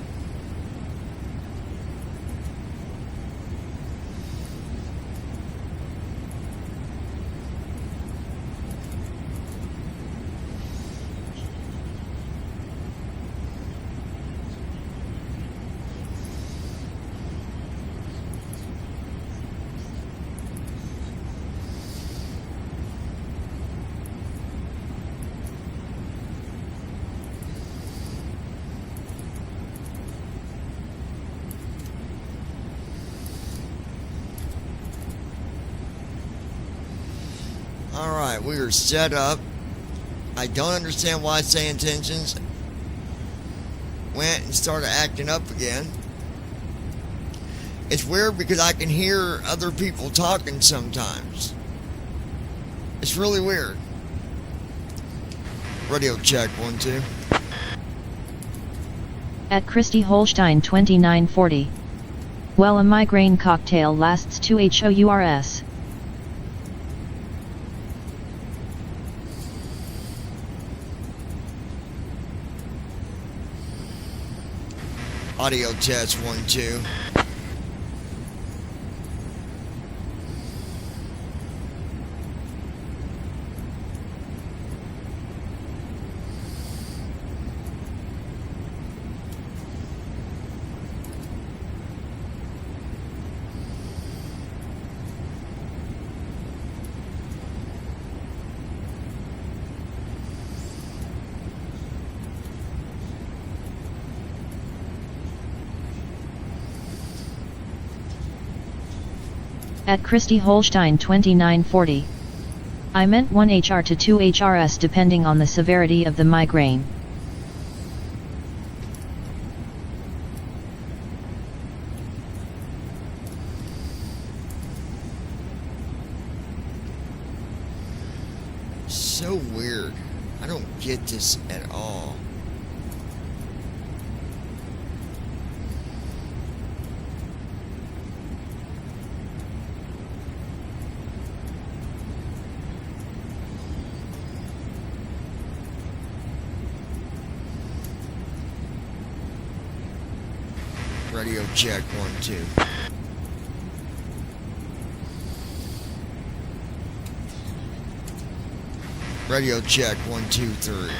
Alright, we are set up. I don't understand why Say Intentions went and started acting up again. It's weird because I can hear other people talking sometimes. It's really weird. Radio check, 1, 2. At Christy Holstein 2940. Well, a migraine cocktail lasts 2 hours. Audio test, 1, 2. At Christy Holstein 2940. I meant 1 HR to 2 HRS depending on the severity of the migraine. So weird. I don't get this at all. Radio check, 1, 2. Radio check, 1, 2, 3.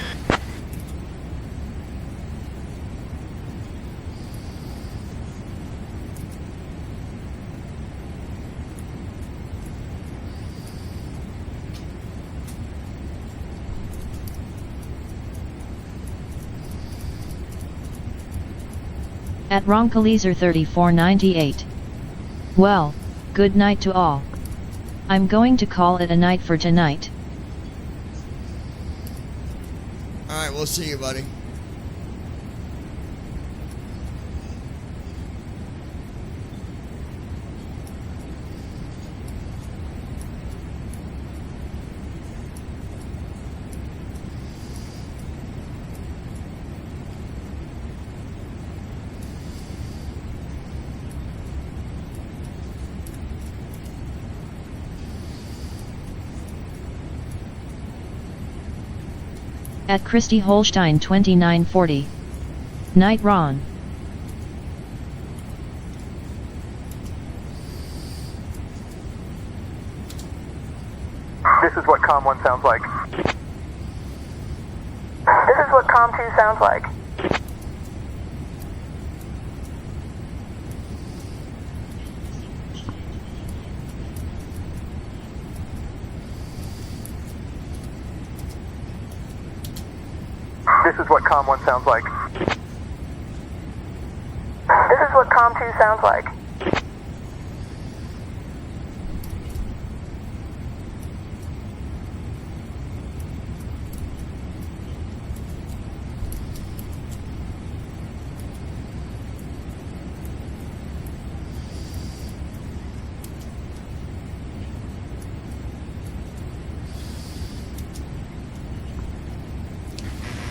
At Ronkaleaser 3498. Well, good night to all. I'm going to call it a night for tonight. Alright, we'll see you, buddy. At Christy Holstein 2940. Night Ron. This is what COM 1 sounds like. This is what COM 2 sounds like. This is what COM 1 sounds like. This is what COM 2 sounds like.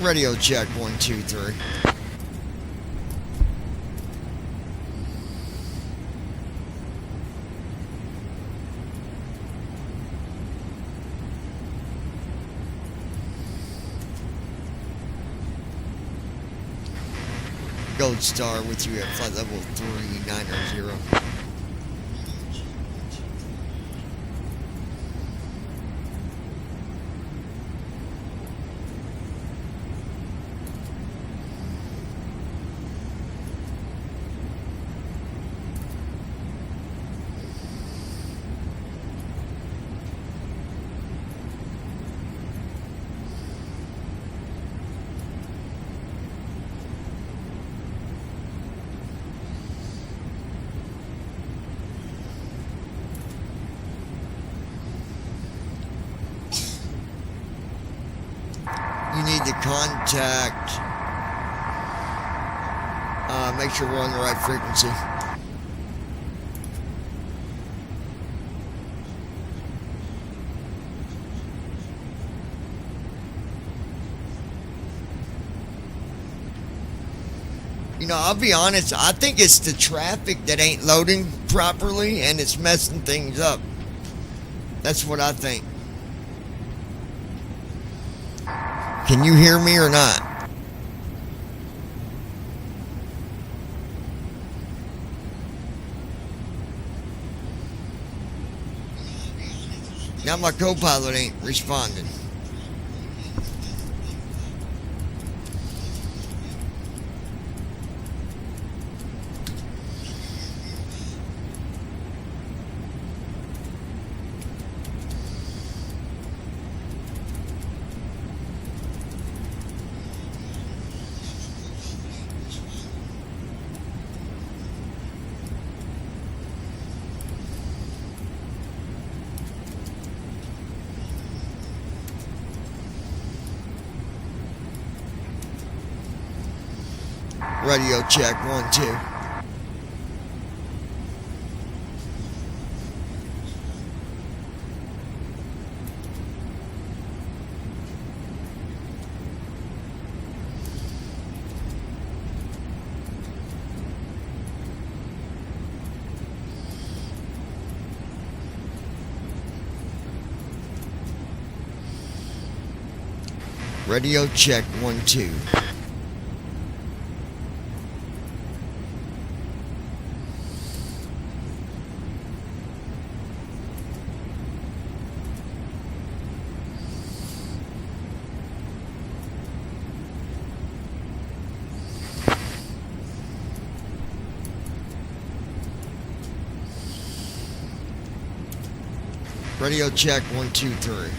Radio check, 1, 2, 3. Gold Star with you at flight level 3900. You need to contact, make sure we're on the right frequency. You know, I'll be honest, I think it's the traffic that ain't loading properly and it's messing things up. That's what I think. Can you hear me or not? Now my co-pilot ain't responding. Radio check, 1, 2. Radio check, 1, 2. Radio check, 1, 2, 3.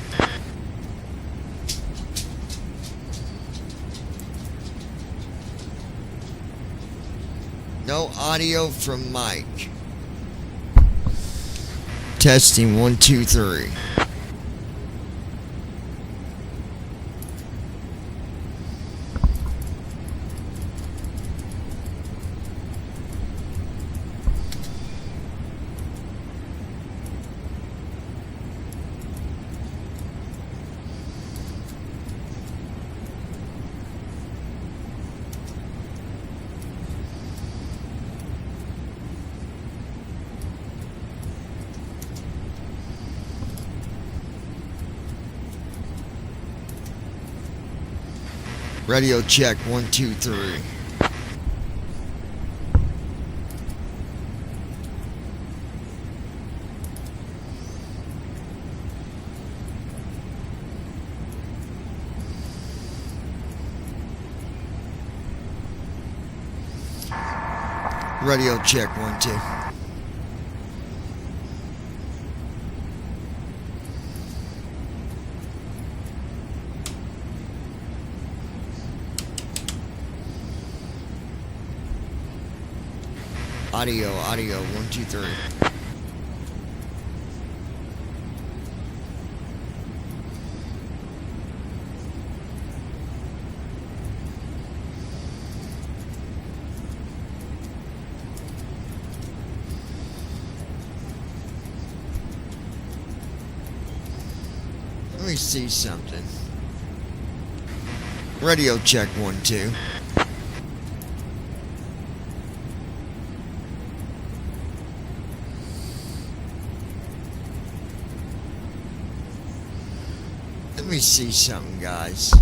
No audio from Mike. Testing, 1, 2, 3. Radio check, 1, 2, 3. Radio check, 1, 2. Audio, 1, 2, 3. Let me see something. Radio check, 1, 2. Let me see something, guys.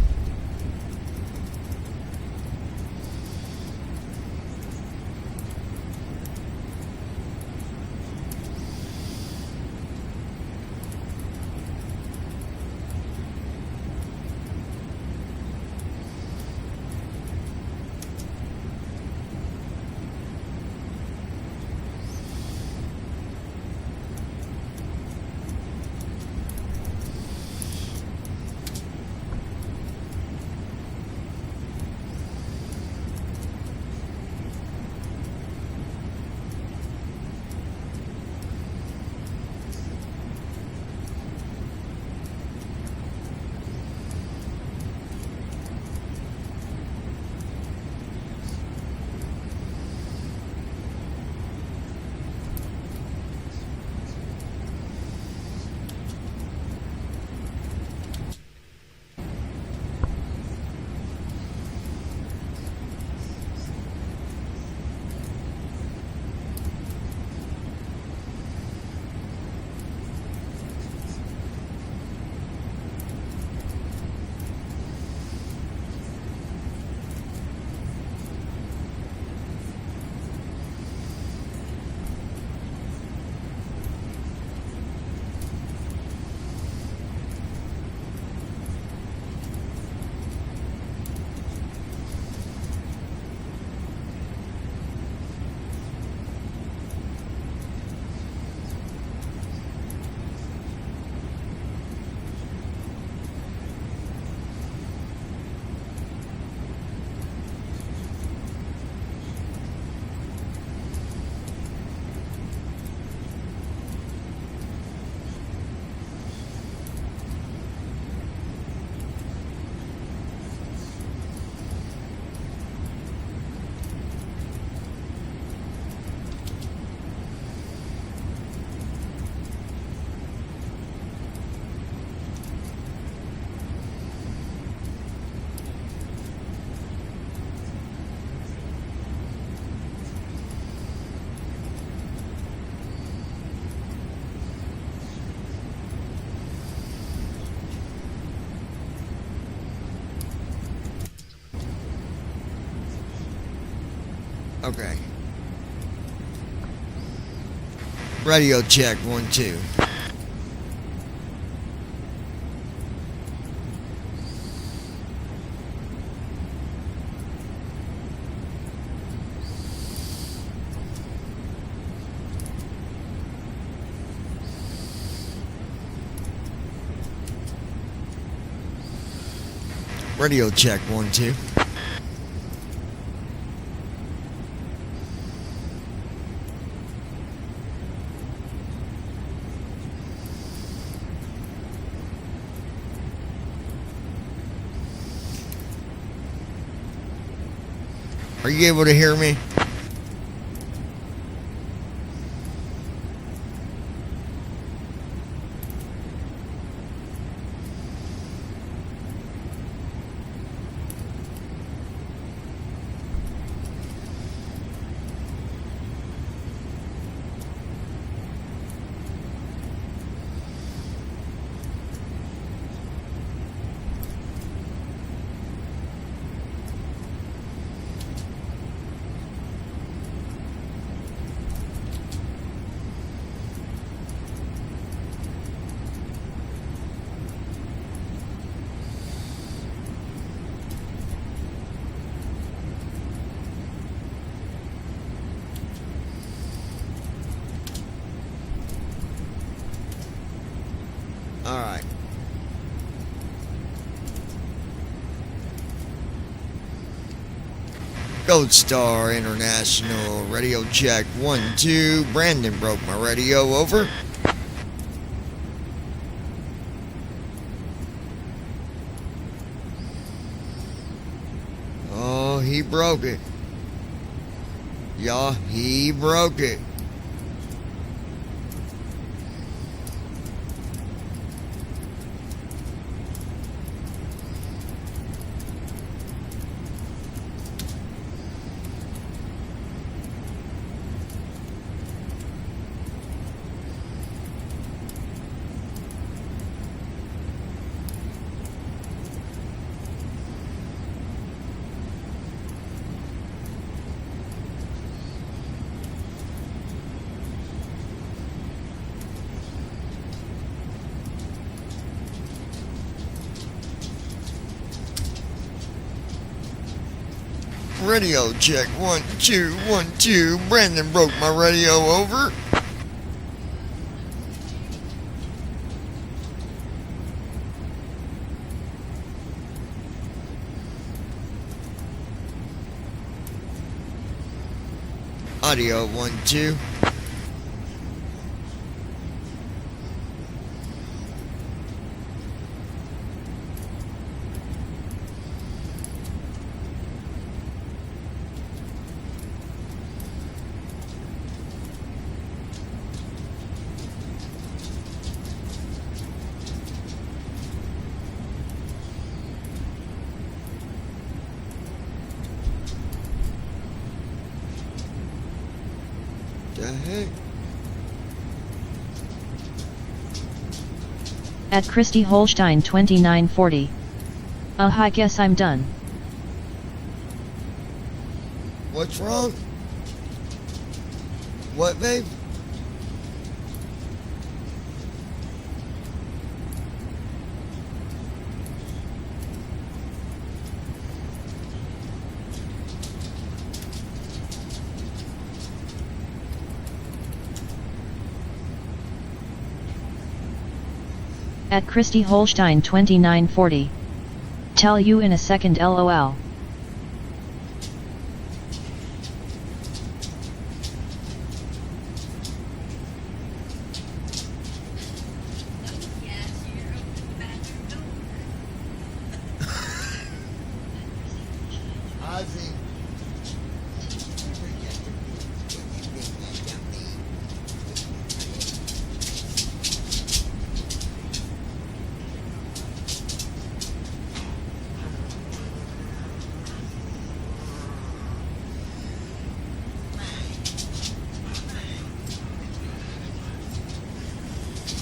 Okay. Radio check 1 2. Radio check 1 2. Are you able to hear me? Alright. Gold Star International radio check 1 2. Brandon broke my radio, over. Oh, he broke it. Yeah, he broke it. Radio check 1 2 1 2. Brandon broke my radio, over. Audio 1 2. The heck? At Christy Holstein 2940. I guess I'm done. What's wrong? What, babe? At Christy Holstein 2940. Tell you in a second, lol. Ozzy.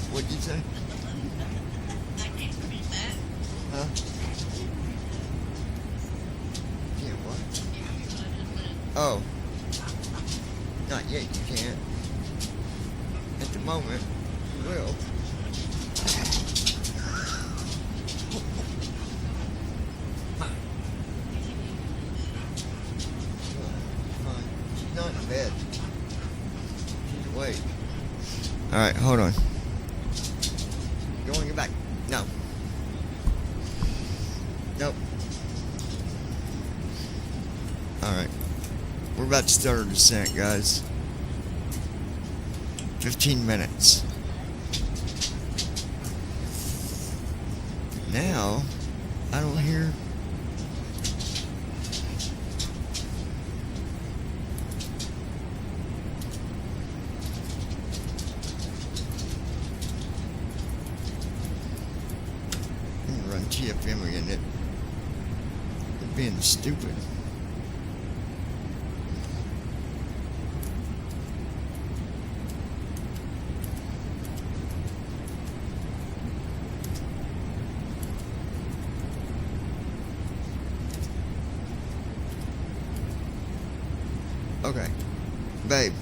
What'd you say? Huh? Yeah, what? Oh. moment. You will. She's not in bed. She's awake. Alright, hold on. You want to get back? No. Nope. Alright. We're about to start our descent, guys. 15 minutes. Now, I don't hear... I'm gonna run TFM again. They're being stupid. Okay. Babe.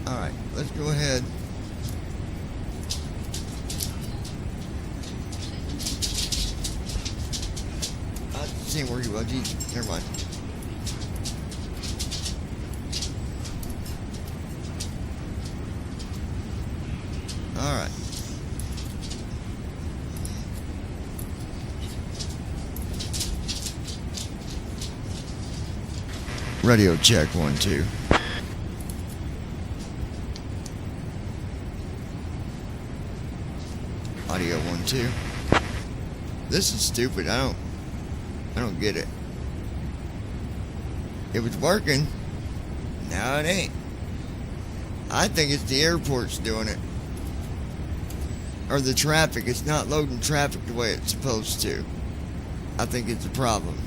Alright, let's go ahead. I seen where he was. Never mind. Alright. Radio check 1 2. Audio 1 2. This is stupid. I don't get it. It was working. Now it ain't. I think it's the airport's doing it. Or the traffic. It's not loading traffic the way it's supposed to. I think it's a problem.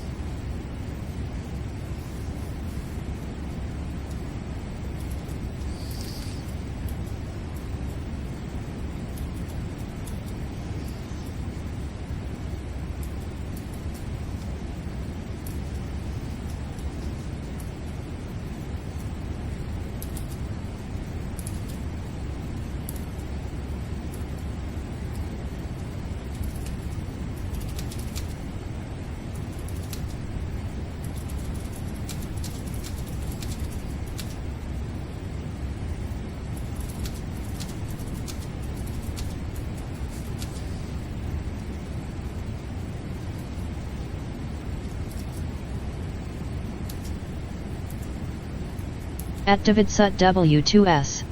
At Davidsut W2S.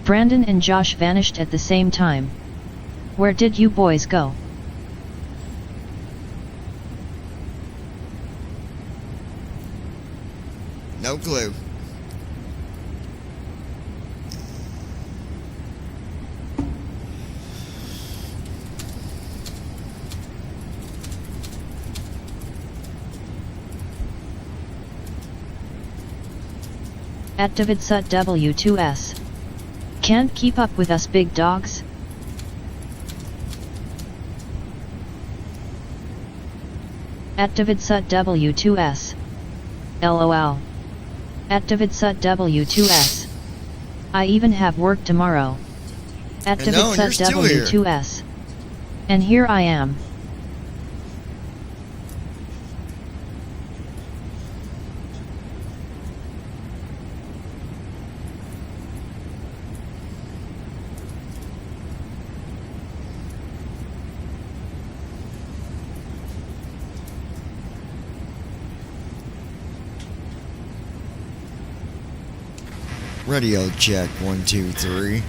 Brandon and Josh vanished at the same time. Where did you boys go? No clue. At Davidsut W2S. Can't keep up with us big dogs? At Davidsut W2S. LOL. At Davidsut W2S. I even have work tomorrow. At Davidsut W2S. And here I am. Radio check 1 2 3.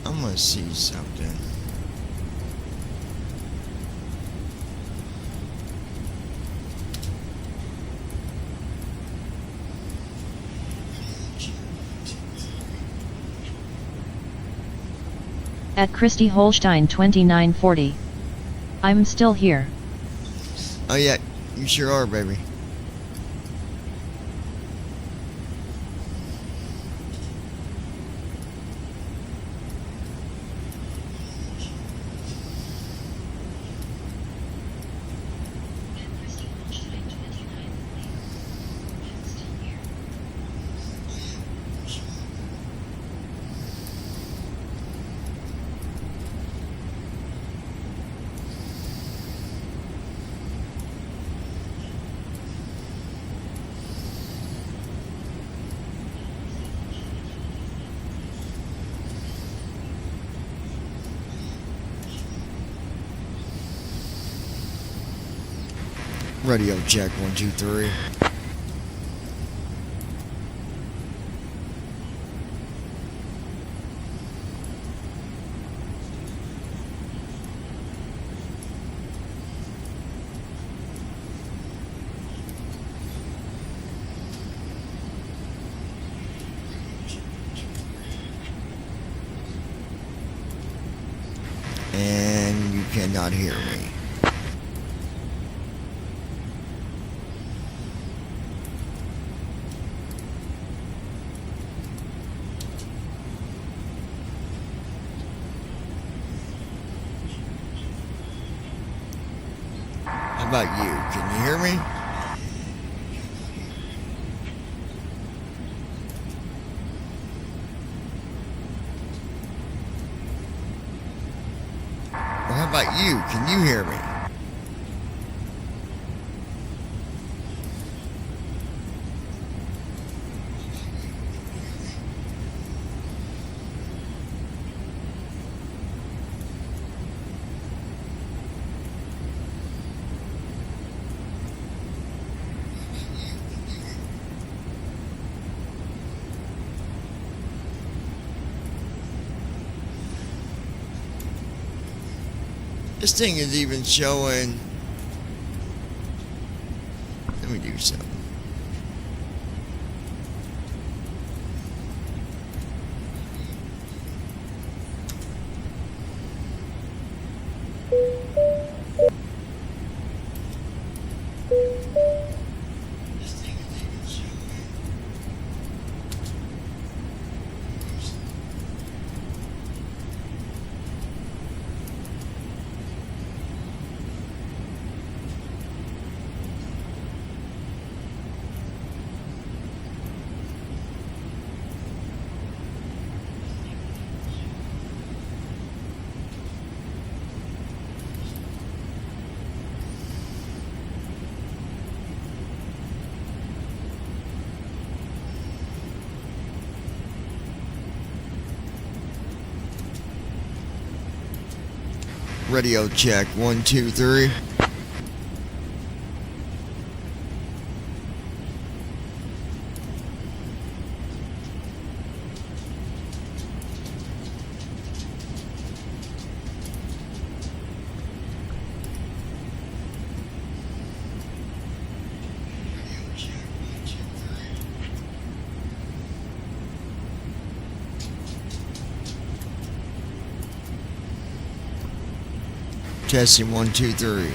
I'm gonna see something. At Christy Holstein 2940. I'm still here. Oh yeah, you sure are, baby. Radio check 1 2 3. And you cannot hear me. How about you? Can you hear me? Or how about you? Can you hear me? This thing is even showing. Let me do something. Radio check 1 2 3. Testing 1 2 3.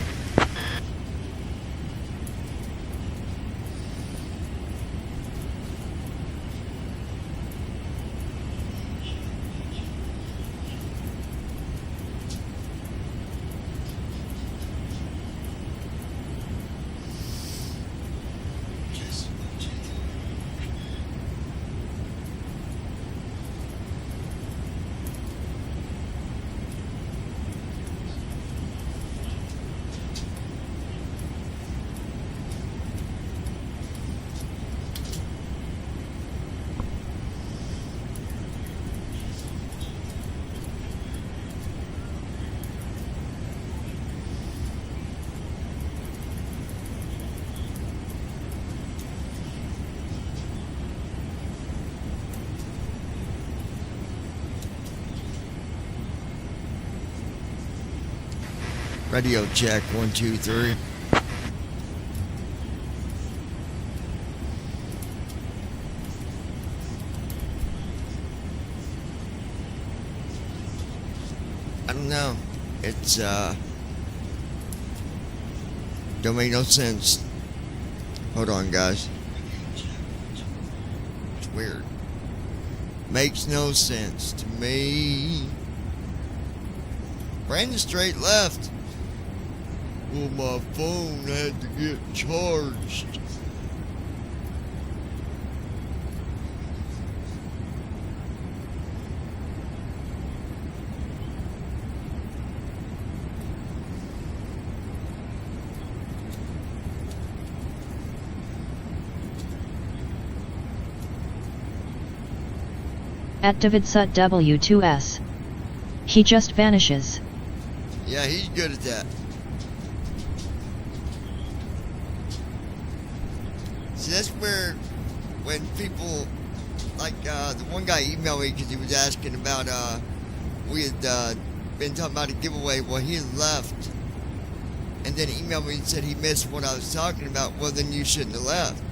Radio check 1 2 3. I don't know. It's don't make no sense. Hold on, guys. It's weird. Makes no sense to me. Brandon straight left. Well, my phone had to get charged. At DavidSut W2S. He just vanishes. Yeah, he's good at that. See, that's where when people, like the one guy emailed me because he was asking about, we had been talking about a giveaway. Well, he had left and then emailed me and said he missed what I was talking about. Well, then you shouldn't have left.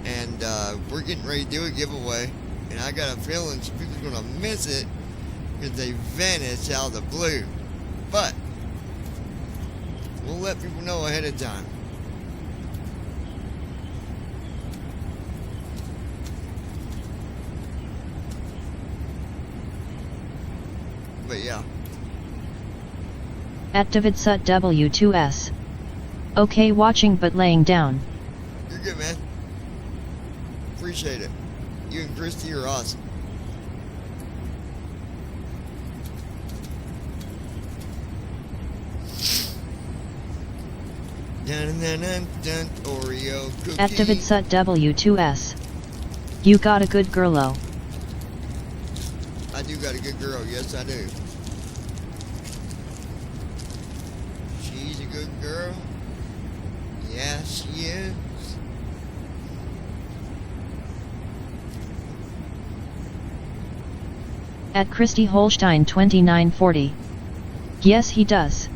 And we're getting ready to do a giveaway, and I got a feeling some people's going to miss it because they vanished out of the blue. But we'll let people know ahead of time. But yeah. At DavidSut W2S. Okay, watching but laying down. You're good, man. Appreciate it. You and Christy are awesome. Dun, dun, dun, dun, Oreo cookie. At DavidSut W2S. You got a good girlo. I do got a good girl. Yes, I do. She's a good girl. Yeah, she is. At Christy Holstein 2940. Yes, he does.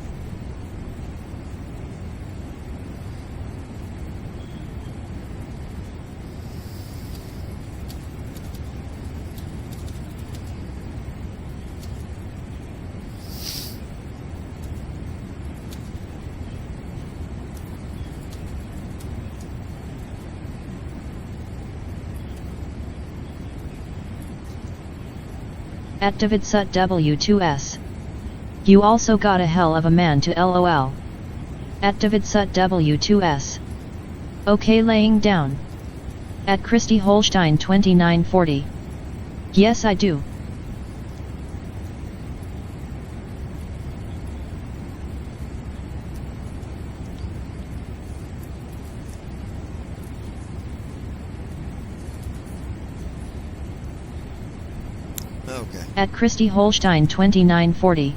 At DavidSut W2S. You also got a hell of a man to LOL. At DavidSut W2S. Okay, laying down. At Christy Holstein 2940. Yes, I do. Okay. At Christy Holstein 2940.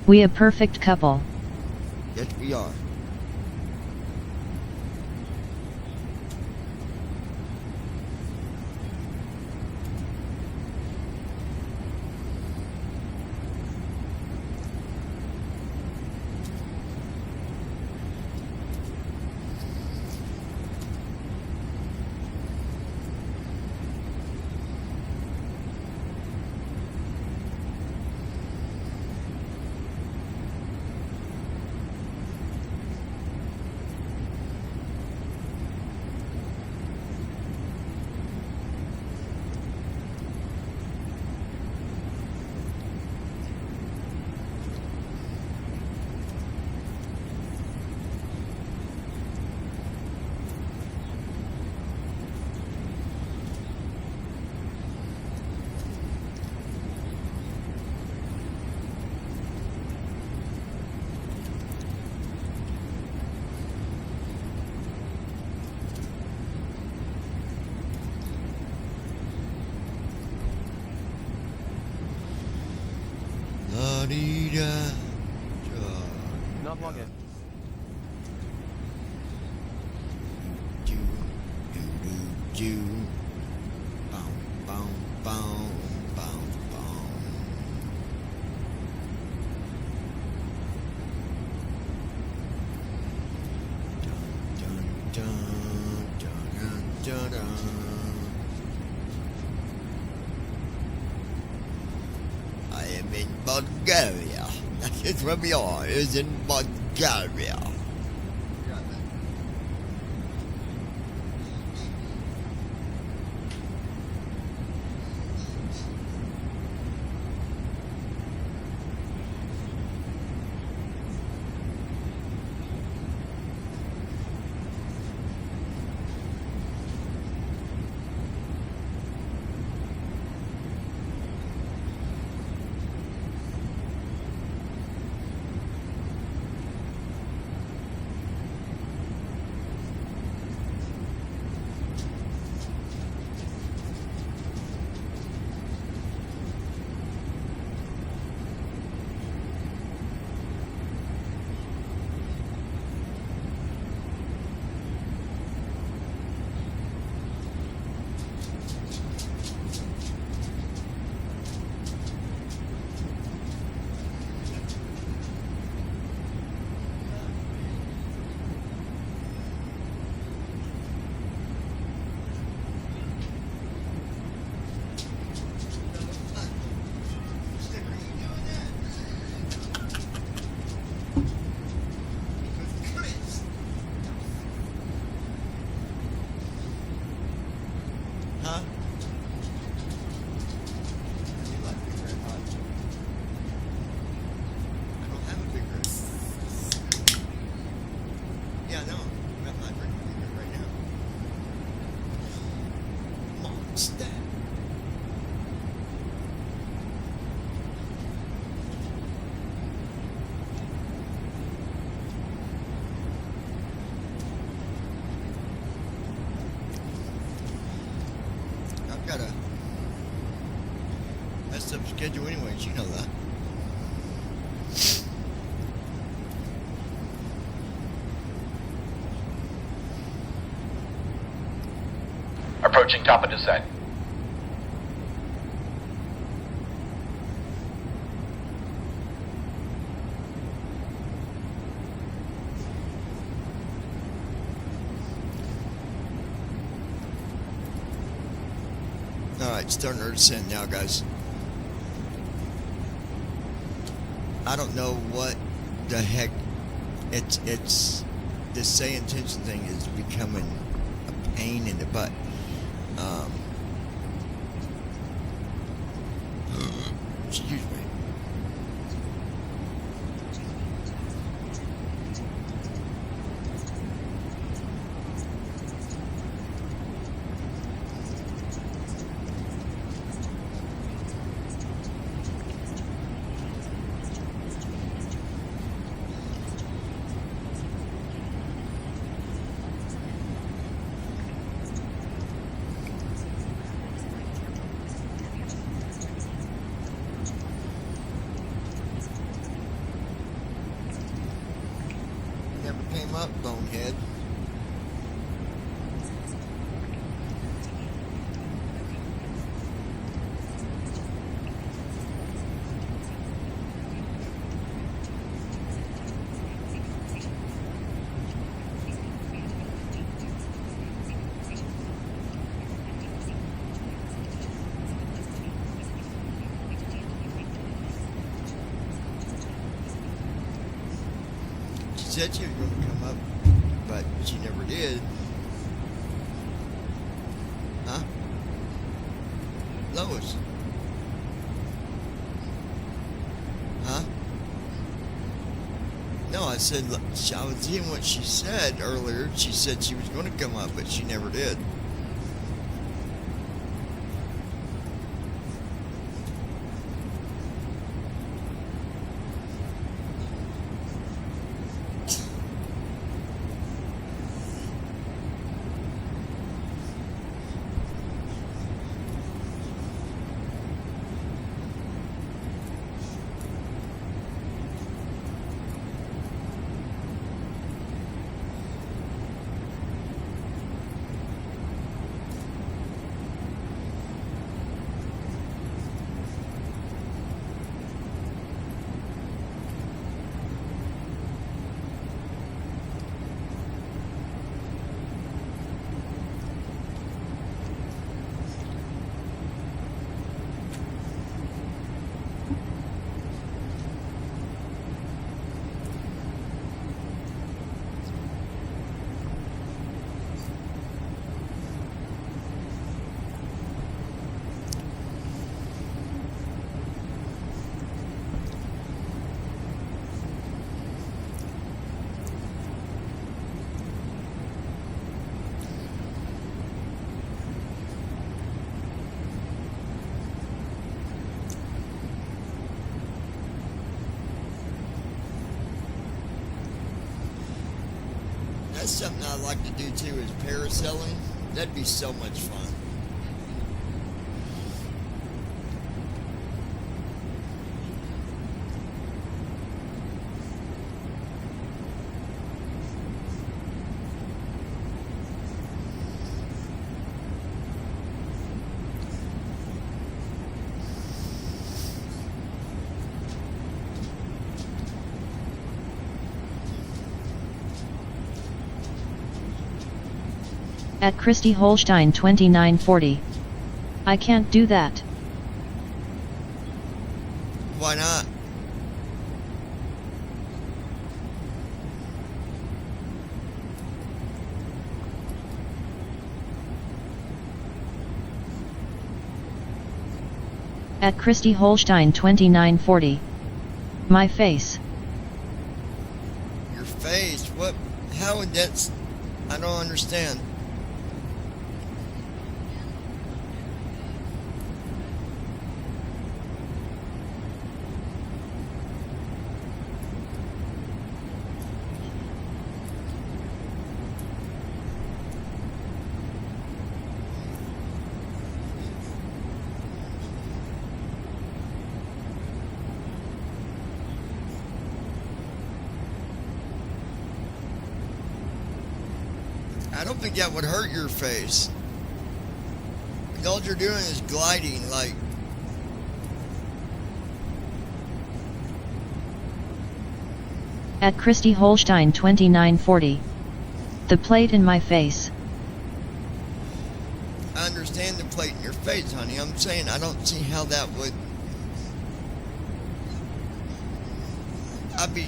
We a perfect couple. Yes, we are. La-dee-da. Not log in. Do, do, do, do. Boom, boom, boom, boom, boom. Dun, dun, dun, dun, dun, dun. I am in Bulgaria. That is where we are. It is in Bulgaria. schedule anyways. You know that. Approaching top of descent. Alright, starting our descent now, guys. I don't know what the heck it's this say intention thing is becoming a pain in the butt. Excuse me. Never came up, bonehead. She said she was going to come up, but she never did. Huh? Lois? Huh? No, I said, I was seeing what she said earlier. She said she was going to come up, but she never did. That's something I'd like to do too, is parasailing. That'd be so much fun. At Christy Holstein 2940. I can't do that. Why not? At Christy Holstein 2940. My face. Your face? What? How would that... I don't understand. I don't think that would hurt your face. All you're doing is gliding, like. At Christy Holstein 2940. The plate in my face. I understand the plate in your face, honey. I'm saying I don't see how that would. I'd be.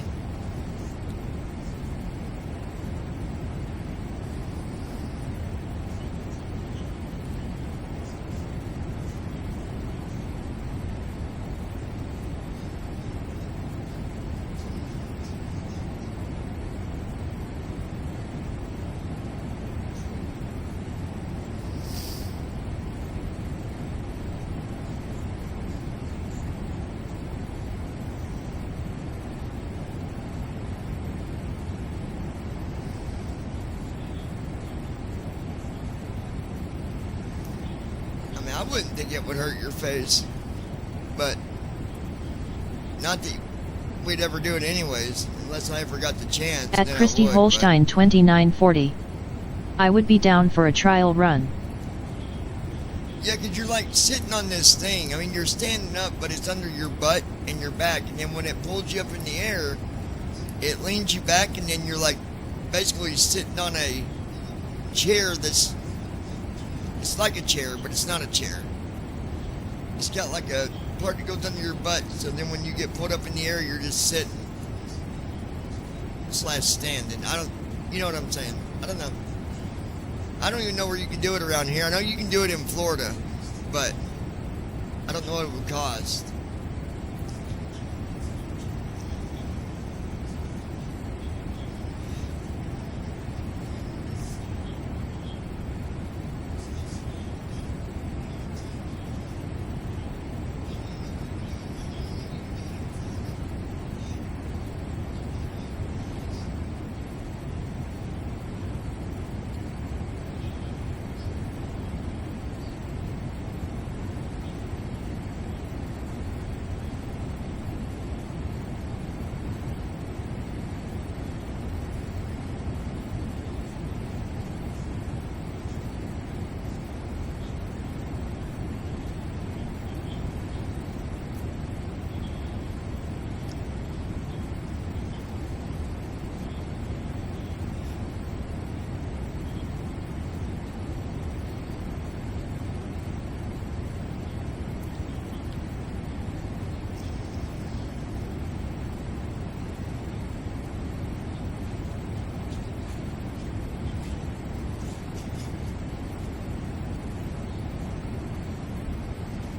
I wouldn't think it would hurt your face, but not that we'd ever do it anyways, unless I ever got the chance. At Christy Holstein 2940. I would be down for a trial run. Yeah, because you're like sitting on this thing. I mean, you're standing up, but it's under your butt and your back, and then when it pulls you up in the air, it leans you back, and then you're like basically sitting on a chair that's. It's like a chair, but it's not a chair. It's got like a part that goes under your butt, so then when you get pulled up in the air, you're just sitting / standing. You know what I'm saying? I don't know. I don't even know where you can do it around here. I know you can do it in Florida, but I don't know what it would cost.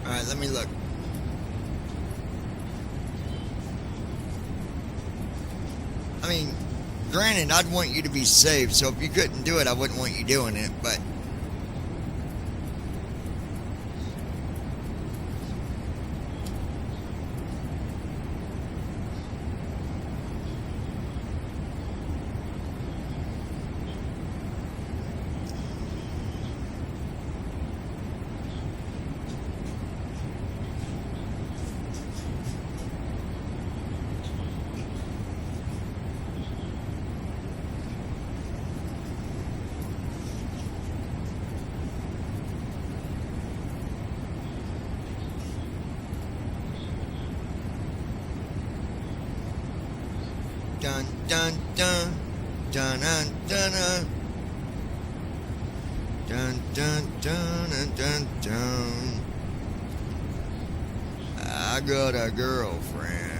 Alright, let me look. I mean, granted, I'd want you to be safe, so if you couldn't do it, I wouldn't want you doing it, but... Dun dun dun dun dun dun dun dun dun dun dun dun. I got a girlfriend.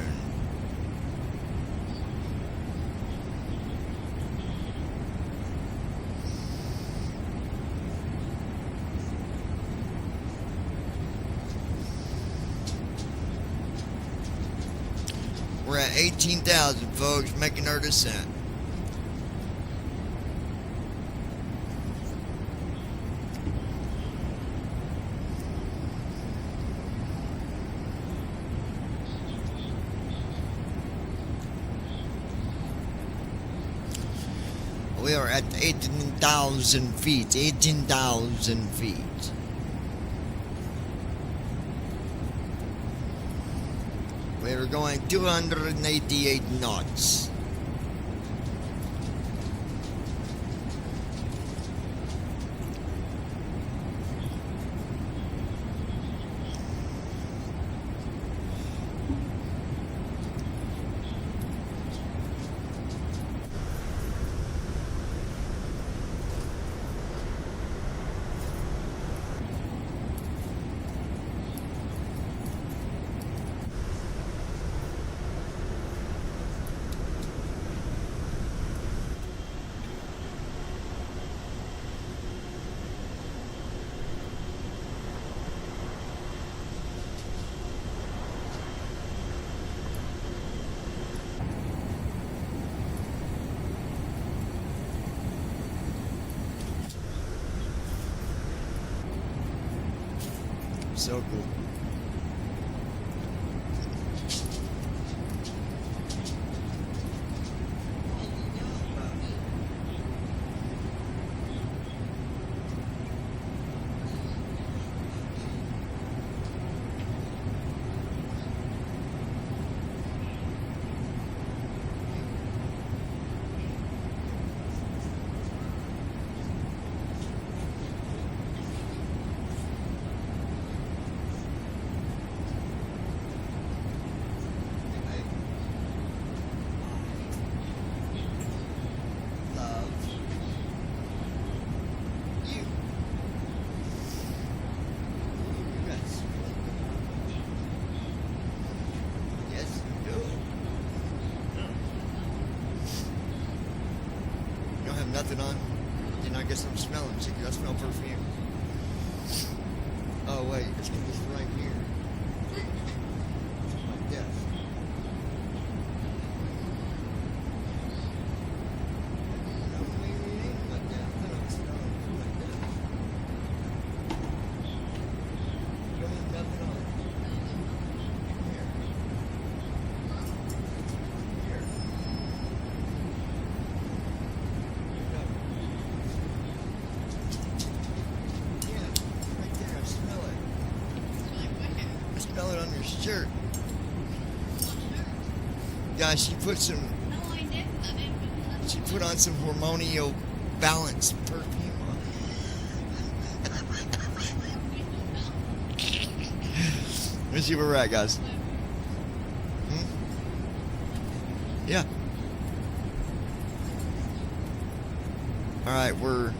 We're at 18,000, folks, making our descent. We are at 18,000 feet. 18,000 feet. We're going 288 knots. so cool. Nothing on, then I guess I'm smelling. See, 'cause I smell perfume. Oh wait, it's right here. Like that. No, maybe it ain't like that. I thought I was smelling like that. Don't have nothing on. Here. Here. Smell it on your shirt. Guys, she put some. No, I didn't. She put on some hormonal balance perfume on. Let's see where we're at, guys. Yeah. All right, we're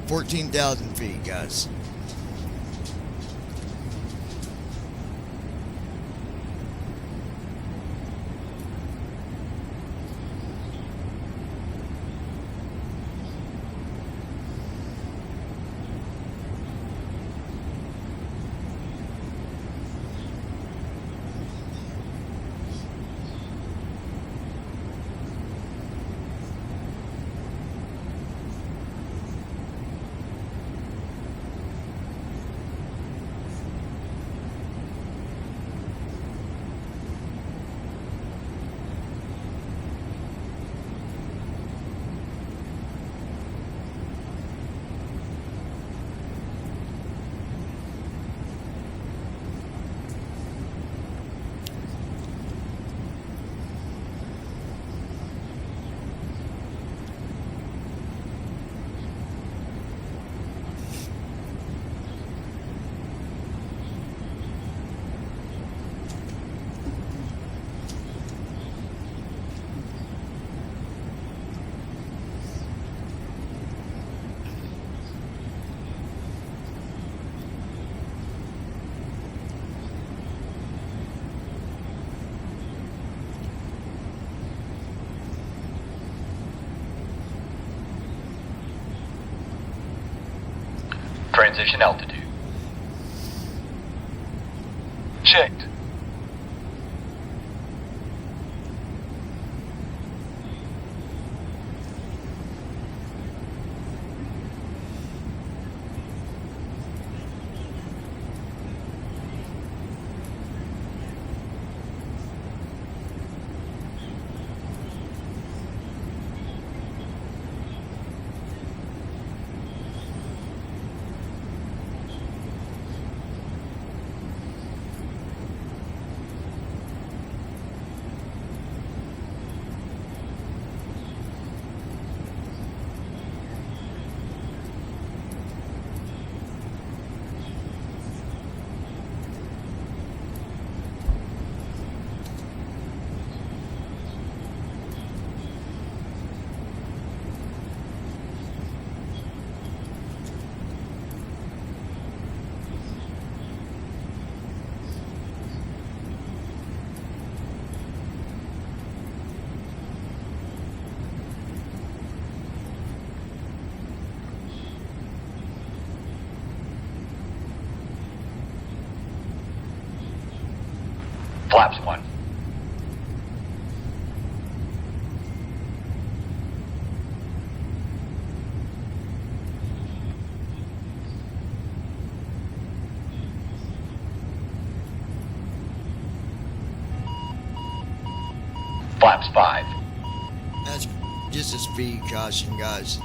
14,000 feet, guys. Transition altitude. Checked. Flaps 1. Flaps 5. That's just a speed caution, guys.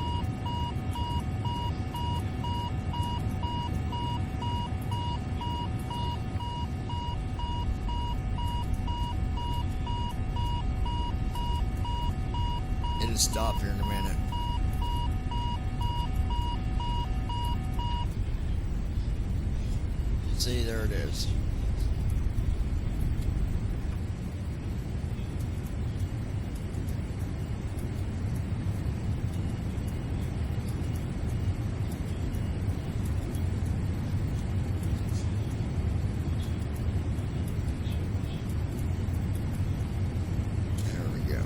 It'll stop here in a minute. See, there it is. There we go.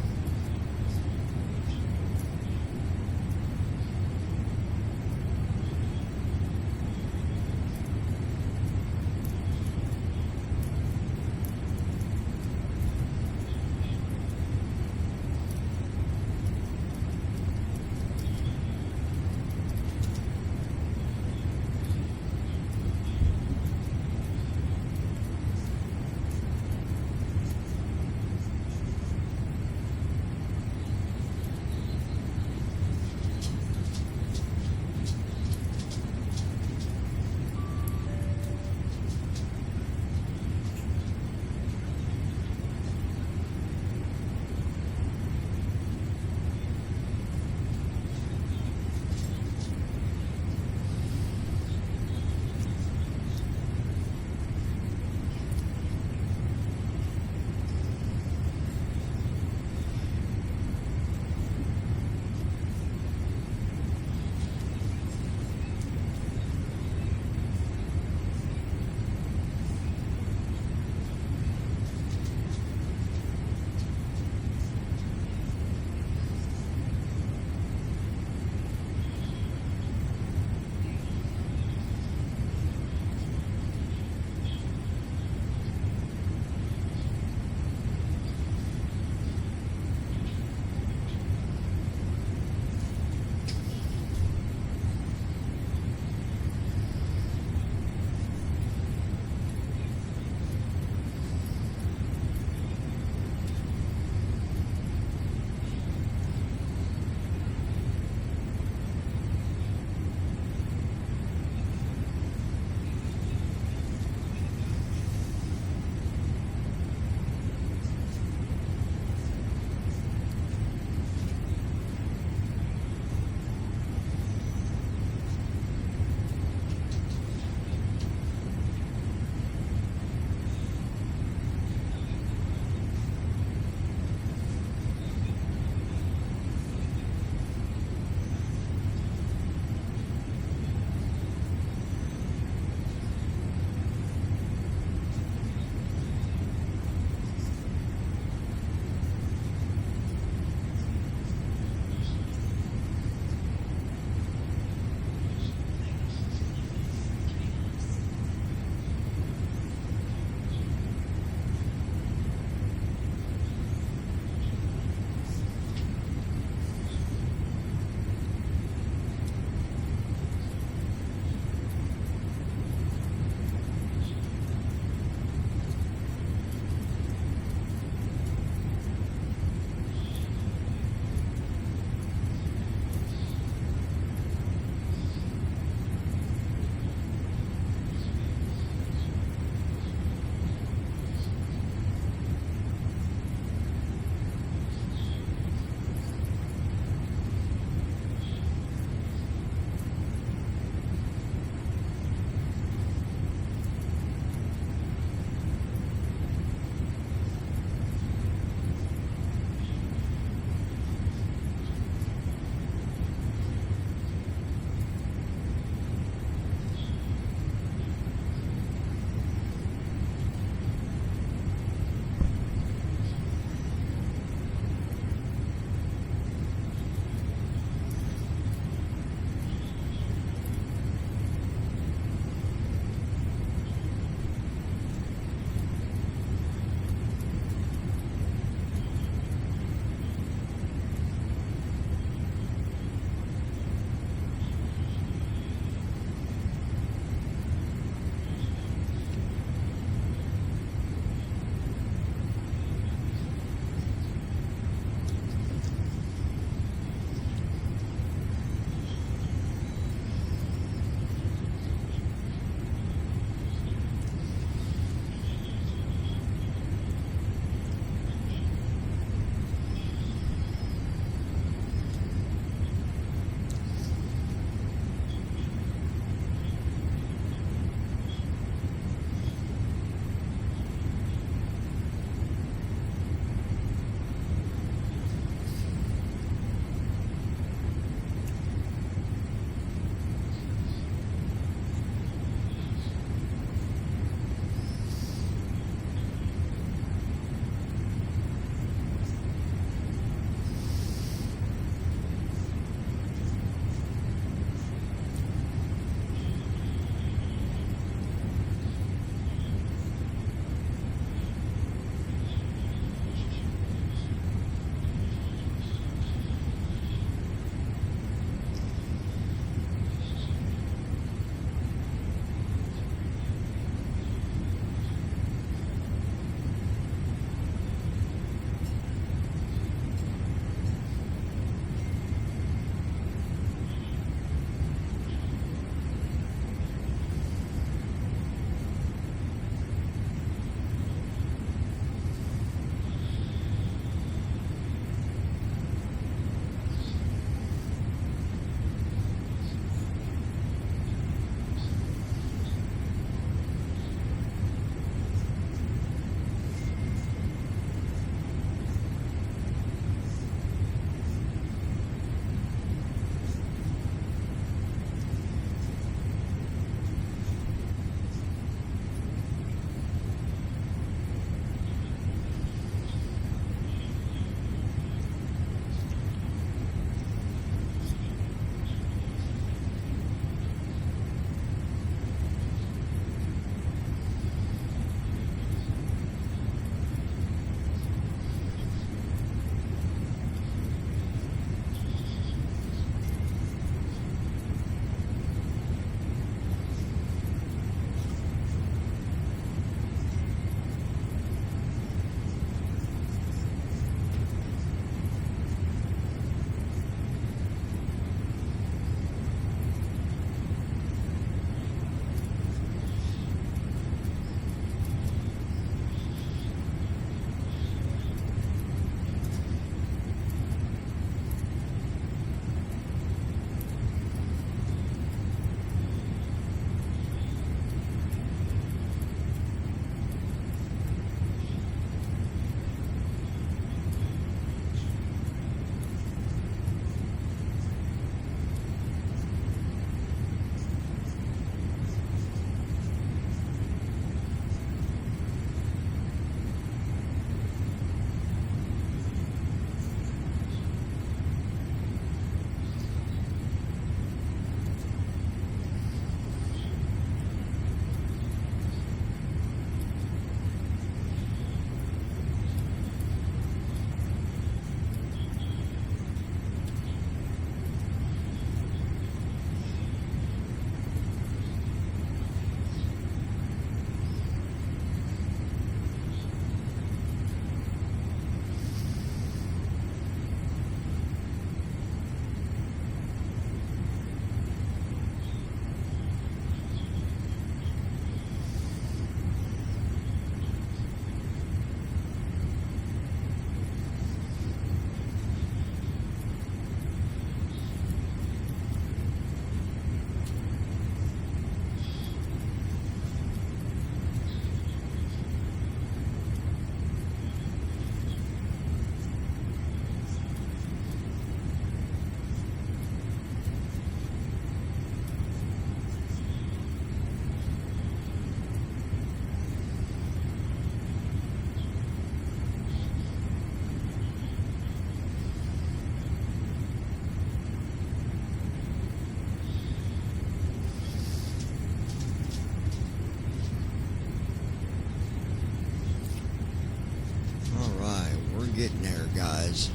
guys.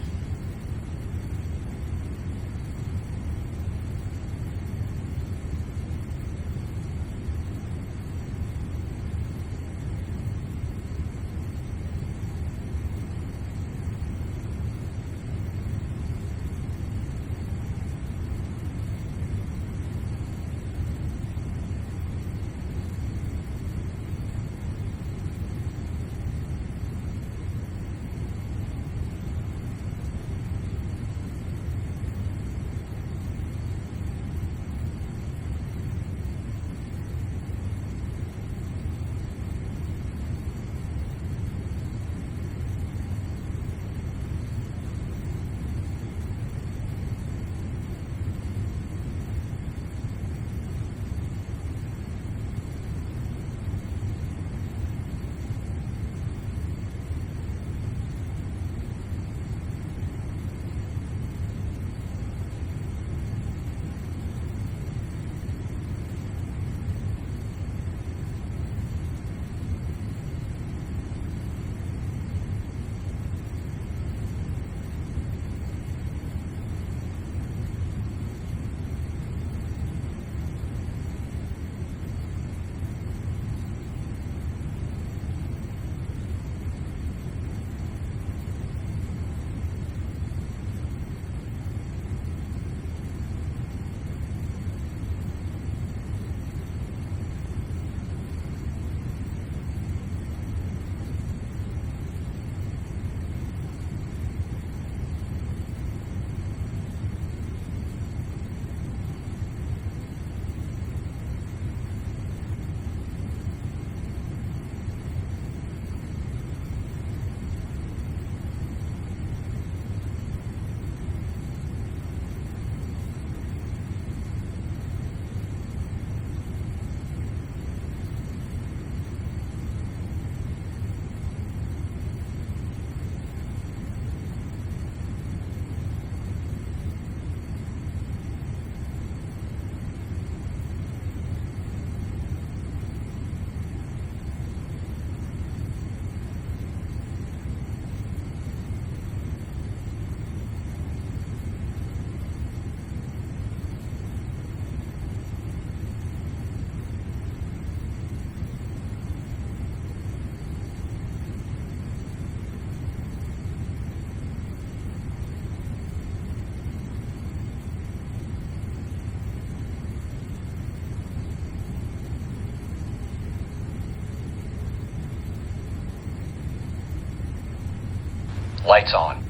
Lights on.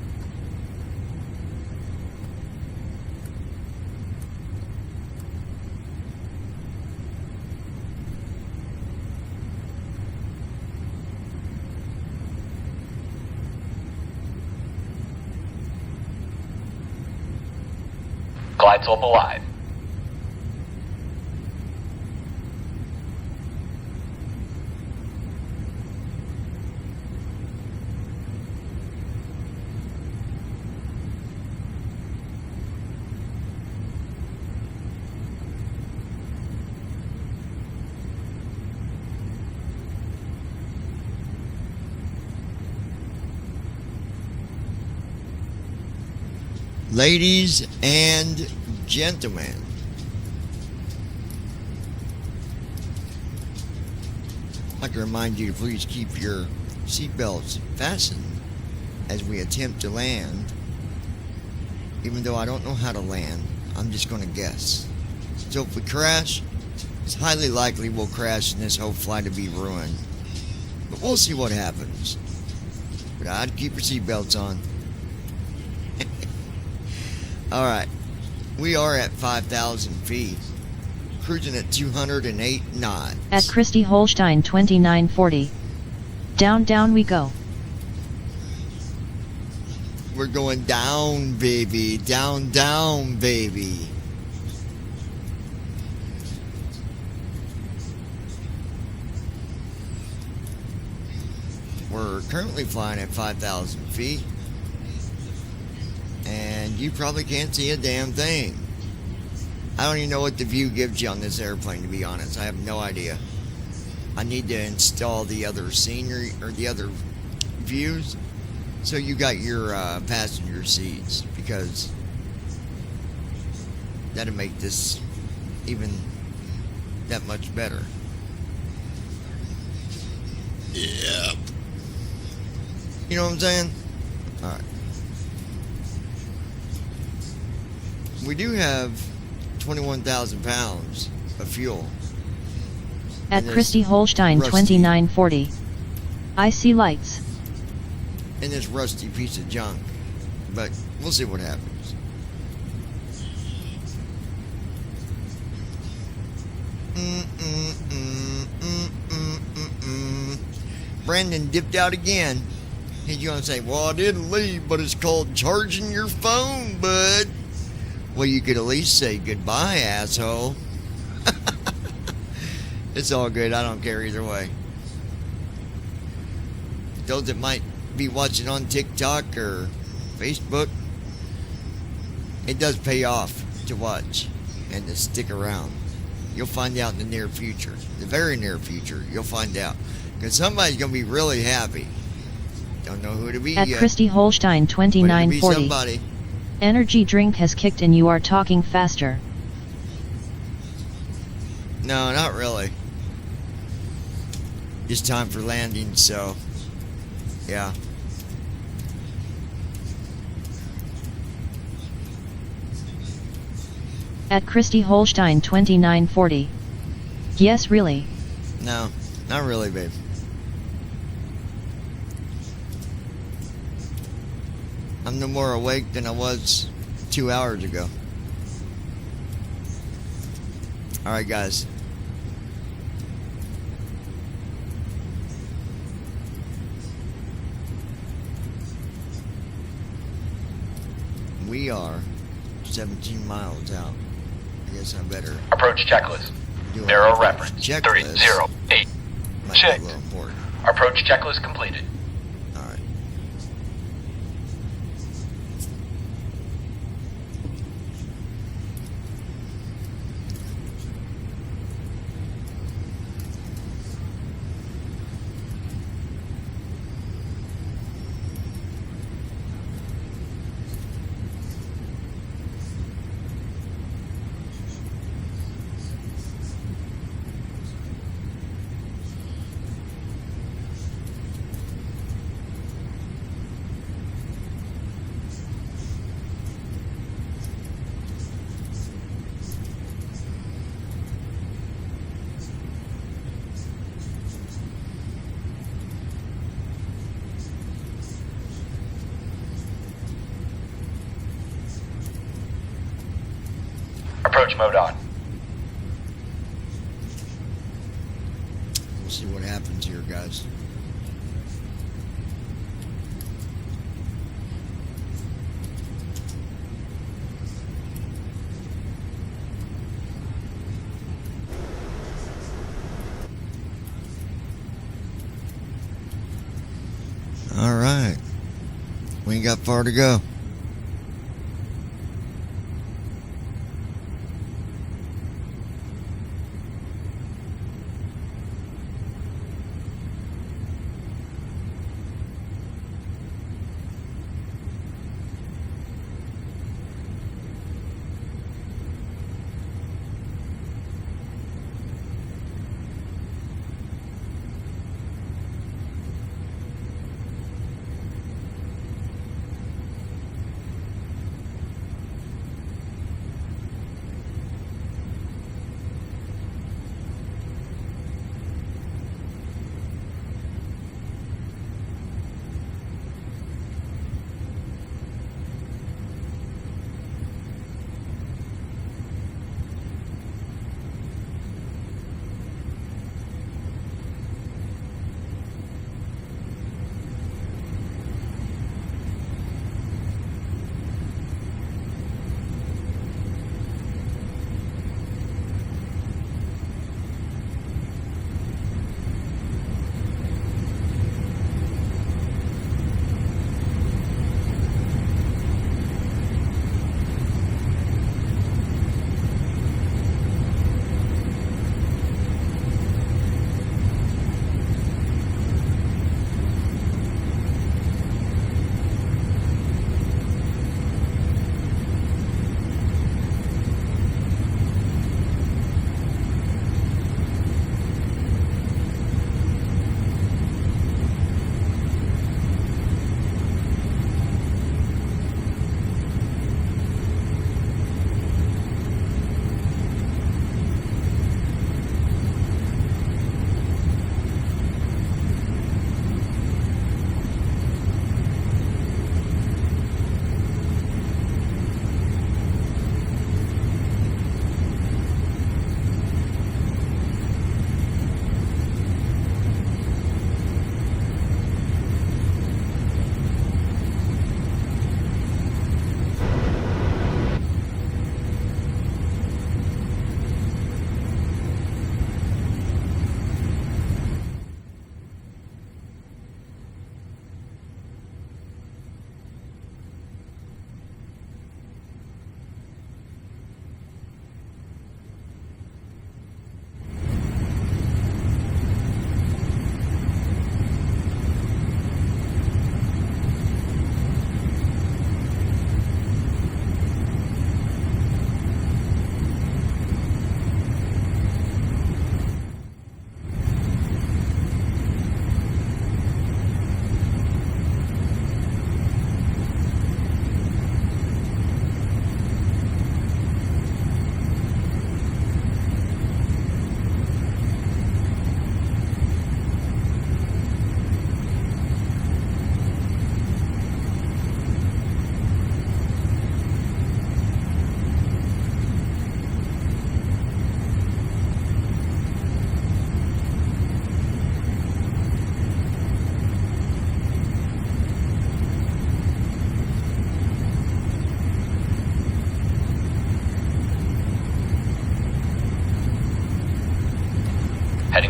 Glide slope alive. Ladies and gentlemen, I'd like to remind you to please keep your seatbelts fastened as we attempt to land. Even though I don't know how to land, I'm just going to guess. So if we crash, it's highly likely we'll crash and this whole flight will be ruined. But we'll see what happens. But I'd keep your seatbelts on. Alright, we are at 5,000 feet, cruising at 208 knots. At Christy Holstein 2940. Down we go. We're going down, baby. Down, baby. We're currently flying at 5,000 feet. And you probably can't see a damn thing. I don't even know what the view gives you on this airplane, to be honest. I have no idea. I need to install the other scenery or the other views So you got your passenger seats, because that'll make this even that much better. Yeah. You know what I'm saying? Alright. We do have 21,000 pounds of fuel. At Christy Holstein 2940. I see lights. In this rusty piece of junk. But we'll see what happens. Brandon dipped out again. He's going to say, well, I didn't leave, but it's called charging your phone, bud. Well, you could at least say goodbye, asshole. It's all good. I don't care either way. Those that might be watching on TikTok or Facebook, it does pay off to watch and to stick around. You'll find out in the near future. The very near future, you'll find out. Because somebody's going to be really happy. Don't know who it'll be At yet. Christy Holstein 2940. Somebody. Energy drink has kicked and you are talking faster. No, not really. Just time for landing, so yeah. At Christy Holstein 2940. Yes, really. No, not really, babe. I'm no more awake than I was 2 hours ago. Alright, guys. We are 17 miles out. I guess I better Approach checklist. do Narrow a reference. checklist. 308. Might be a Checked. little important. Approach checklist completed. Alright. Approach mode on. We'll see what happens here, guys. Alright. We ain't got far to go.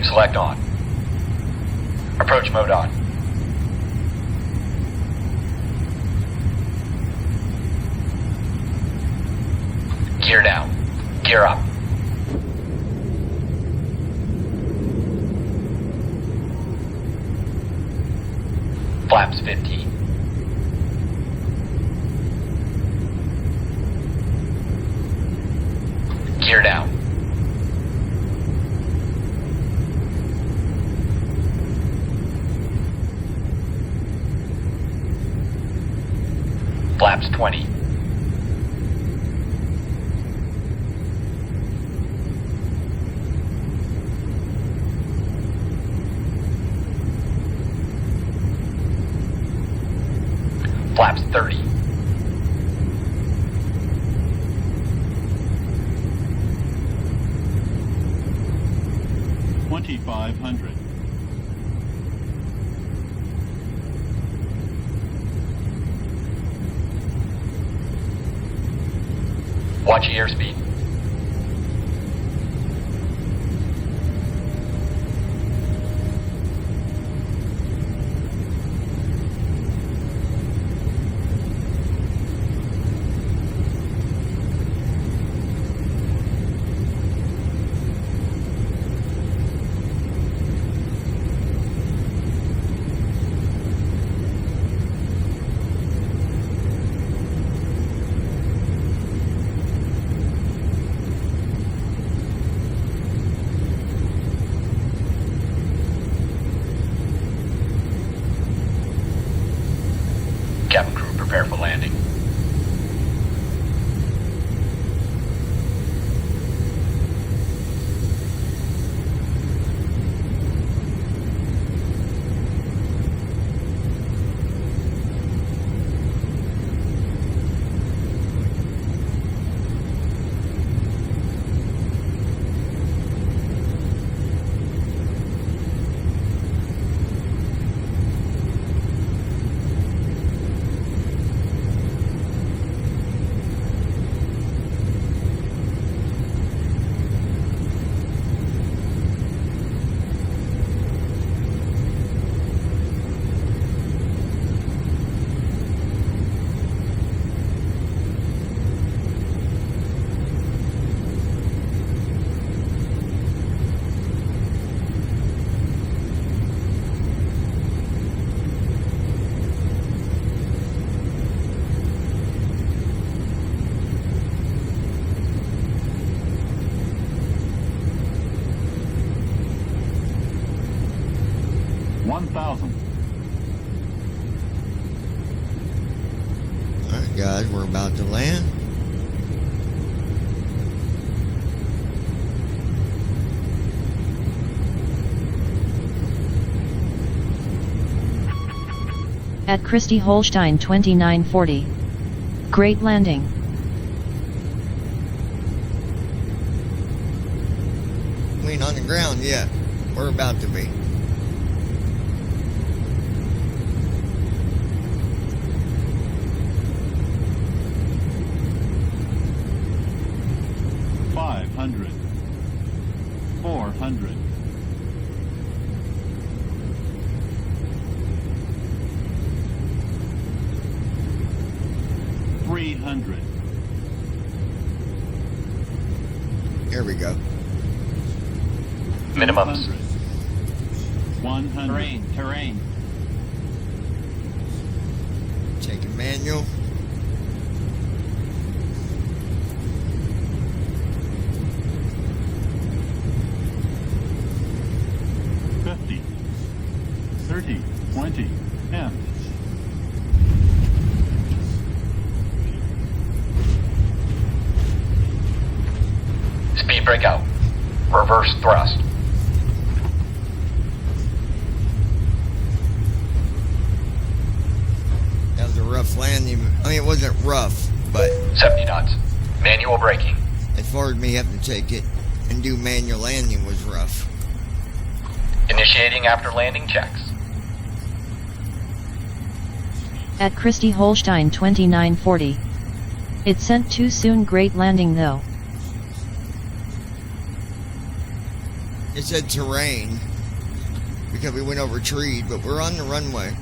Beam select on. Approach mode on. Gear down. Gear up. Flaps 15. Gear down. Flaps 20. Flaps 30. $2,500. Watch your airspeed. Cabin crew, prepare for landing. $1,000. Alright guys, we're about to land. At Christy Holstein 2940. Great landing. We ain't on the ground yet. We're about to be. $500. $400. $300. Here we go. Minimums. 100. Terrain. Taking manual. $50. $30. $20. $10. Speed breakout. Reverse thrust. That was a rough landing. I mean, it wasn't rough, but 70 knots. Manual braking. as far as me having to take it and do manual landing was rough. Initiating after landing checks. At Christy Holstein 2940. It sent too soon. Great landing though. It said terrain because we went over trees, but we're on the runway.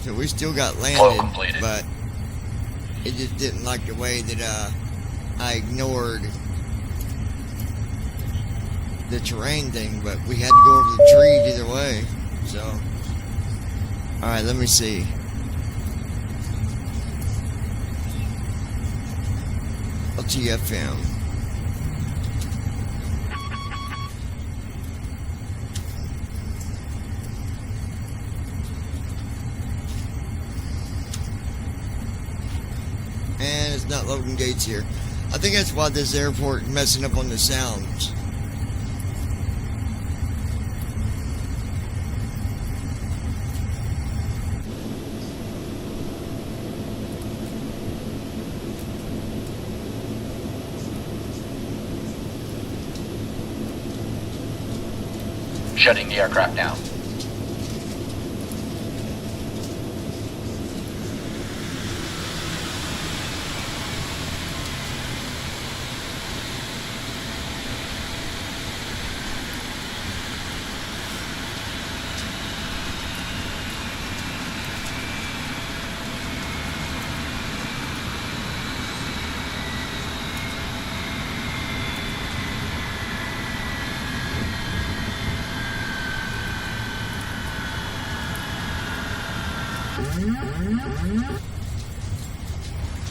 So we still got landed, but it just didn't like the way that I ignored the terrain thing, but we had to go over the trees either way. So, alright, let me see. LTFM. And it's not loading gates here. I think that's why this airport is messing up on the sounds. Shutting the aircraft down.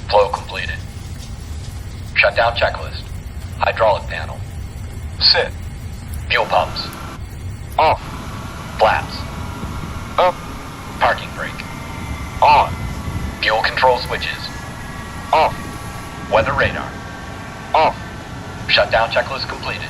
Flow completed. Shutdown checklist. Hydraulic panel. Set. Fuel pumps. Off. Flaps. Up. Parking brake. On. Fuel control switches. Off. Weather radar. Off. Shutdown checklist completed.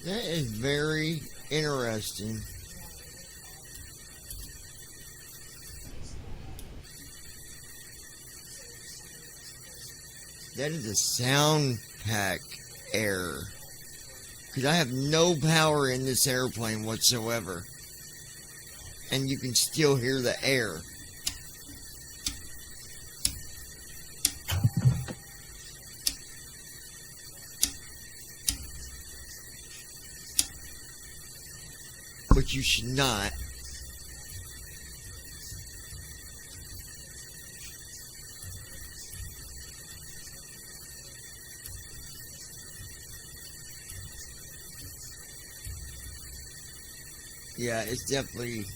That is very interesting. That is a sound pack error. Because I have no power in this airplane whatsoever. And you can still hear the air. But you should not. Yeah, it's definitely